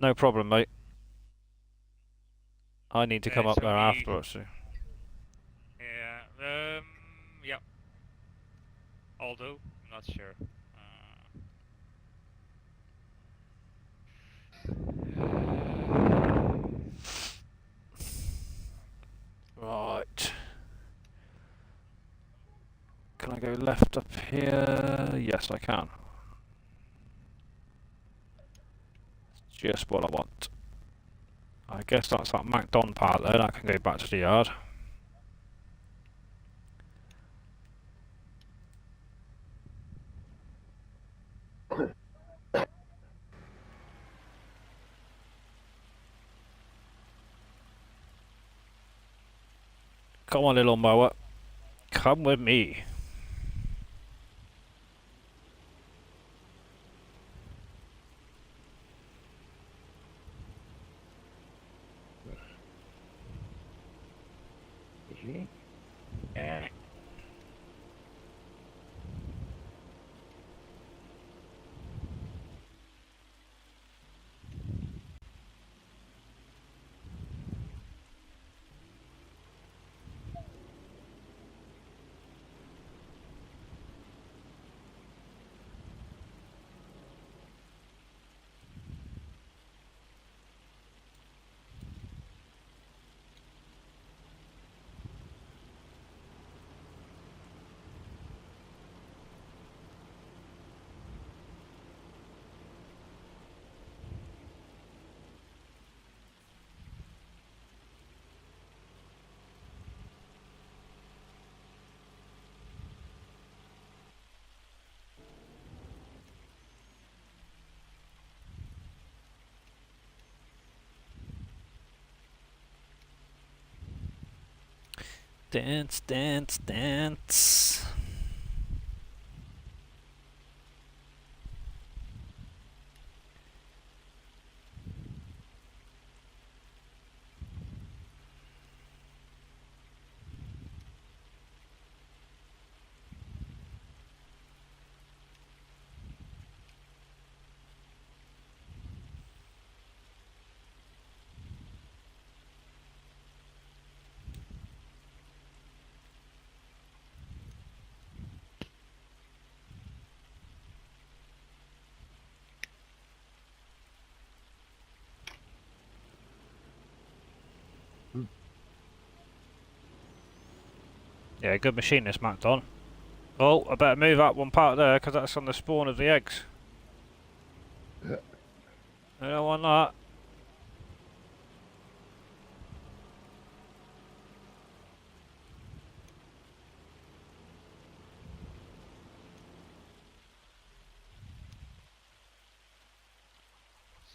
no problem, mate. I need to come up so there we- afterwards. So. yeah, yeah. Although I'm not sure. Right. Can I go left up here? Yes, I can. Just what I want. I guess that's that MacDon part there. I can go back to the yard. Come on, little mower. Come with me. is he? Yeah. Dance, dance, dance. Yeah, good machine this Mac Don. Oh, I better move up one part there because that's on the spawn of the eggs. Yeah. I don't want that.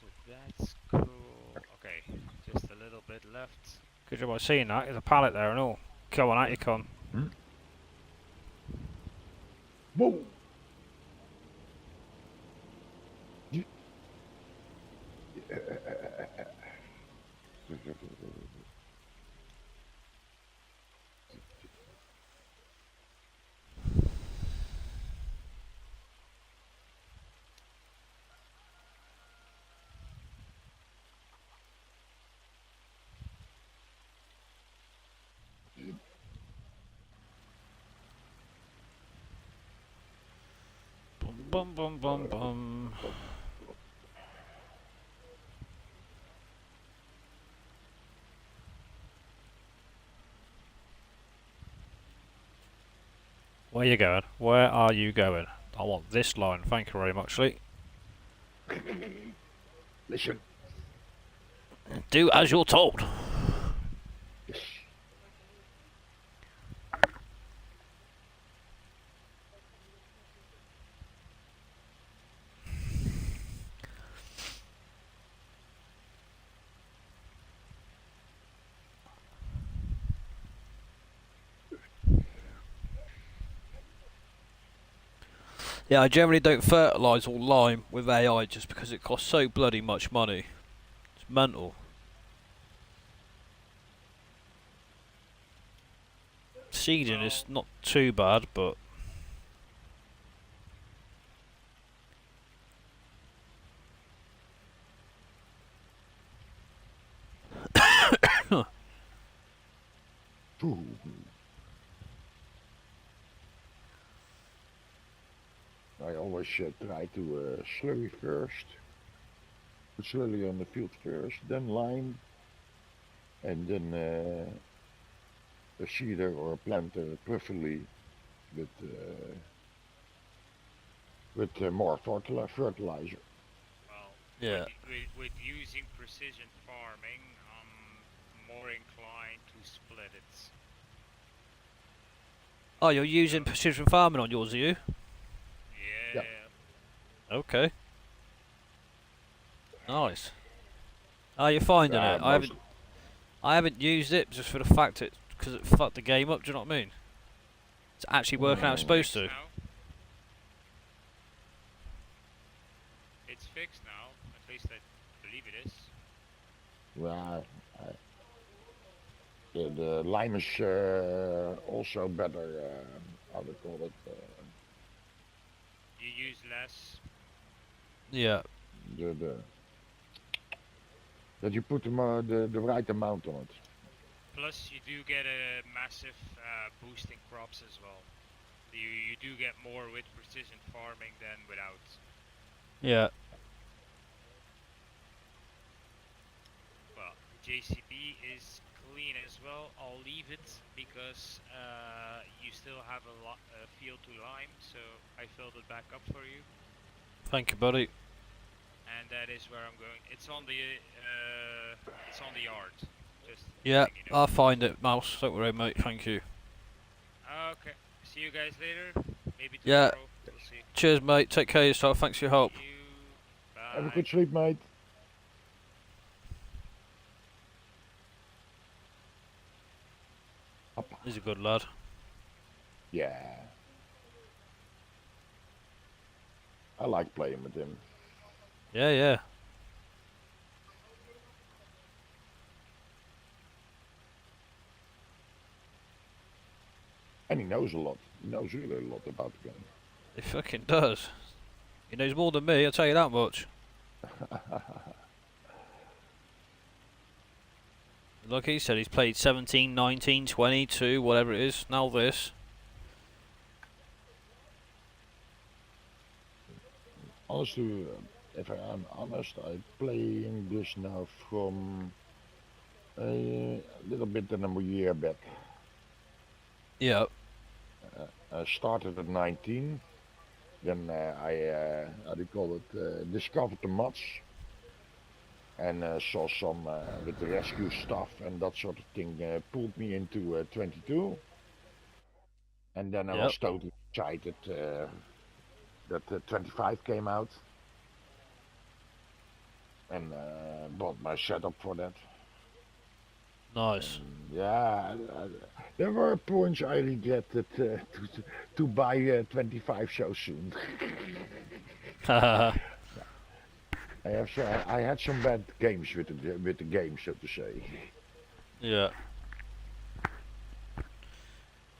So that's cool. Okay, just a little bit left. Good job I seen that. There's a pallet there and all. Come on, out you come. Whoa! Bum bum bum bum. Where you going? Where are you going? I want this line. Thank you very much, Lee. Listen. Do as you're told. Yes. Yeah, I generally don't fertilise or lime with AI just because it costs so bloody much money. It's mental. Seeding is not too bad, but Ooh. I always try to slurry first. Put slurry on the field first, then lime, and then a seeder or a planter, preferably with more fertilizer. Well, yeah. with using precision farming, I'm more inclined to split it. Oh, you're using precision farming on yours, are you? Yeah. Okay. Nice. Oh, you're finding it. I haven't used it just for the fact because it fucked the game up. Do you know what I mean? It's actually working how it's supposed to. Now. It's fixed now. At least I believe it is. Well, the lime is also better. How to call it? You use less. Yeah. That you put the right amount on it. Plus, you do get a massive boost in crops as well. You do get more with precision farming than without. Yeah. Well, JCB is clean as well. I'll leave it because you still have a field to lime, so I filled it back up for you. Thank you, buddy. And that is where I'm going. It's on the yard. Just Yeah, letting you know. I'll find it, Mouse. Don't worry, mate. Thank you. Okay. See you guys later. Maybe Yeah. tomorrow. We'll see. Cheers, mate. Take care of yourself. Thanks for your help. See you. Bye. Have a good sleep, mate. He's a good lad. Yeah. I like playing with him. Yeah, yeah. And he knows a lot. He knows really a lot about the game. He fucking does. He knows more than me, I'll tell you that much. Like he said, he's played 17, 19, 22, whatever it is. Now this. Honestly, if I'm honest, I'm playing this now from a little bit than a year back. Yeah. I started at 19. Then how do you call it, discovered the mods. And saw some with the rescue stuff and that sort of thing pulled me into 22. And then I Yep. was totally excited that 25 came out. And bought my setup for that. Nice. And, yeah, there were points I regretted to buy 25 so soon. I had some bad games with the game, so to say. Yeah.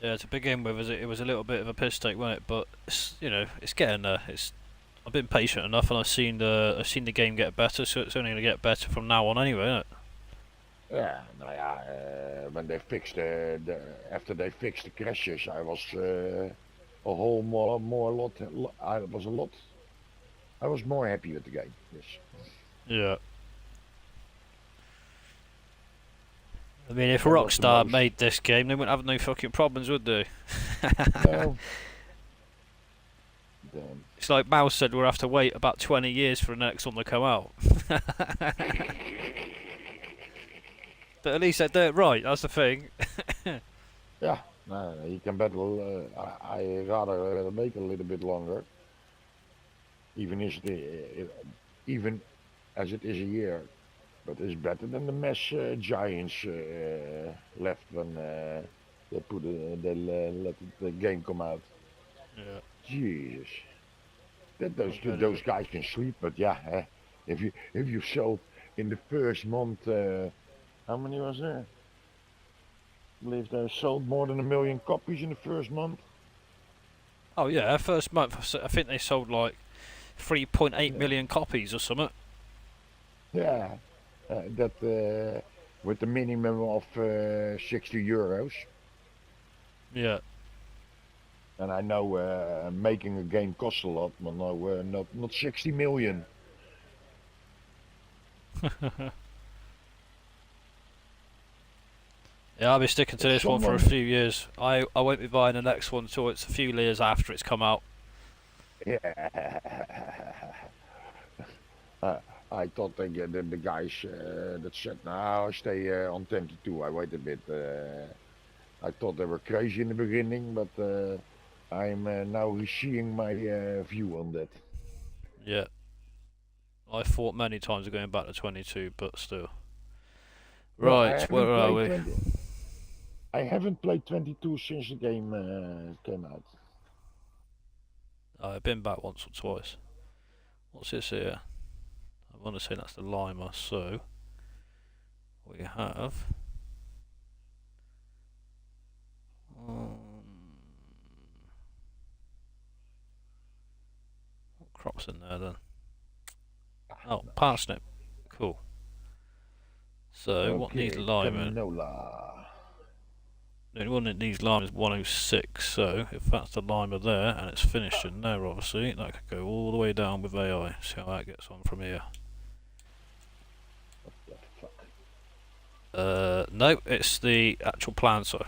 Yeah, to begin with, it was a little bit of a piss take, wasn't it? But it's, you know, it's getting there. I've been patient enough, and I've seen the game get better, so it's only going to get better from now on, anyway, isn't it? Yeah, nou ja, when they fixed after they fixed the crashes, I was a whole lot. I was more happy with the game. Yes. Yeah. I mean, if That was the Rockstar most- made this game, they wouldn't have no fucking problems, would they? No. Damn. It's like Mouse said, we'll have to wait about 20 years for the next one to come out. But at least they do it right, that's the thing. Yeah, no, you can battle. I rather make it a little bit longer, even even as it is a year, but it's better than the mess giants left when they let the game come out. Yeah. Jesus, those guys can sleep, but yeah, if you sold in the first month, how many was there? I believe they sold more than 1 million copies in the first month. Oh yeah, first month, I think they sold like 3.8 million copies or something. Yeah, that with the minimum of 60 euros. Yeah. And I know making a game costs a lot, but no, not 60 million. Yeah, I'll be sticking to this one for a Someone- few years. I won't be buying the next one until it's a few years after it's come out. Yeah. I thought the guys that said, "No, I stay on 22." I wait a bit. I thought they were crazy in the beginning, but I'm now seeing my view on that. Yeah. I thought many times of going back to 22, but still. Well, I Right, haven't where are played we? 20 I haven't played 22 since the game came out. I've been back once or twice. What's this here? I want to say that's the Lima, so we have what crops in there then? Oh, parsnip. Cool. So what needs lime in? Canola. The one that needs lime is 106, so if that's the lima there and it's finished in there obviously, that could go all the way down with AI. See how that gets on from here. What the fuck? No, it's the actual planter.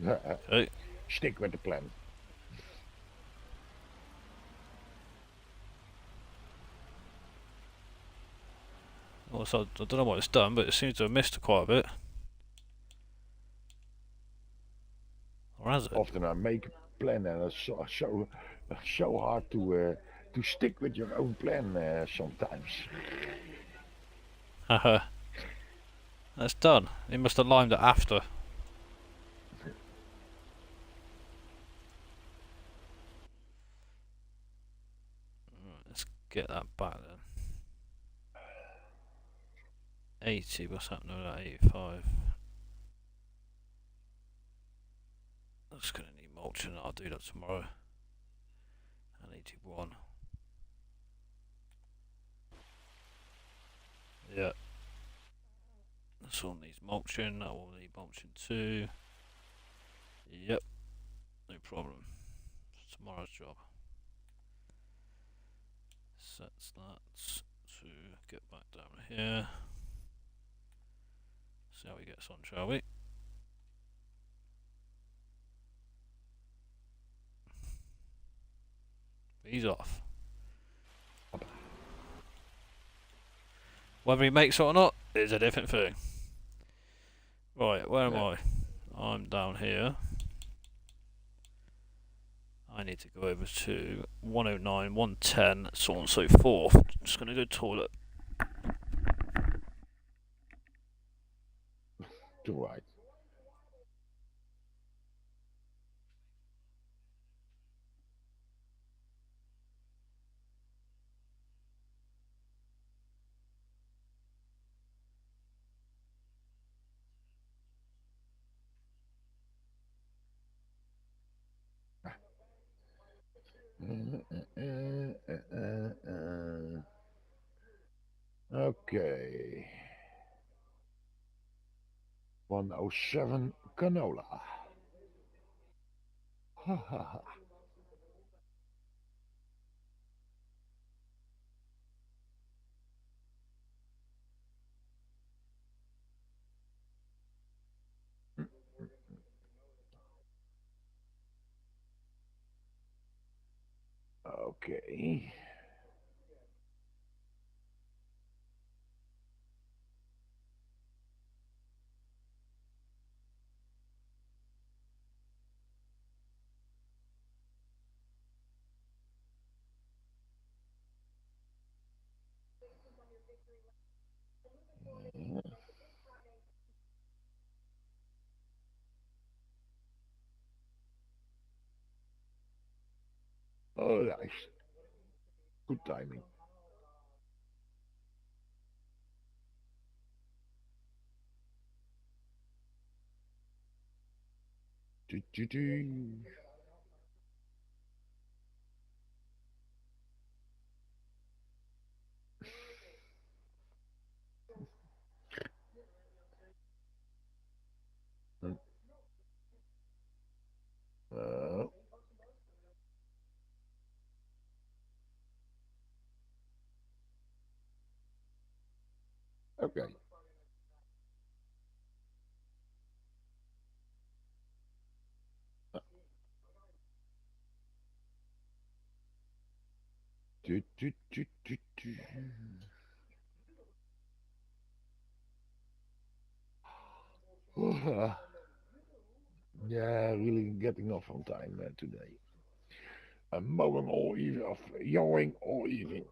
Okay. Stick with the plan. Also, I don't know what it's done, but it seems to have missed quite a bit. Or has it? Often I make a plan and it's so hard to stick with your own plan sometimes. Haha. That's done. He must have limed it after. get that back then. 80, what's happening with that 85? That's gonna need mulching, I'll do that tomorrow. And 81. Yeah. This one needs mulching, that one will need mulching too. Yep. No problem. It's tomorrow's job. Sets that to get back down here. See how he gets on, shall we? He's off. Whether he makes it or not is a different thing. Right, where am I? I'm down here. I need to go over to 109, 110, so on and so forth. Just gonna go toilet. To right. Okay. 107 canola. Ha ha ha. Okay. Oh, nice. Good timing. Do, do, do. Uh, okay. Do, do, do, do, do. Yeah, really getting off on time today. I'm mowing all evening, yawing all evening.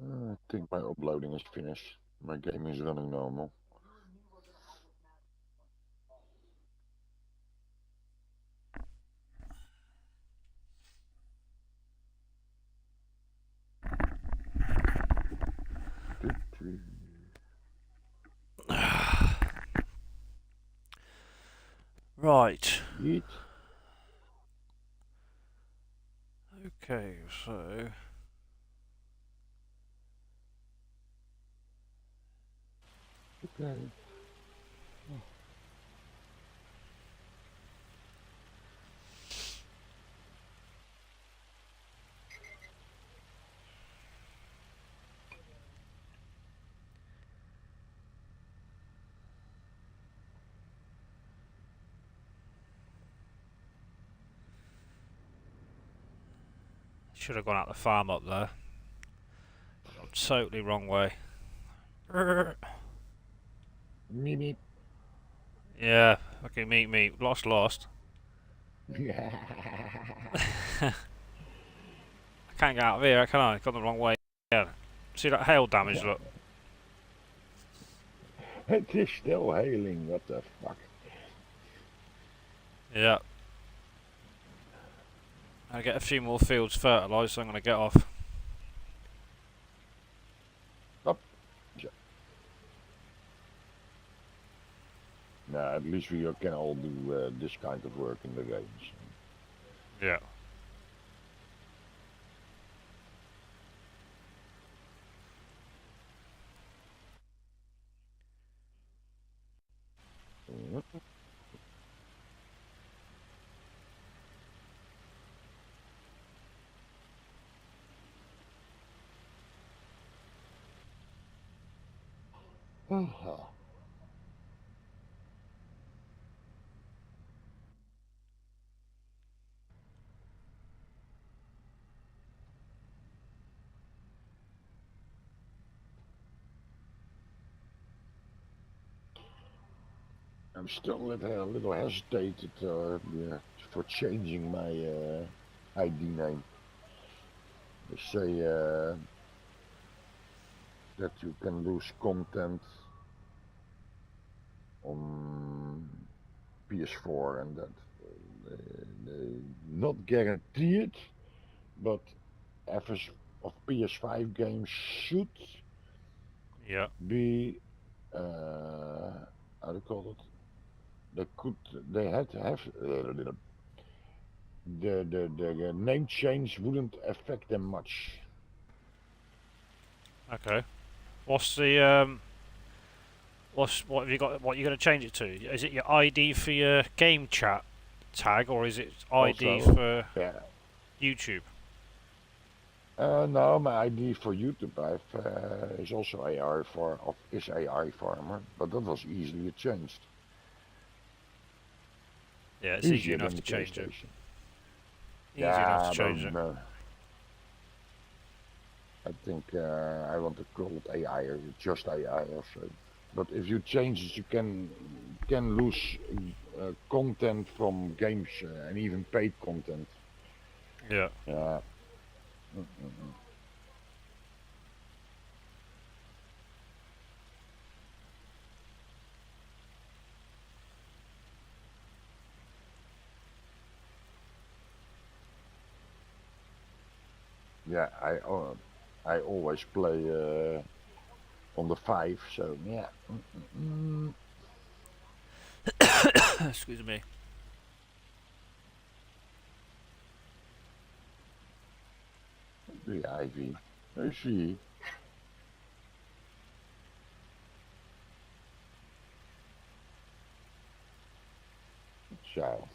Oh, I think my uploading is finished. My game is running normal. Right. Eat. Okay, so Okay. Should have gone out the farm up there. I'm totally wrong way. Meep meep. Yeah, okay, meet. Lost. Yeah. I can't get out of here, can I? Gone the wrong way. Yeah. See that hail damage, look. It is still hailing, what the fuck. Yeah. I get a few more fields fertilised, so I'm going to get off. Nah, at least we can all do this kind of work in the games. Yeah. I'm still a little hesitated for changing my ID name. They say that you can lose content on PS4 and that they not guarantee it, but FS of PS5 games should Yeah. be how do you call it? They had to have the name change wouldn't affect them much. Okay. What's the what have you got? What are you going to change it to? Is it your ID for your game chat tag, or is it ID Also, for yeah. YouTube? No, my ID for YouTube is also is AI Farmer, but that was easily changed. Yeah, it's easy enough to change it. Easy enough to change it. I think I want to call it AI or just AI or so. But if you change it, you can lose content from games and even paid content. Yeah. Yeah. Yeah, I always play on the 5, so yeah. Excuse me. The Ivy. I see. So.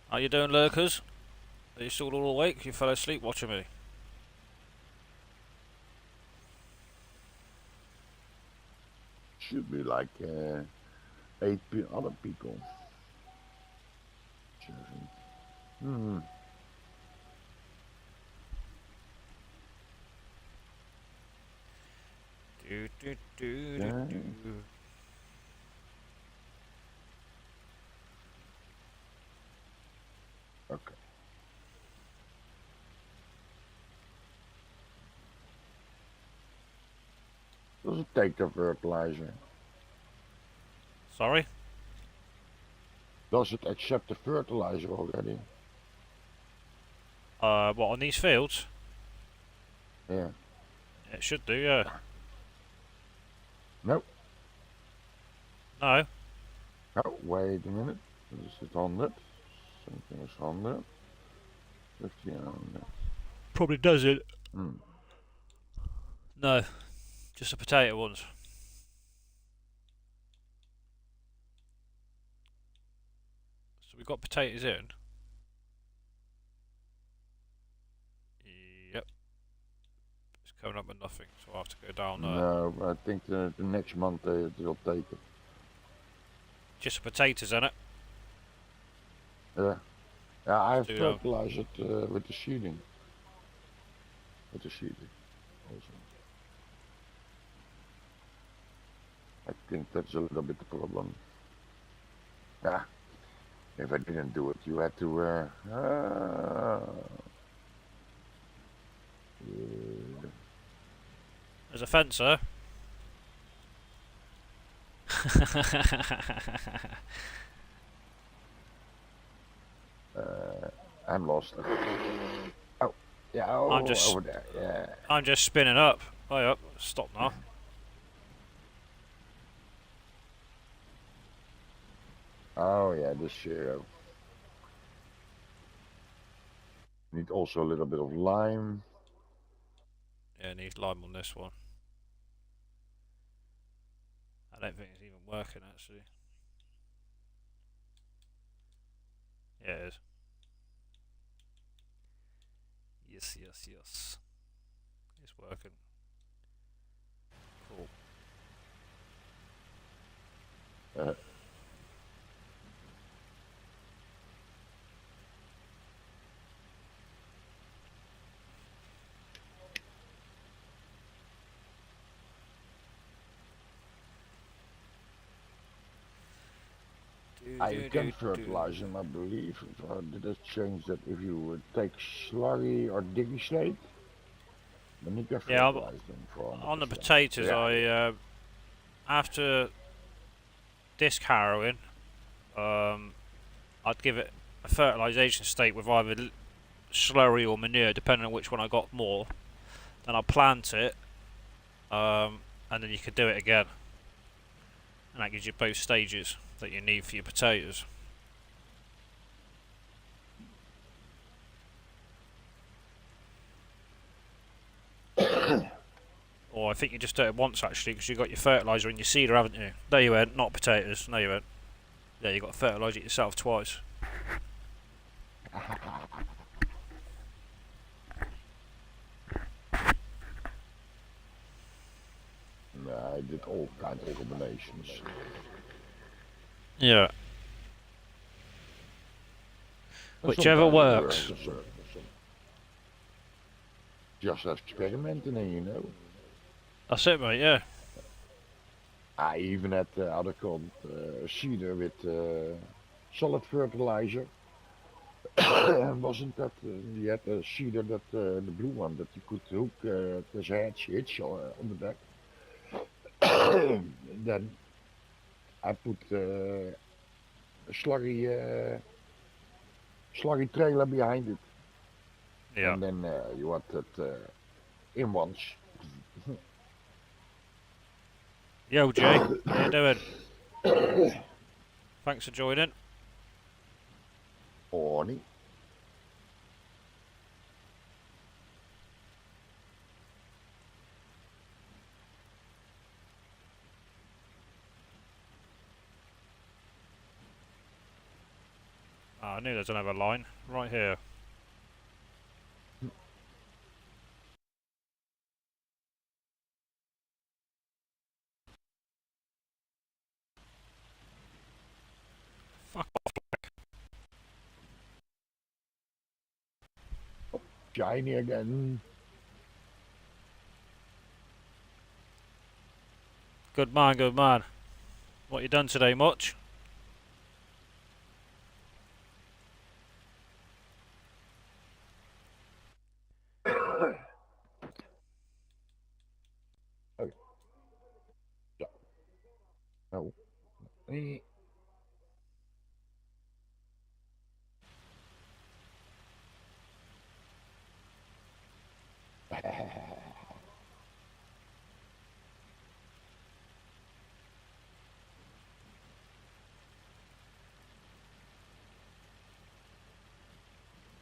How you doing, lurkers? Are you still all awake? You fell asleep watching me. Should be like 8 other people. 7. Okay. Does it take the fertilizer? Sorry? Does it accept the fertilizer already? What, on these fields? Yeah. It should do, yeah. Nope. No. Oh, wait a minute. Is it 100? Something is 100. 1500. Probably does it. Hmm. No. Just the potato ones. So we've got potatoes in. Yep. It's coming up with nothing, so I'll have to go down there. No, I think the next month they'll take it. Just potatoes in it. Yeah. Yeah, I have Do, fertilized it with the seeding. With the seeding. Also. I think that's a little bit the problem. Yeah. If I didn't do it, you had to. There's a fencer. I'm lost. Oh, yeah. Oh, I'm just over there. Yeah. I'm just spinning up. Oh, yeah. Stop now. Oh yeah, this need also a little bit of lime. Yeah, need lime on this one. I don't think it's even working actually. Yeah, it is. Yes, yes, yes. It's working. Cool. You can fertilize them, I believe. Did it change that if you take slurry or diggy slate? Then you can Yeah, fertilize them for 100%. on the potatoes, yeah. after disc harrowing, I'd give it a fertilisation state with either slurry or manure, depending on which one I got more. Then I'd plant it, and then you could do it again. And that gives you both stages that you need for your potatoes. Or I think you just do it once actually, because you've got your fertiliser and your seeder, haven't you? No, you went, not potatoes. No, you went. Yeah, you got to fertilise it yourself twice. I did all kinds of combinations. Yeah. And Whichever sometimes it works. Just experimenting, you know. That's it, mate. Yeah. I even had other called seeder with solid fertilizer. Wasn't that you had a seeder that the blue one that you could hook the hitch on the back. Then I put a slurry trailer behind it. Yeah. And then you had that in once. Yo, Jay. How you doing? Thanks for joining. Morning. Oh, I knew there's another line right here. Fuck off. Shiny again. Good man, good man. What you done today, much? Okay. So. No.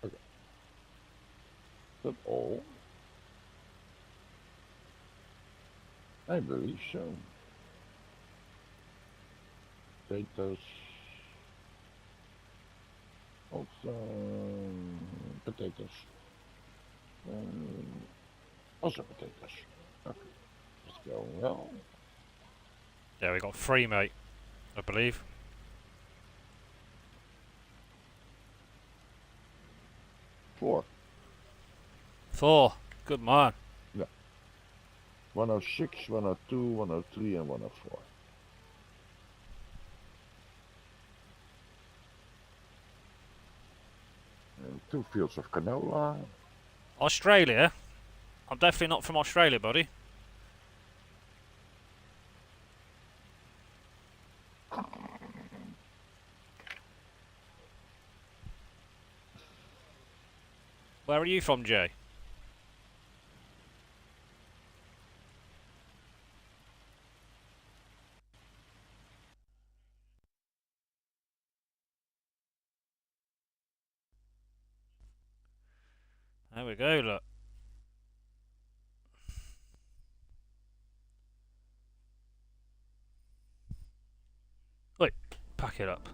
Okay. That all? I believe so. Potatoes. Also potatoes. Also potatoes. Okay. Let's go well. Yeah, we got 3, mate. I believe. 4. Good man. 106, 102, 103 and 104. And 2 fields of canola. Australia? I'm definitely not from Australia, buddy. Where are you from, Jay? There we go, look. Wait, pack it up.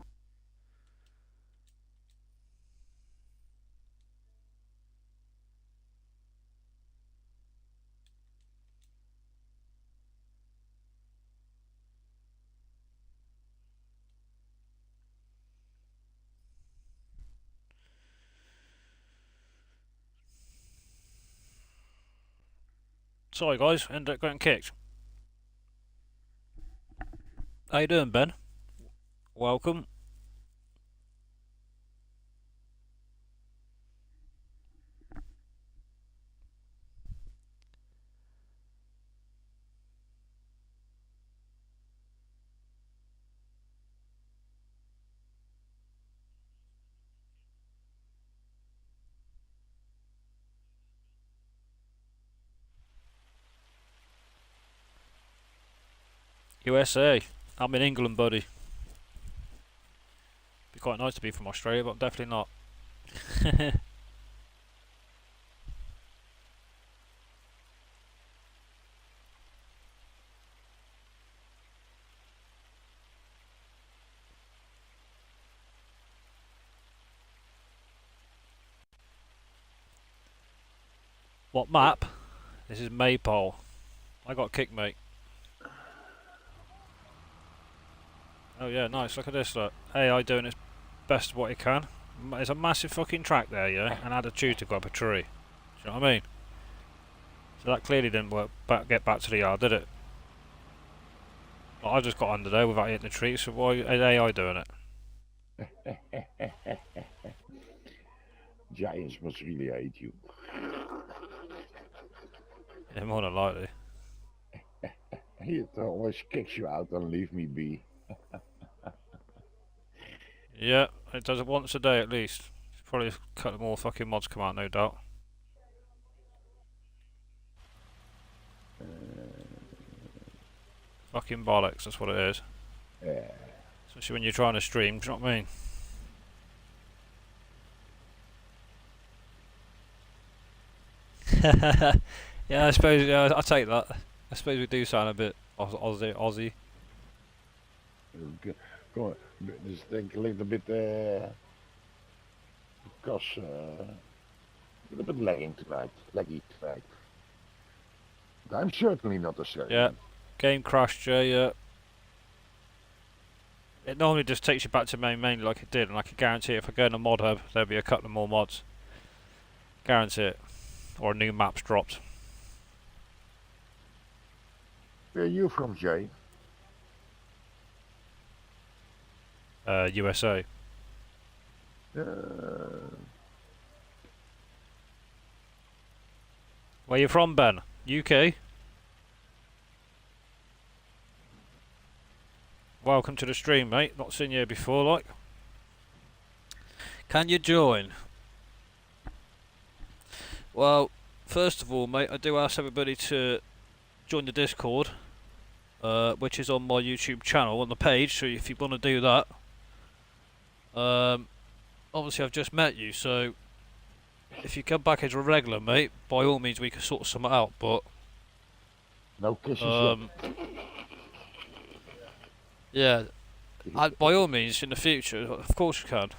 Sorry guys, ended up getting kicked. How you doing, Ben? Welcome. USA. I'm in England, buddy. Be quite nice to be from Australia, but I'm definitely not. What map? This is maypole. I got kicked, mate. Oh yeah, nice. Look at this. Look. AI doing its best what it can. It's a massive fucking track there, yeah, and had a tube to go up a tree. Do you know what I mean? So that clearly didn't work. Get back to the yard, did it? I just got under there without hitting the tree. So why is AI doing it? Giants must really hate you. Yeah, more than likely. He always kicks you out and leave me be. Yeah, it does it once a day at least. Probably a couple more fucking mods come out, no doubt. Fucking bollocks, that's what it is. Yeah. Especially when you're trying to stream, do you know what I mean? Yeah, I suppose, yeah, I'll take that. I suppose we do sound a bit Aussie. Go on, just think a little bit, because a little bit lagging tonight. Laggy tonight. I'm certainly not Australian. Yeah, game crashed, Jay. Yeah. It normally just takes you back to mainly like it did, and I can guarantee if I go in a mod hub, there'll be a couple of more mods. Guarantee it. Or a new map's dropped. Where are you from, Jay? USA. Where you from, Ben? UK? Welcome to the stream, mate. Not seen you before, like. Can you join? Well, first of all, mate, I do ask everybody to join the Discord, which is on my YouTube channel on the page. So if you want to do that, obviously I've just met you, so if you come back as a regular, mate, by all means we can sort something out. But no kisses yeah, by all means in the future, of course you can.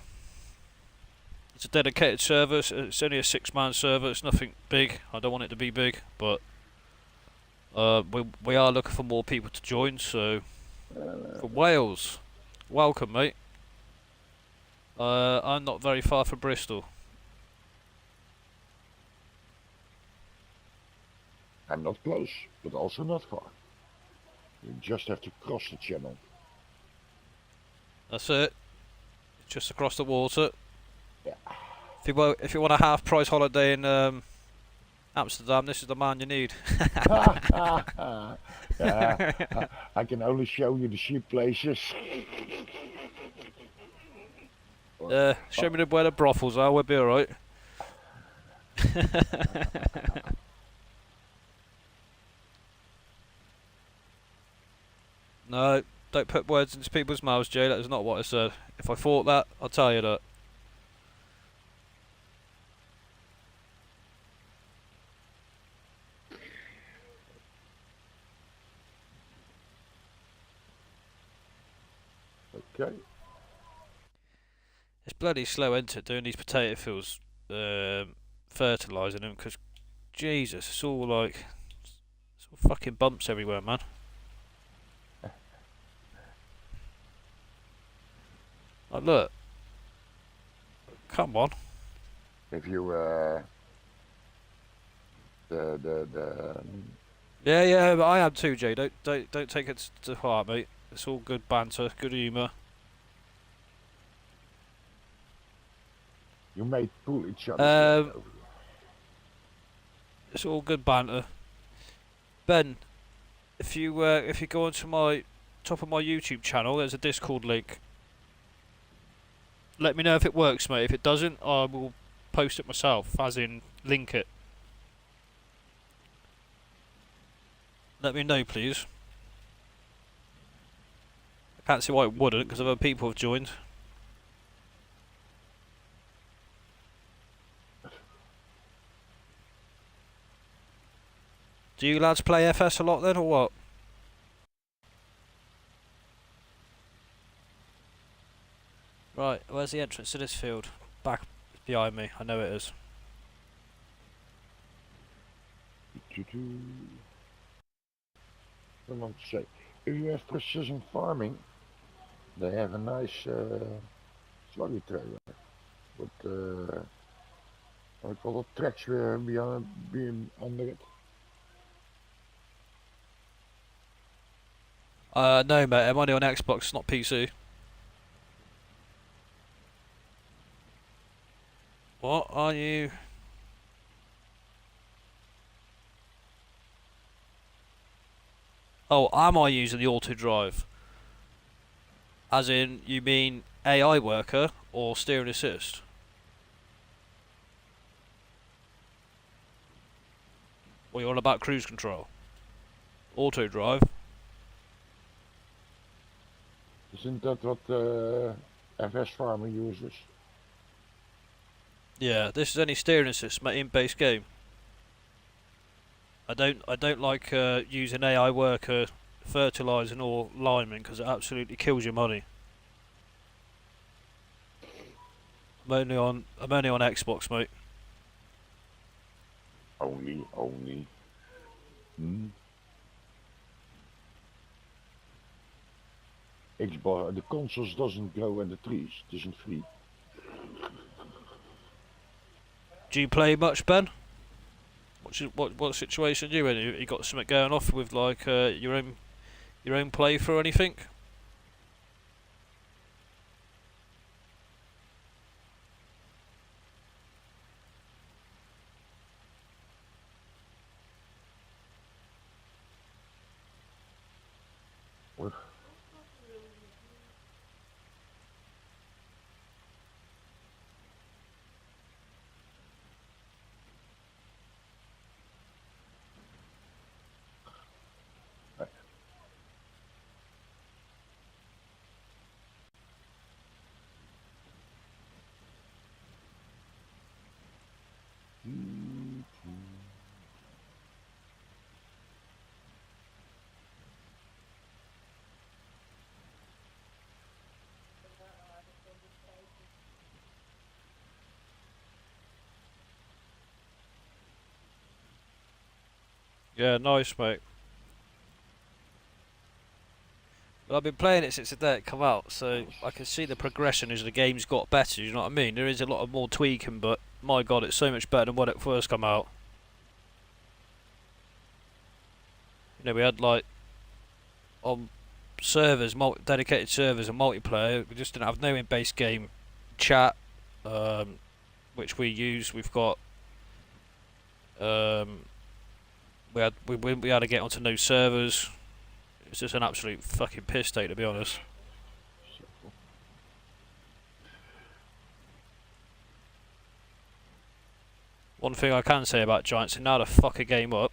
It's a dedicated server. It's only a 6-man server. It's nothing big. I don't want it to be big, but we are looking for more people to join. So from Wales, welcome, mate. I'm not very far from Bristol. I'm not close, but also not far. You just have to cross the channel. That's it. Just across the water. Yeah. If you want a half price holiday in Amsterdam, this is the man you need. Yeah, I can only show you the cheap places. Show me where the brothels are, we'll be alright. No, don't put words into people's mouths, Jay. That is not what I said. If I thought that, I'll tell you that. Okay. It's bloody slow, isn't it, doing these potato fields, fertilising them, because, Jesus, it's all like, it's all fucking bumps everywhere, man. Like, look. Come on. If you Yeah, but I am too, Jay. Don't take it to heart, mate. It's all good banter, good humour. you may pull each other. Over. It's all good banter. Ben, if you go onto my top of my YouTube channel, there's a Discord link. Let me know if it works, mate. If it doesn't, I will post it myself, as in link it. Let me know, please. I can't see why it wouldn't, because other people have joined. Do you lads play FS a lot then, or what? Right, where's the entrance to this field? Back behind me, I know it is. Someone say, if you have precision farming, they have a nice sluggy trailer. But I call it tracks being under it. No mate, I'm only on Xbox, not PC. What are you? Oh, am I using the auto drive? As in, you mean AI worker or steering assist? Or you're on about cruise control? Auto drive? Isn't that what FS Farmer uses? Yeah, this is only steering assist, mate, in base game. I don't like using AI worker, fertilizing or liming because it absolutely kills your money. I'm only on Xbox, mate. Only. Xbox, the consoles doesn't grow in the trees. It isn't free. Do you play much, Ben? What situation are you in? You got something going off with like your own playthrough or anything? What? Yeah, nice, mate. Well, I've been playing it since the day it come out, so I can see the progression as the game's got better. You know what I mean? There is a lot of more tweaking, but my God, it's so much better than when it first come out. You know, we had like on servers, dedicated servers and multiplayer. We just didn't have no in-base game chat, which we use. We've got we had to get onto no servers. It's just an absolute fucking piss take, to be honest. One thing I can say about Giants, they know how to fuck a game up.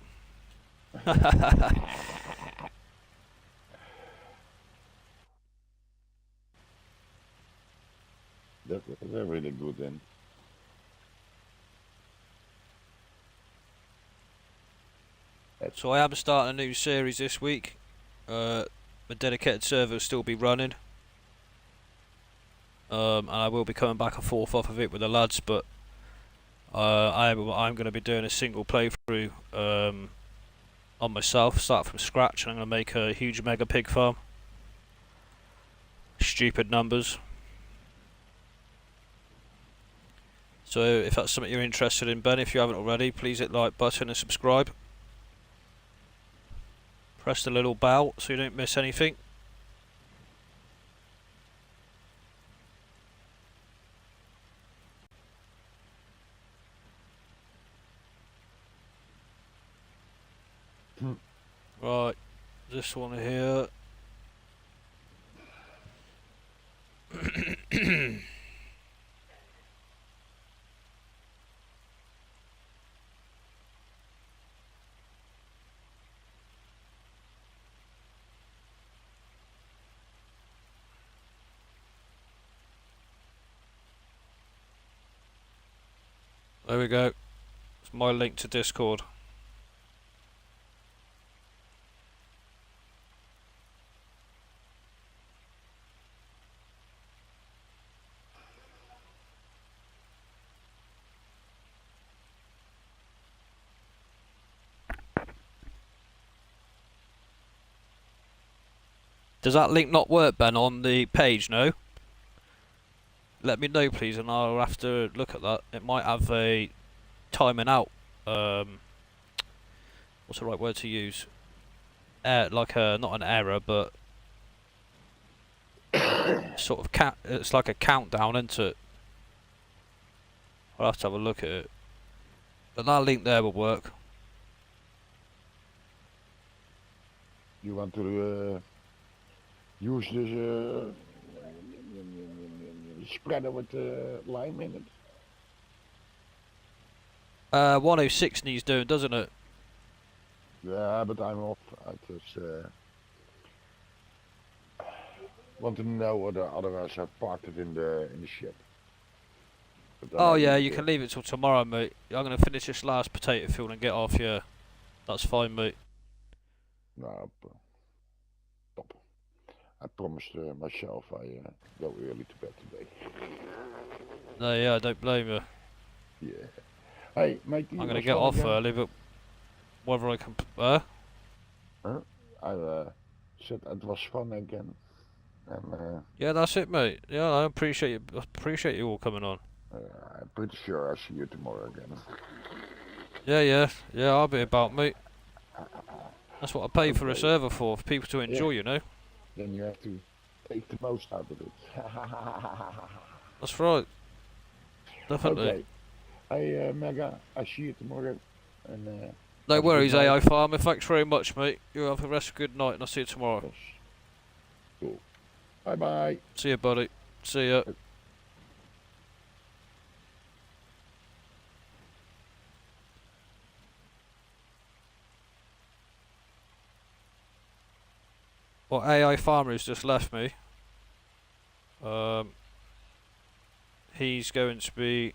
They're really good then. So I am starting a new series this week. The dedicated server will still be running. And I will be coming back and forth off of it with the lads, but I'm going to be doing a single playthrough on myself, start from scratch, and I'm going to make a huge mega pig farm. Stupid numbers. So if that's something you're interested in, Ben, if you haven't already, please hit the like button and subscribe. Press the little bell so you don't miss anything. Right, this one here. There we go. It's my link to Discord. Does that link not work, Ben, on the page, no? Let me know, please, and I'll have to look at that. It might have a timing out. What's the right word to use? Like not an error, but sort of it's like a countdown, isn't it? I'll have to have a look at it. But that link there will work. You want to use this spreader with lime in it? 106 needs doing, doesn't it? Yeah, but I'm off. I just want to know whether others have parked it in the ship. Oh yeah, you can leave it till tomorrow, mate. I'm gonna finish this last potato field and get off. Yeah, that's fine, mate. No, top. I promised myself I go early to bed today. No, yeah, I don't blame you. Yeah. Hey, mate. I'm gonna get off early, but whether I can. I said it was fun again. And, yeah, that's it, mate. Yeah, I appreciate you all coming on. I'm pretty sure I'll see you tomorrow again. Yeah, I'll be about, mate. That's what I pay for a server for people to enjoy, you know. Then you have to take the most out of it. That's right. Definitely. Okay. Hey, Mega, I see you tomorrow. And no worries, AI Farmer. Thanks very much, mate. You have a rest of a good night, and I'll see you tomorrow. Yes. Cool. Bye-bye. See you, buddy. See ya. Well, AI Farmer has just left me. He's going to be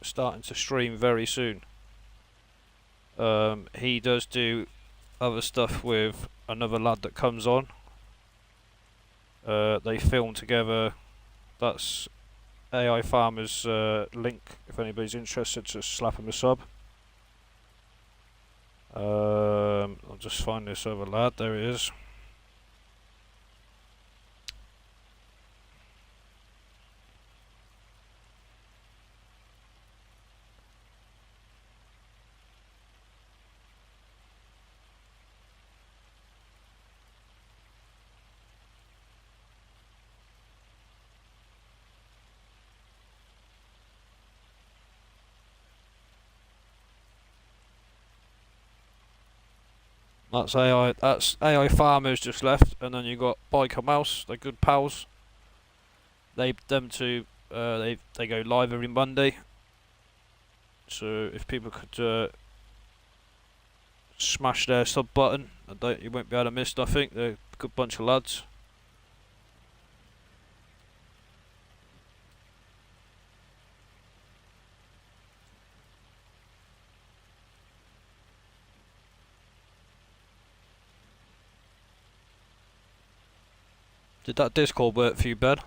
starting to stream very soon. He does do other stuff with another lad that comes on. They film together. That's AI Farmer's link. If anybody's interested, just slap him a sub. I'll just find this other lad. There he is. That's AI. That's AI farmers just left, and then you got Biker Mouse. They're good pals. Them two. They go live every Monday. So if people could smash their sub button, you won't be able to miss nothing. They're a good bunch of lads. Did that Discord work for you, Ben?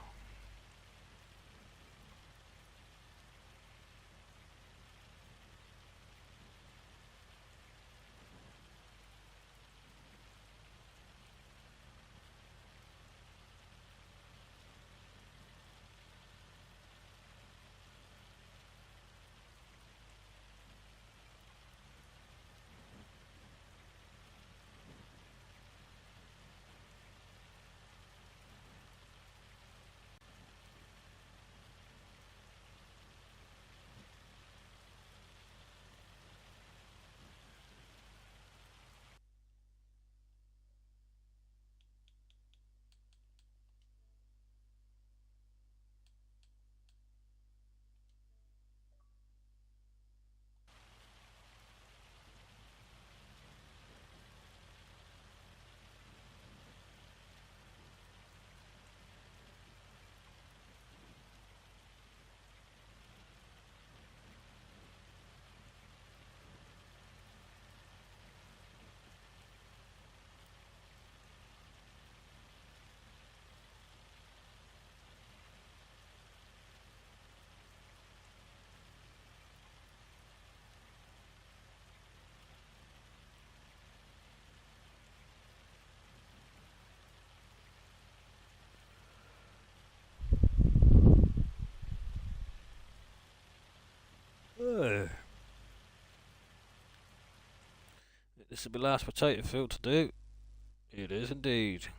This will be the last potato field to do. It is indeed.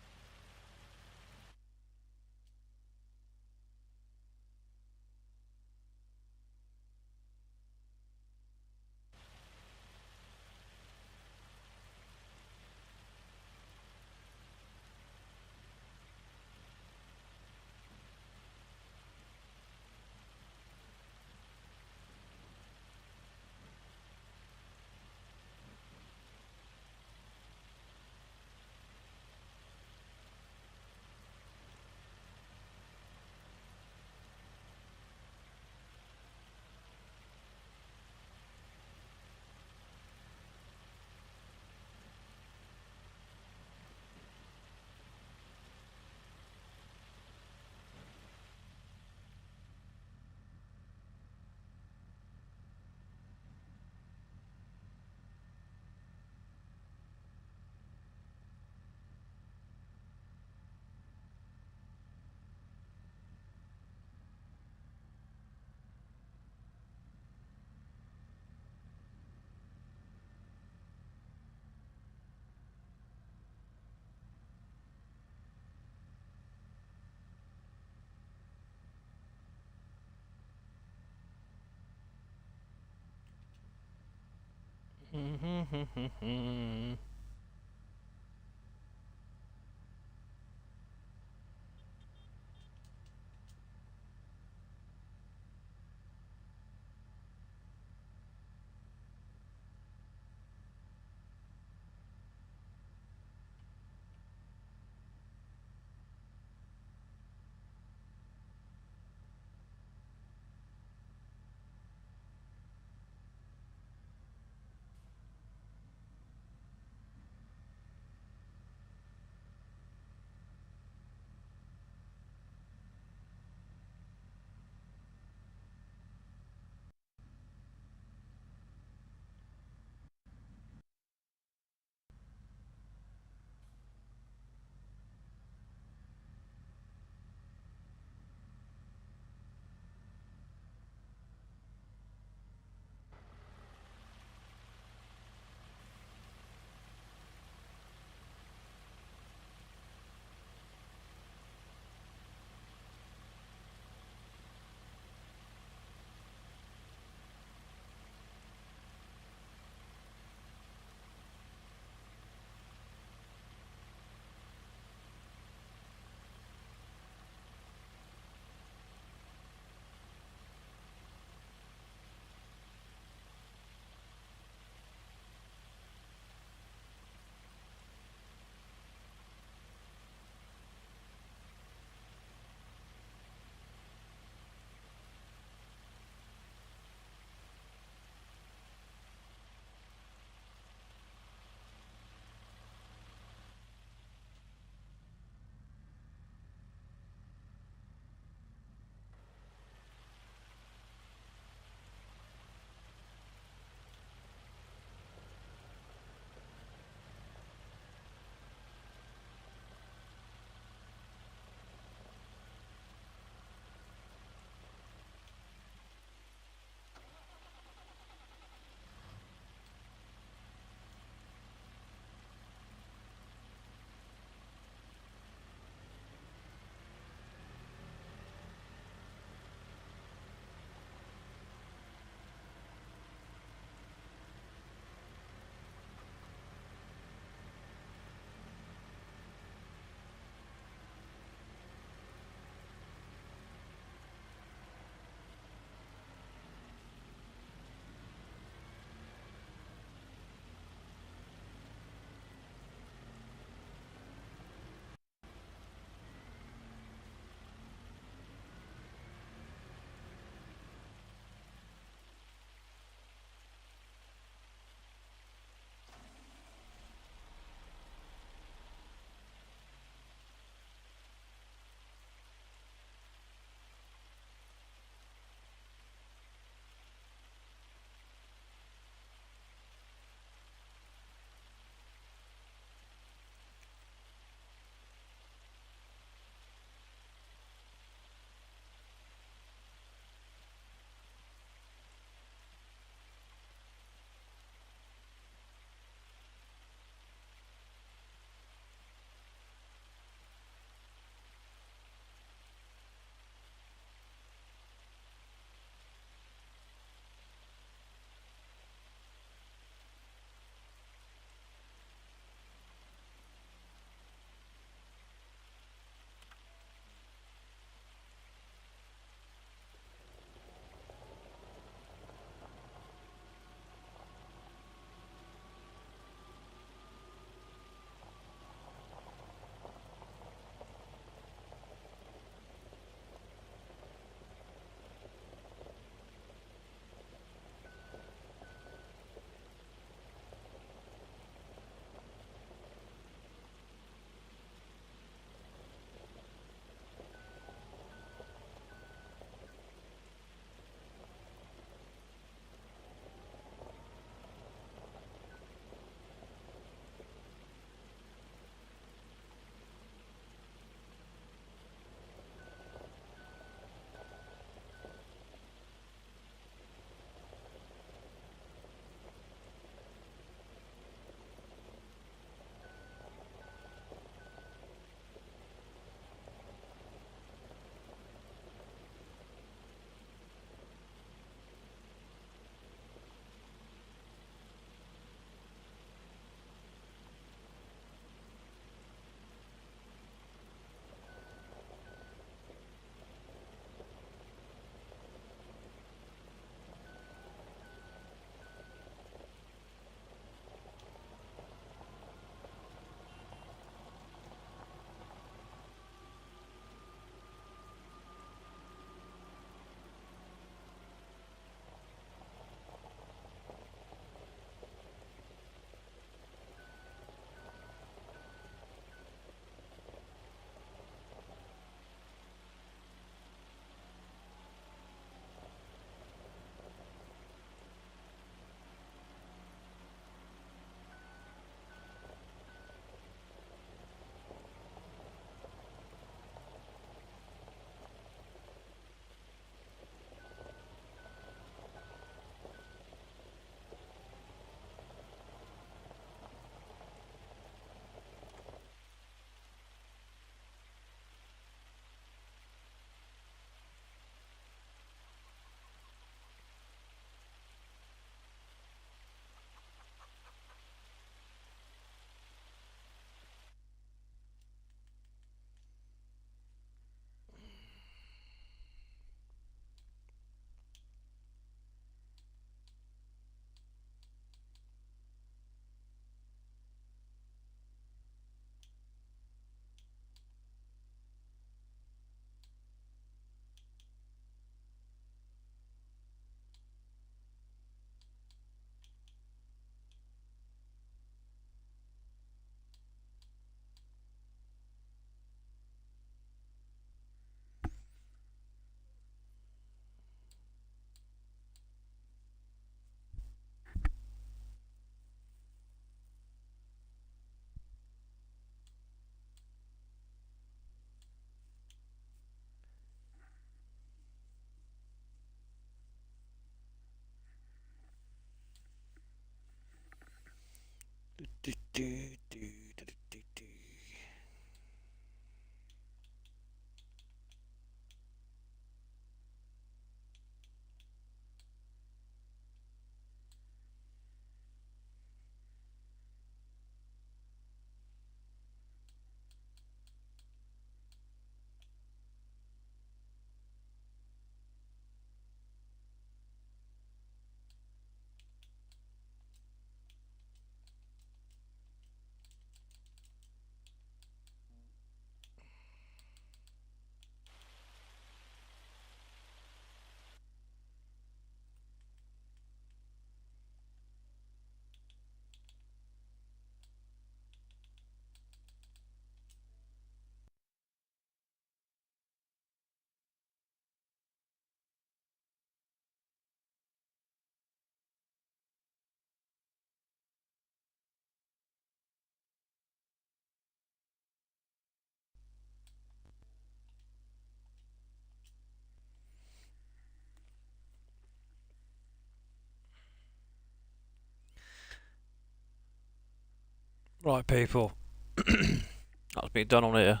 Right, people. That's been done on here.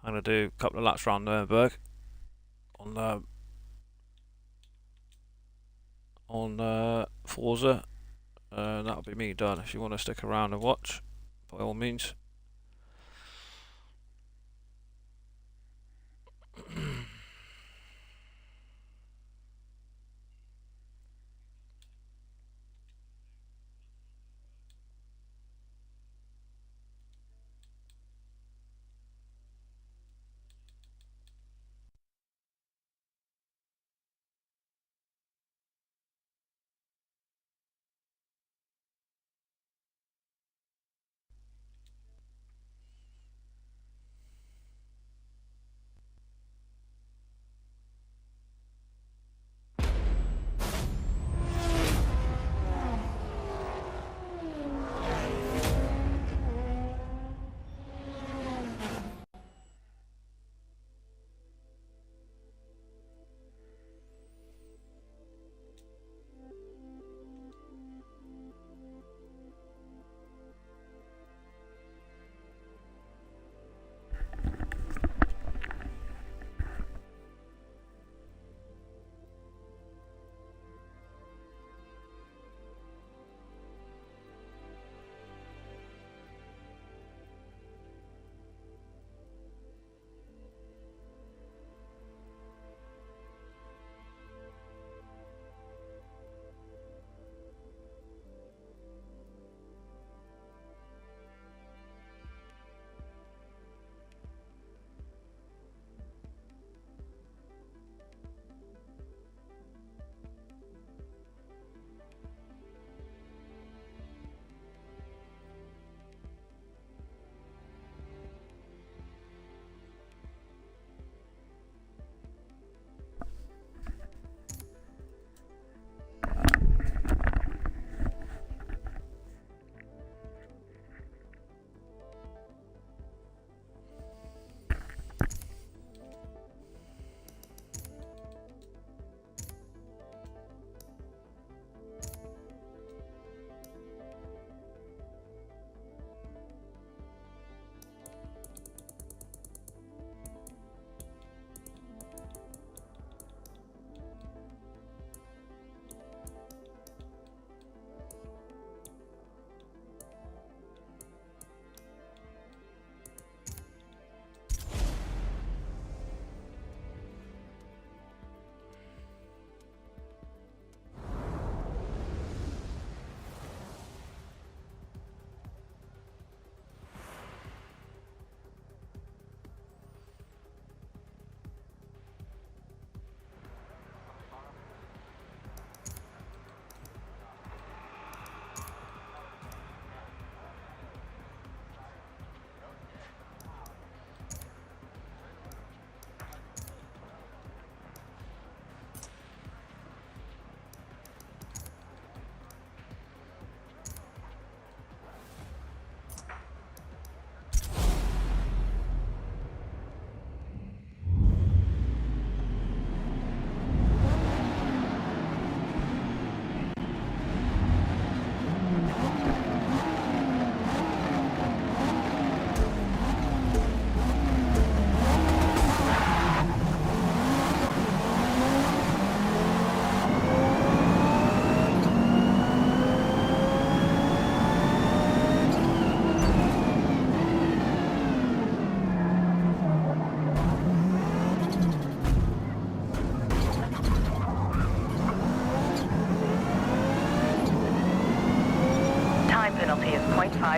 I'm going to do a couple of laps around Nürburgring on Forza. That'll be me done. If you want to stick around and watch, by all means.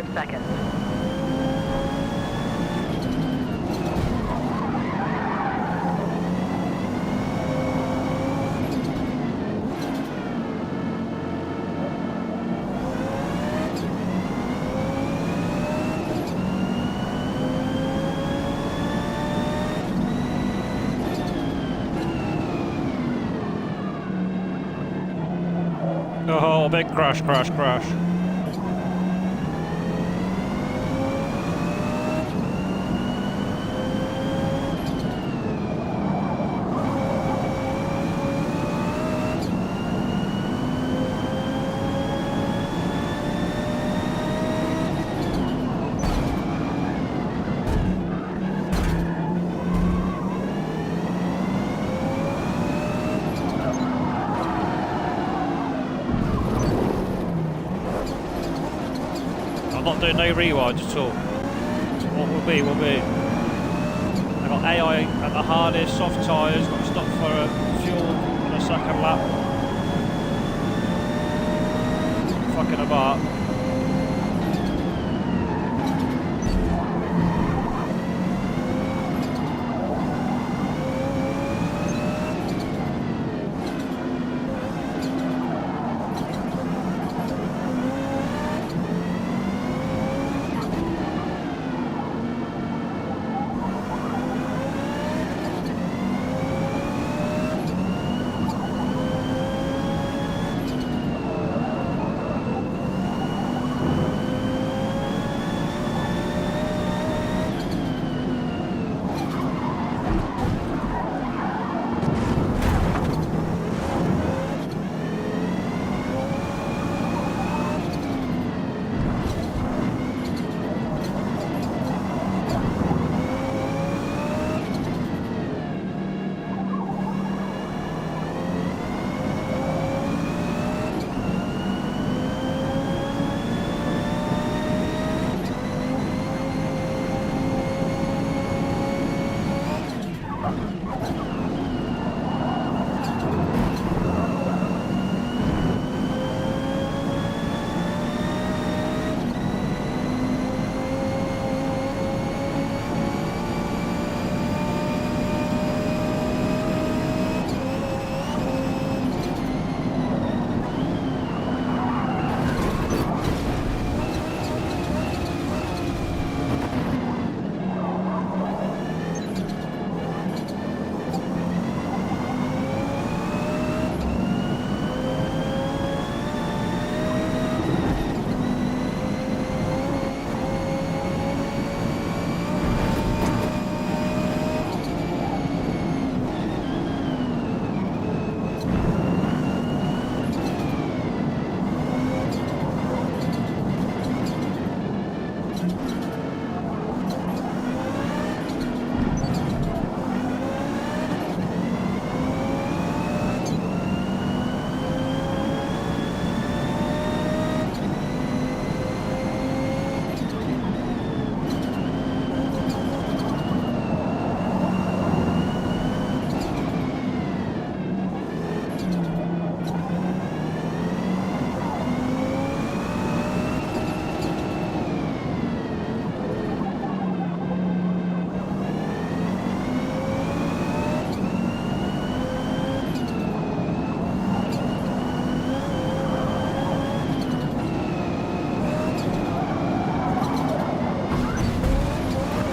5 seconds. Oh, big crash, crash, crash. I'm not doing no rewinds at all. What will be, will be. I got AI at the hardest, soft tyres, got to stop for fuel on a second lap. Fucking about.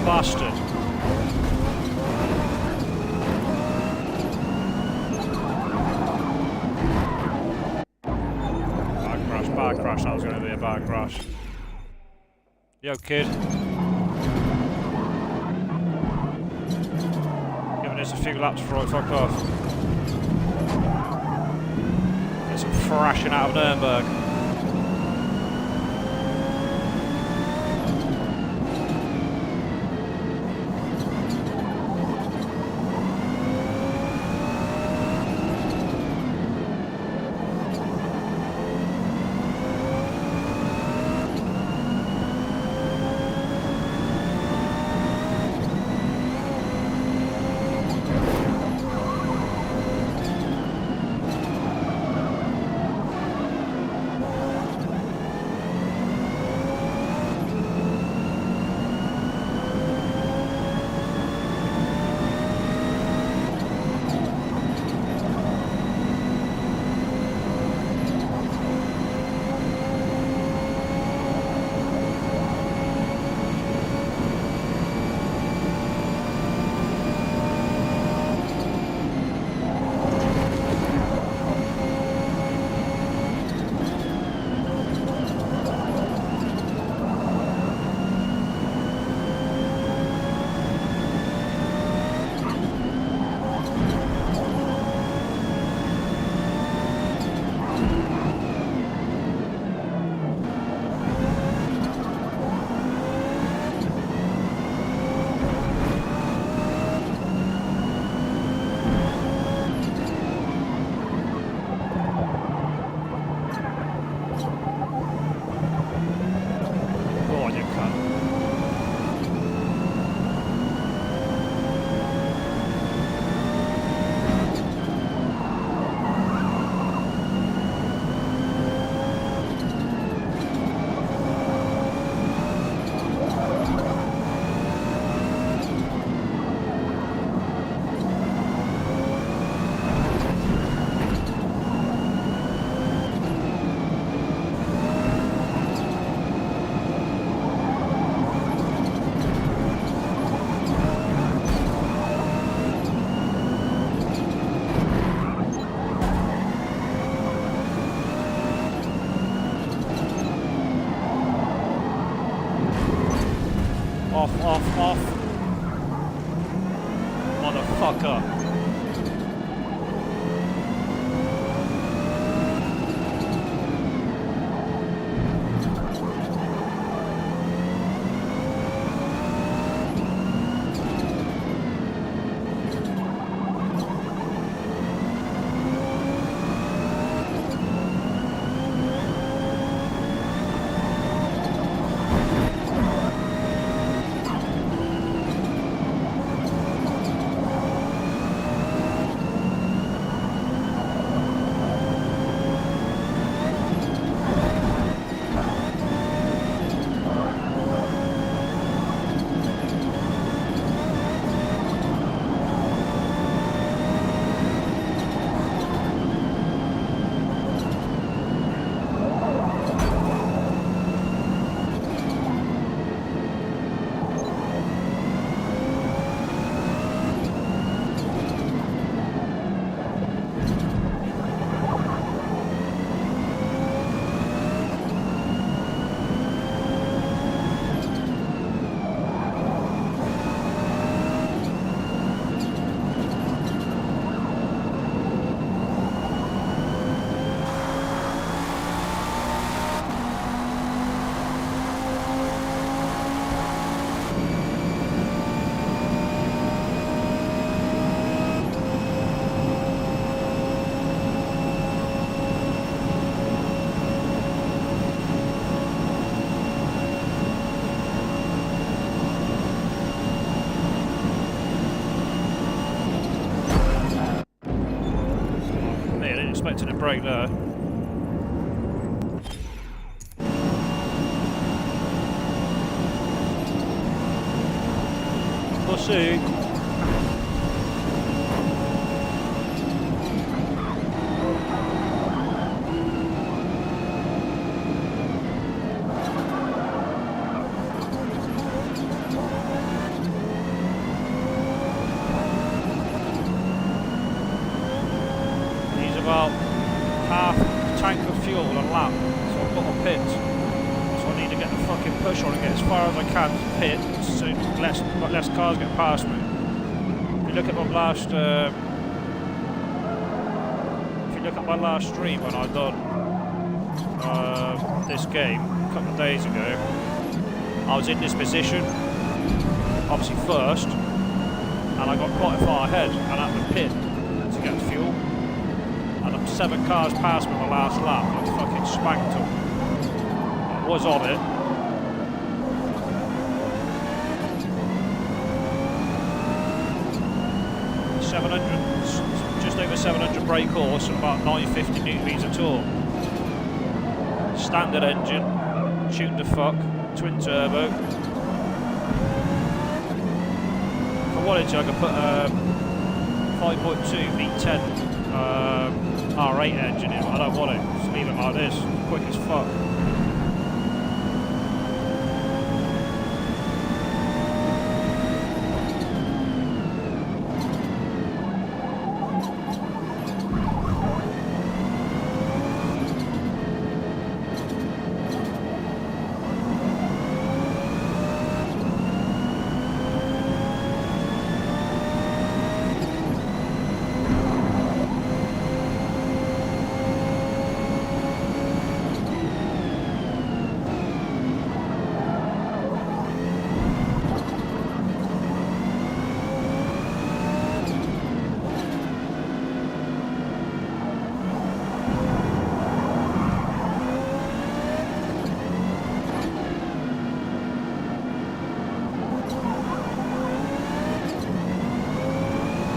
Bastard. Bad crash, that was going to be a bad crash. Yo kid. Giving us a few laps before I fuck off. Get some thrashing out of Nürburgring. expecting a break there. We'll see. He's about half tank of fuel a lap, so I've got a pit. So I need to get the fucking push on and get as far as I can to pit, so less cars get past me. If you look at my last, stream when I done this game a couple of days ago, I was in this position, obviously first, and I got quite far ahead and at the pit to get fuel. And I'm 7 cars past me on the last lap. I fucking spanked them. I was on it. Just over 700 brake horse and about 950 newton meters of torque. Standard engine, tuned to fuck, twin turbo. If I wanted to, I could put a 5.2 V10 R8 engine in, but I don't want it. Just leave it like this, quick as fuck.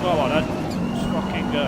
Go on then, let's fucking go.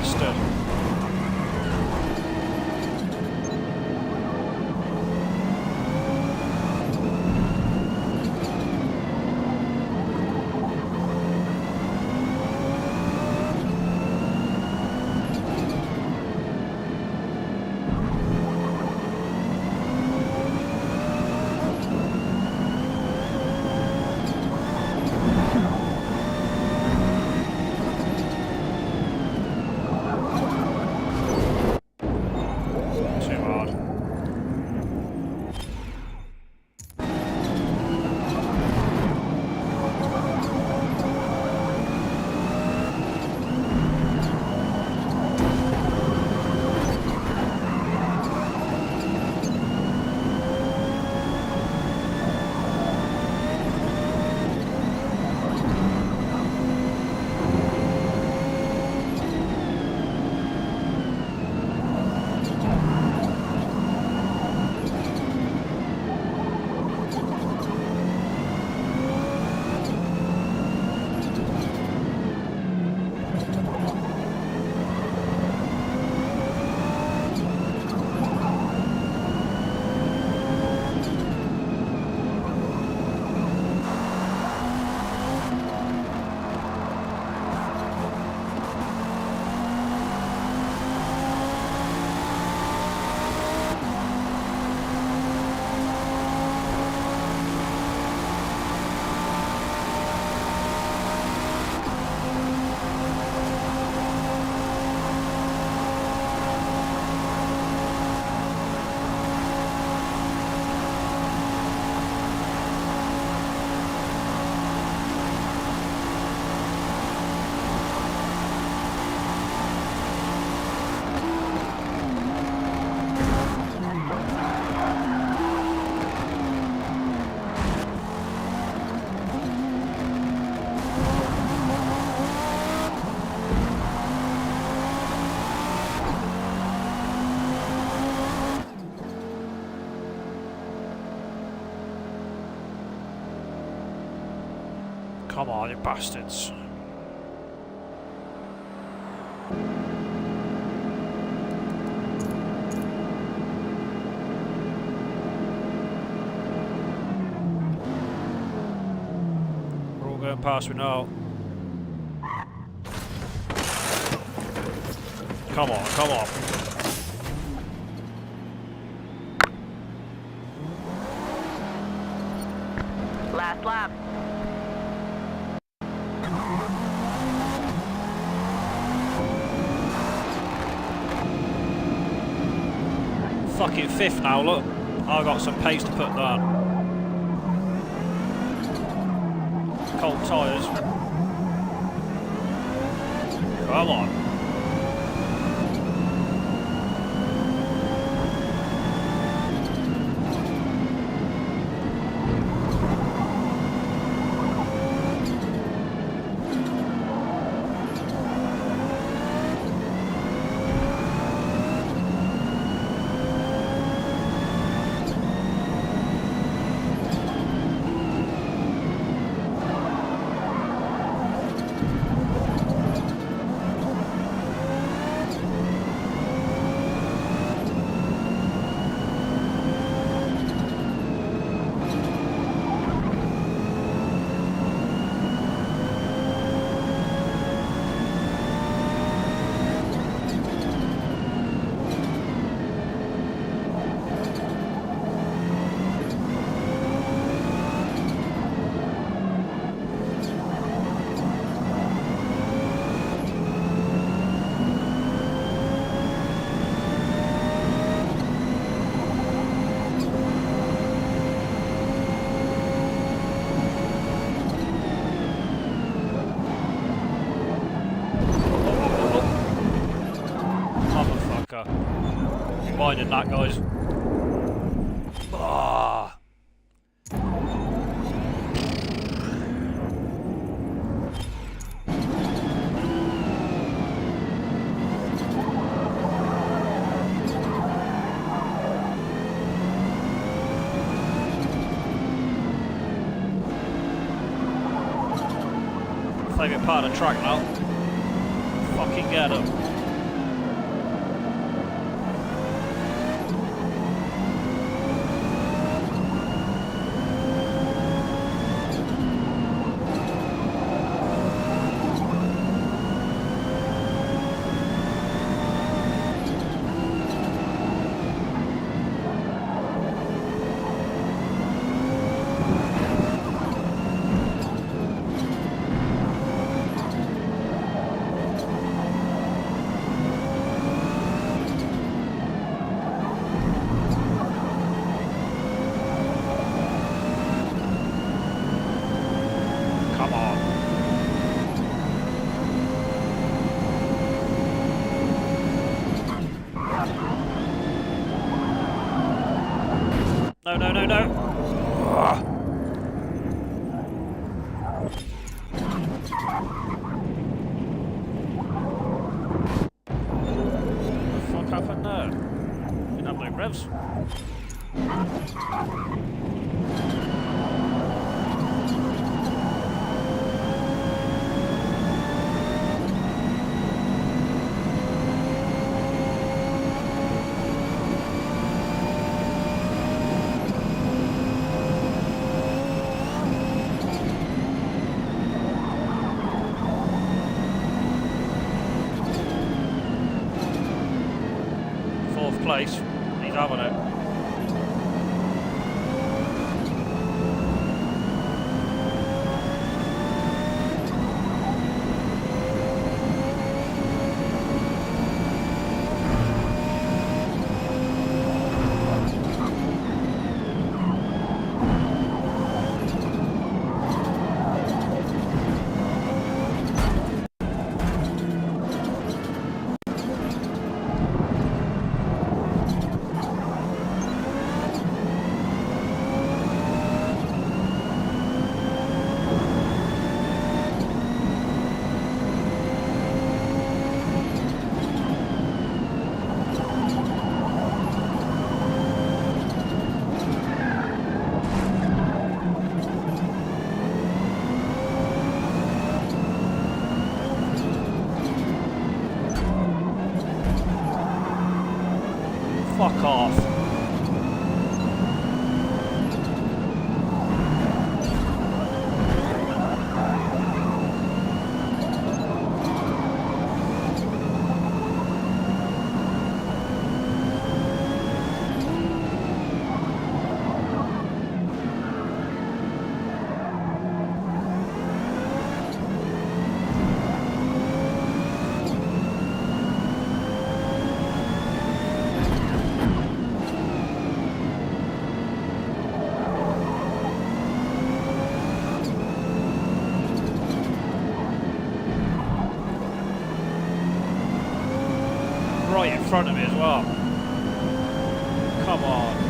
bastard. Too hard. Come on, you bastards. We're all going past me now. Come on, come on. Last lap. Fucking fifth now, look. I got some pace to put down. Cold tyres. Come on. Minding that, guys. Ah. Favourite part of the track now. Fucking get up. No, no, no, no. Ugh. What the fuck happened there? Didn't have no revs. Fourth place. He's having it. Fuck off. Right in front of me as well. Come on.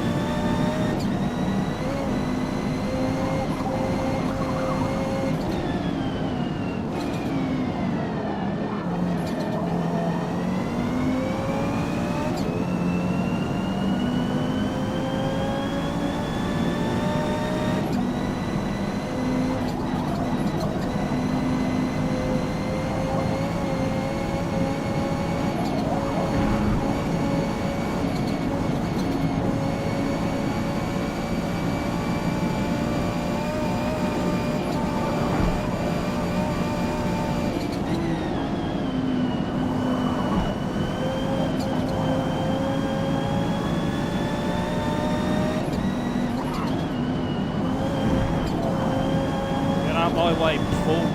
Get out my way, fool.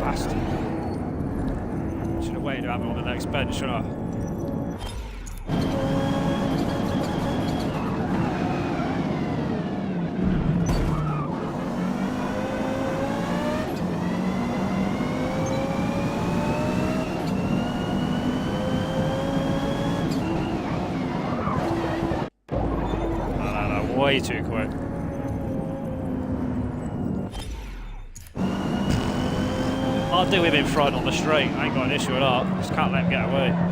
Bastard. Should have waited to have him on the next bench, shouldn't I? Way too quick. I'll do him in front on the straight. I ain't got an issue with that. Just can't let him get away.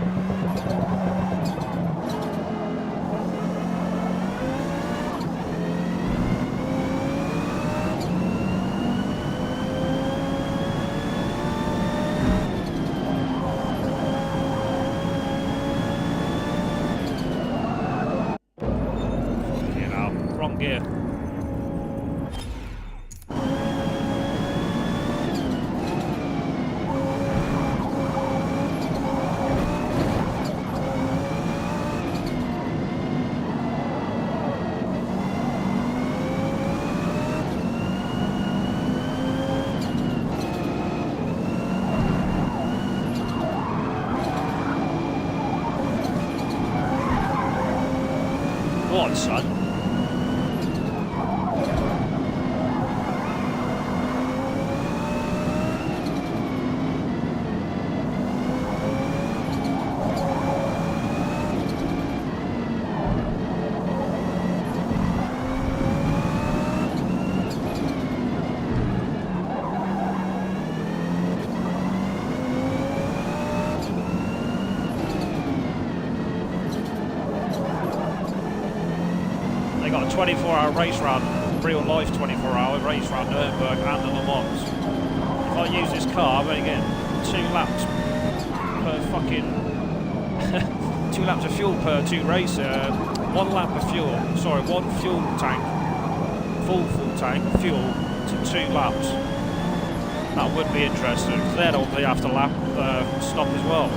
Wrong gear. Go on, son. got a 24-hour race round, real life 24-hour race round Nürburgring and the Le Mans. If I use this car, I'm only getting 2 laps per fucking 2 laps of fuel per 2 races. 1 lap of fuel. Sorry, 1 fuel tank, full tank of fuel to 2 laps. That would be interesting. Then obviously have to lap stop as well.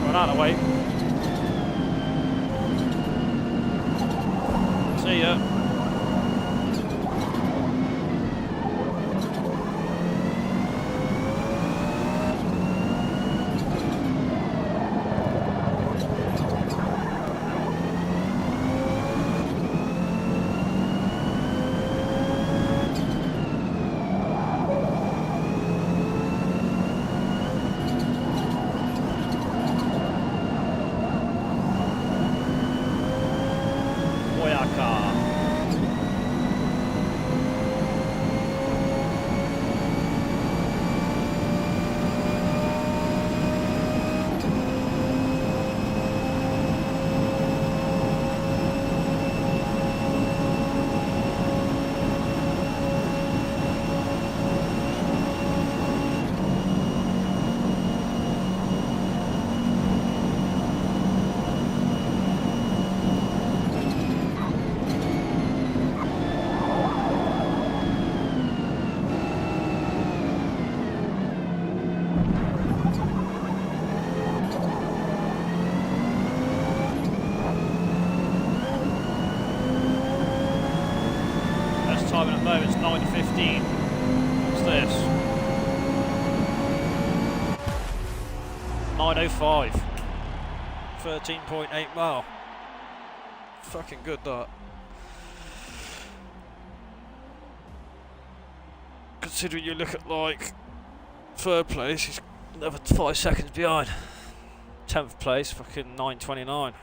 Run out of the way. See ya. Time at the moment is 9:15. What's this? 9:05. 13.8 mile. Fucking good that. Considering you look at like 3rd place, he's another 5 seconds behind. 10th place, fucking 9:29.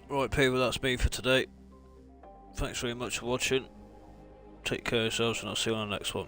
Right people, that's me for today. Thanks very much for watching. Take care of yourselves and I'll see you on the next one.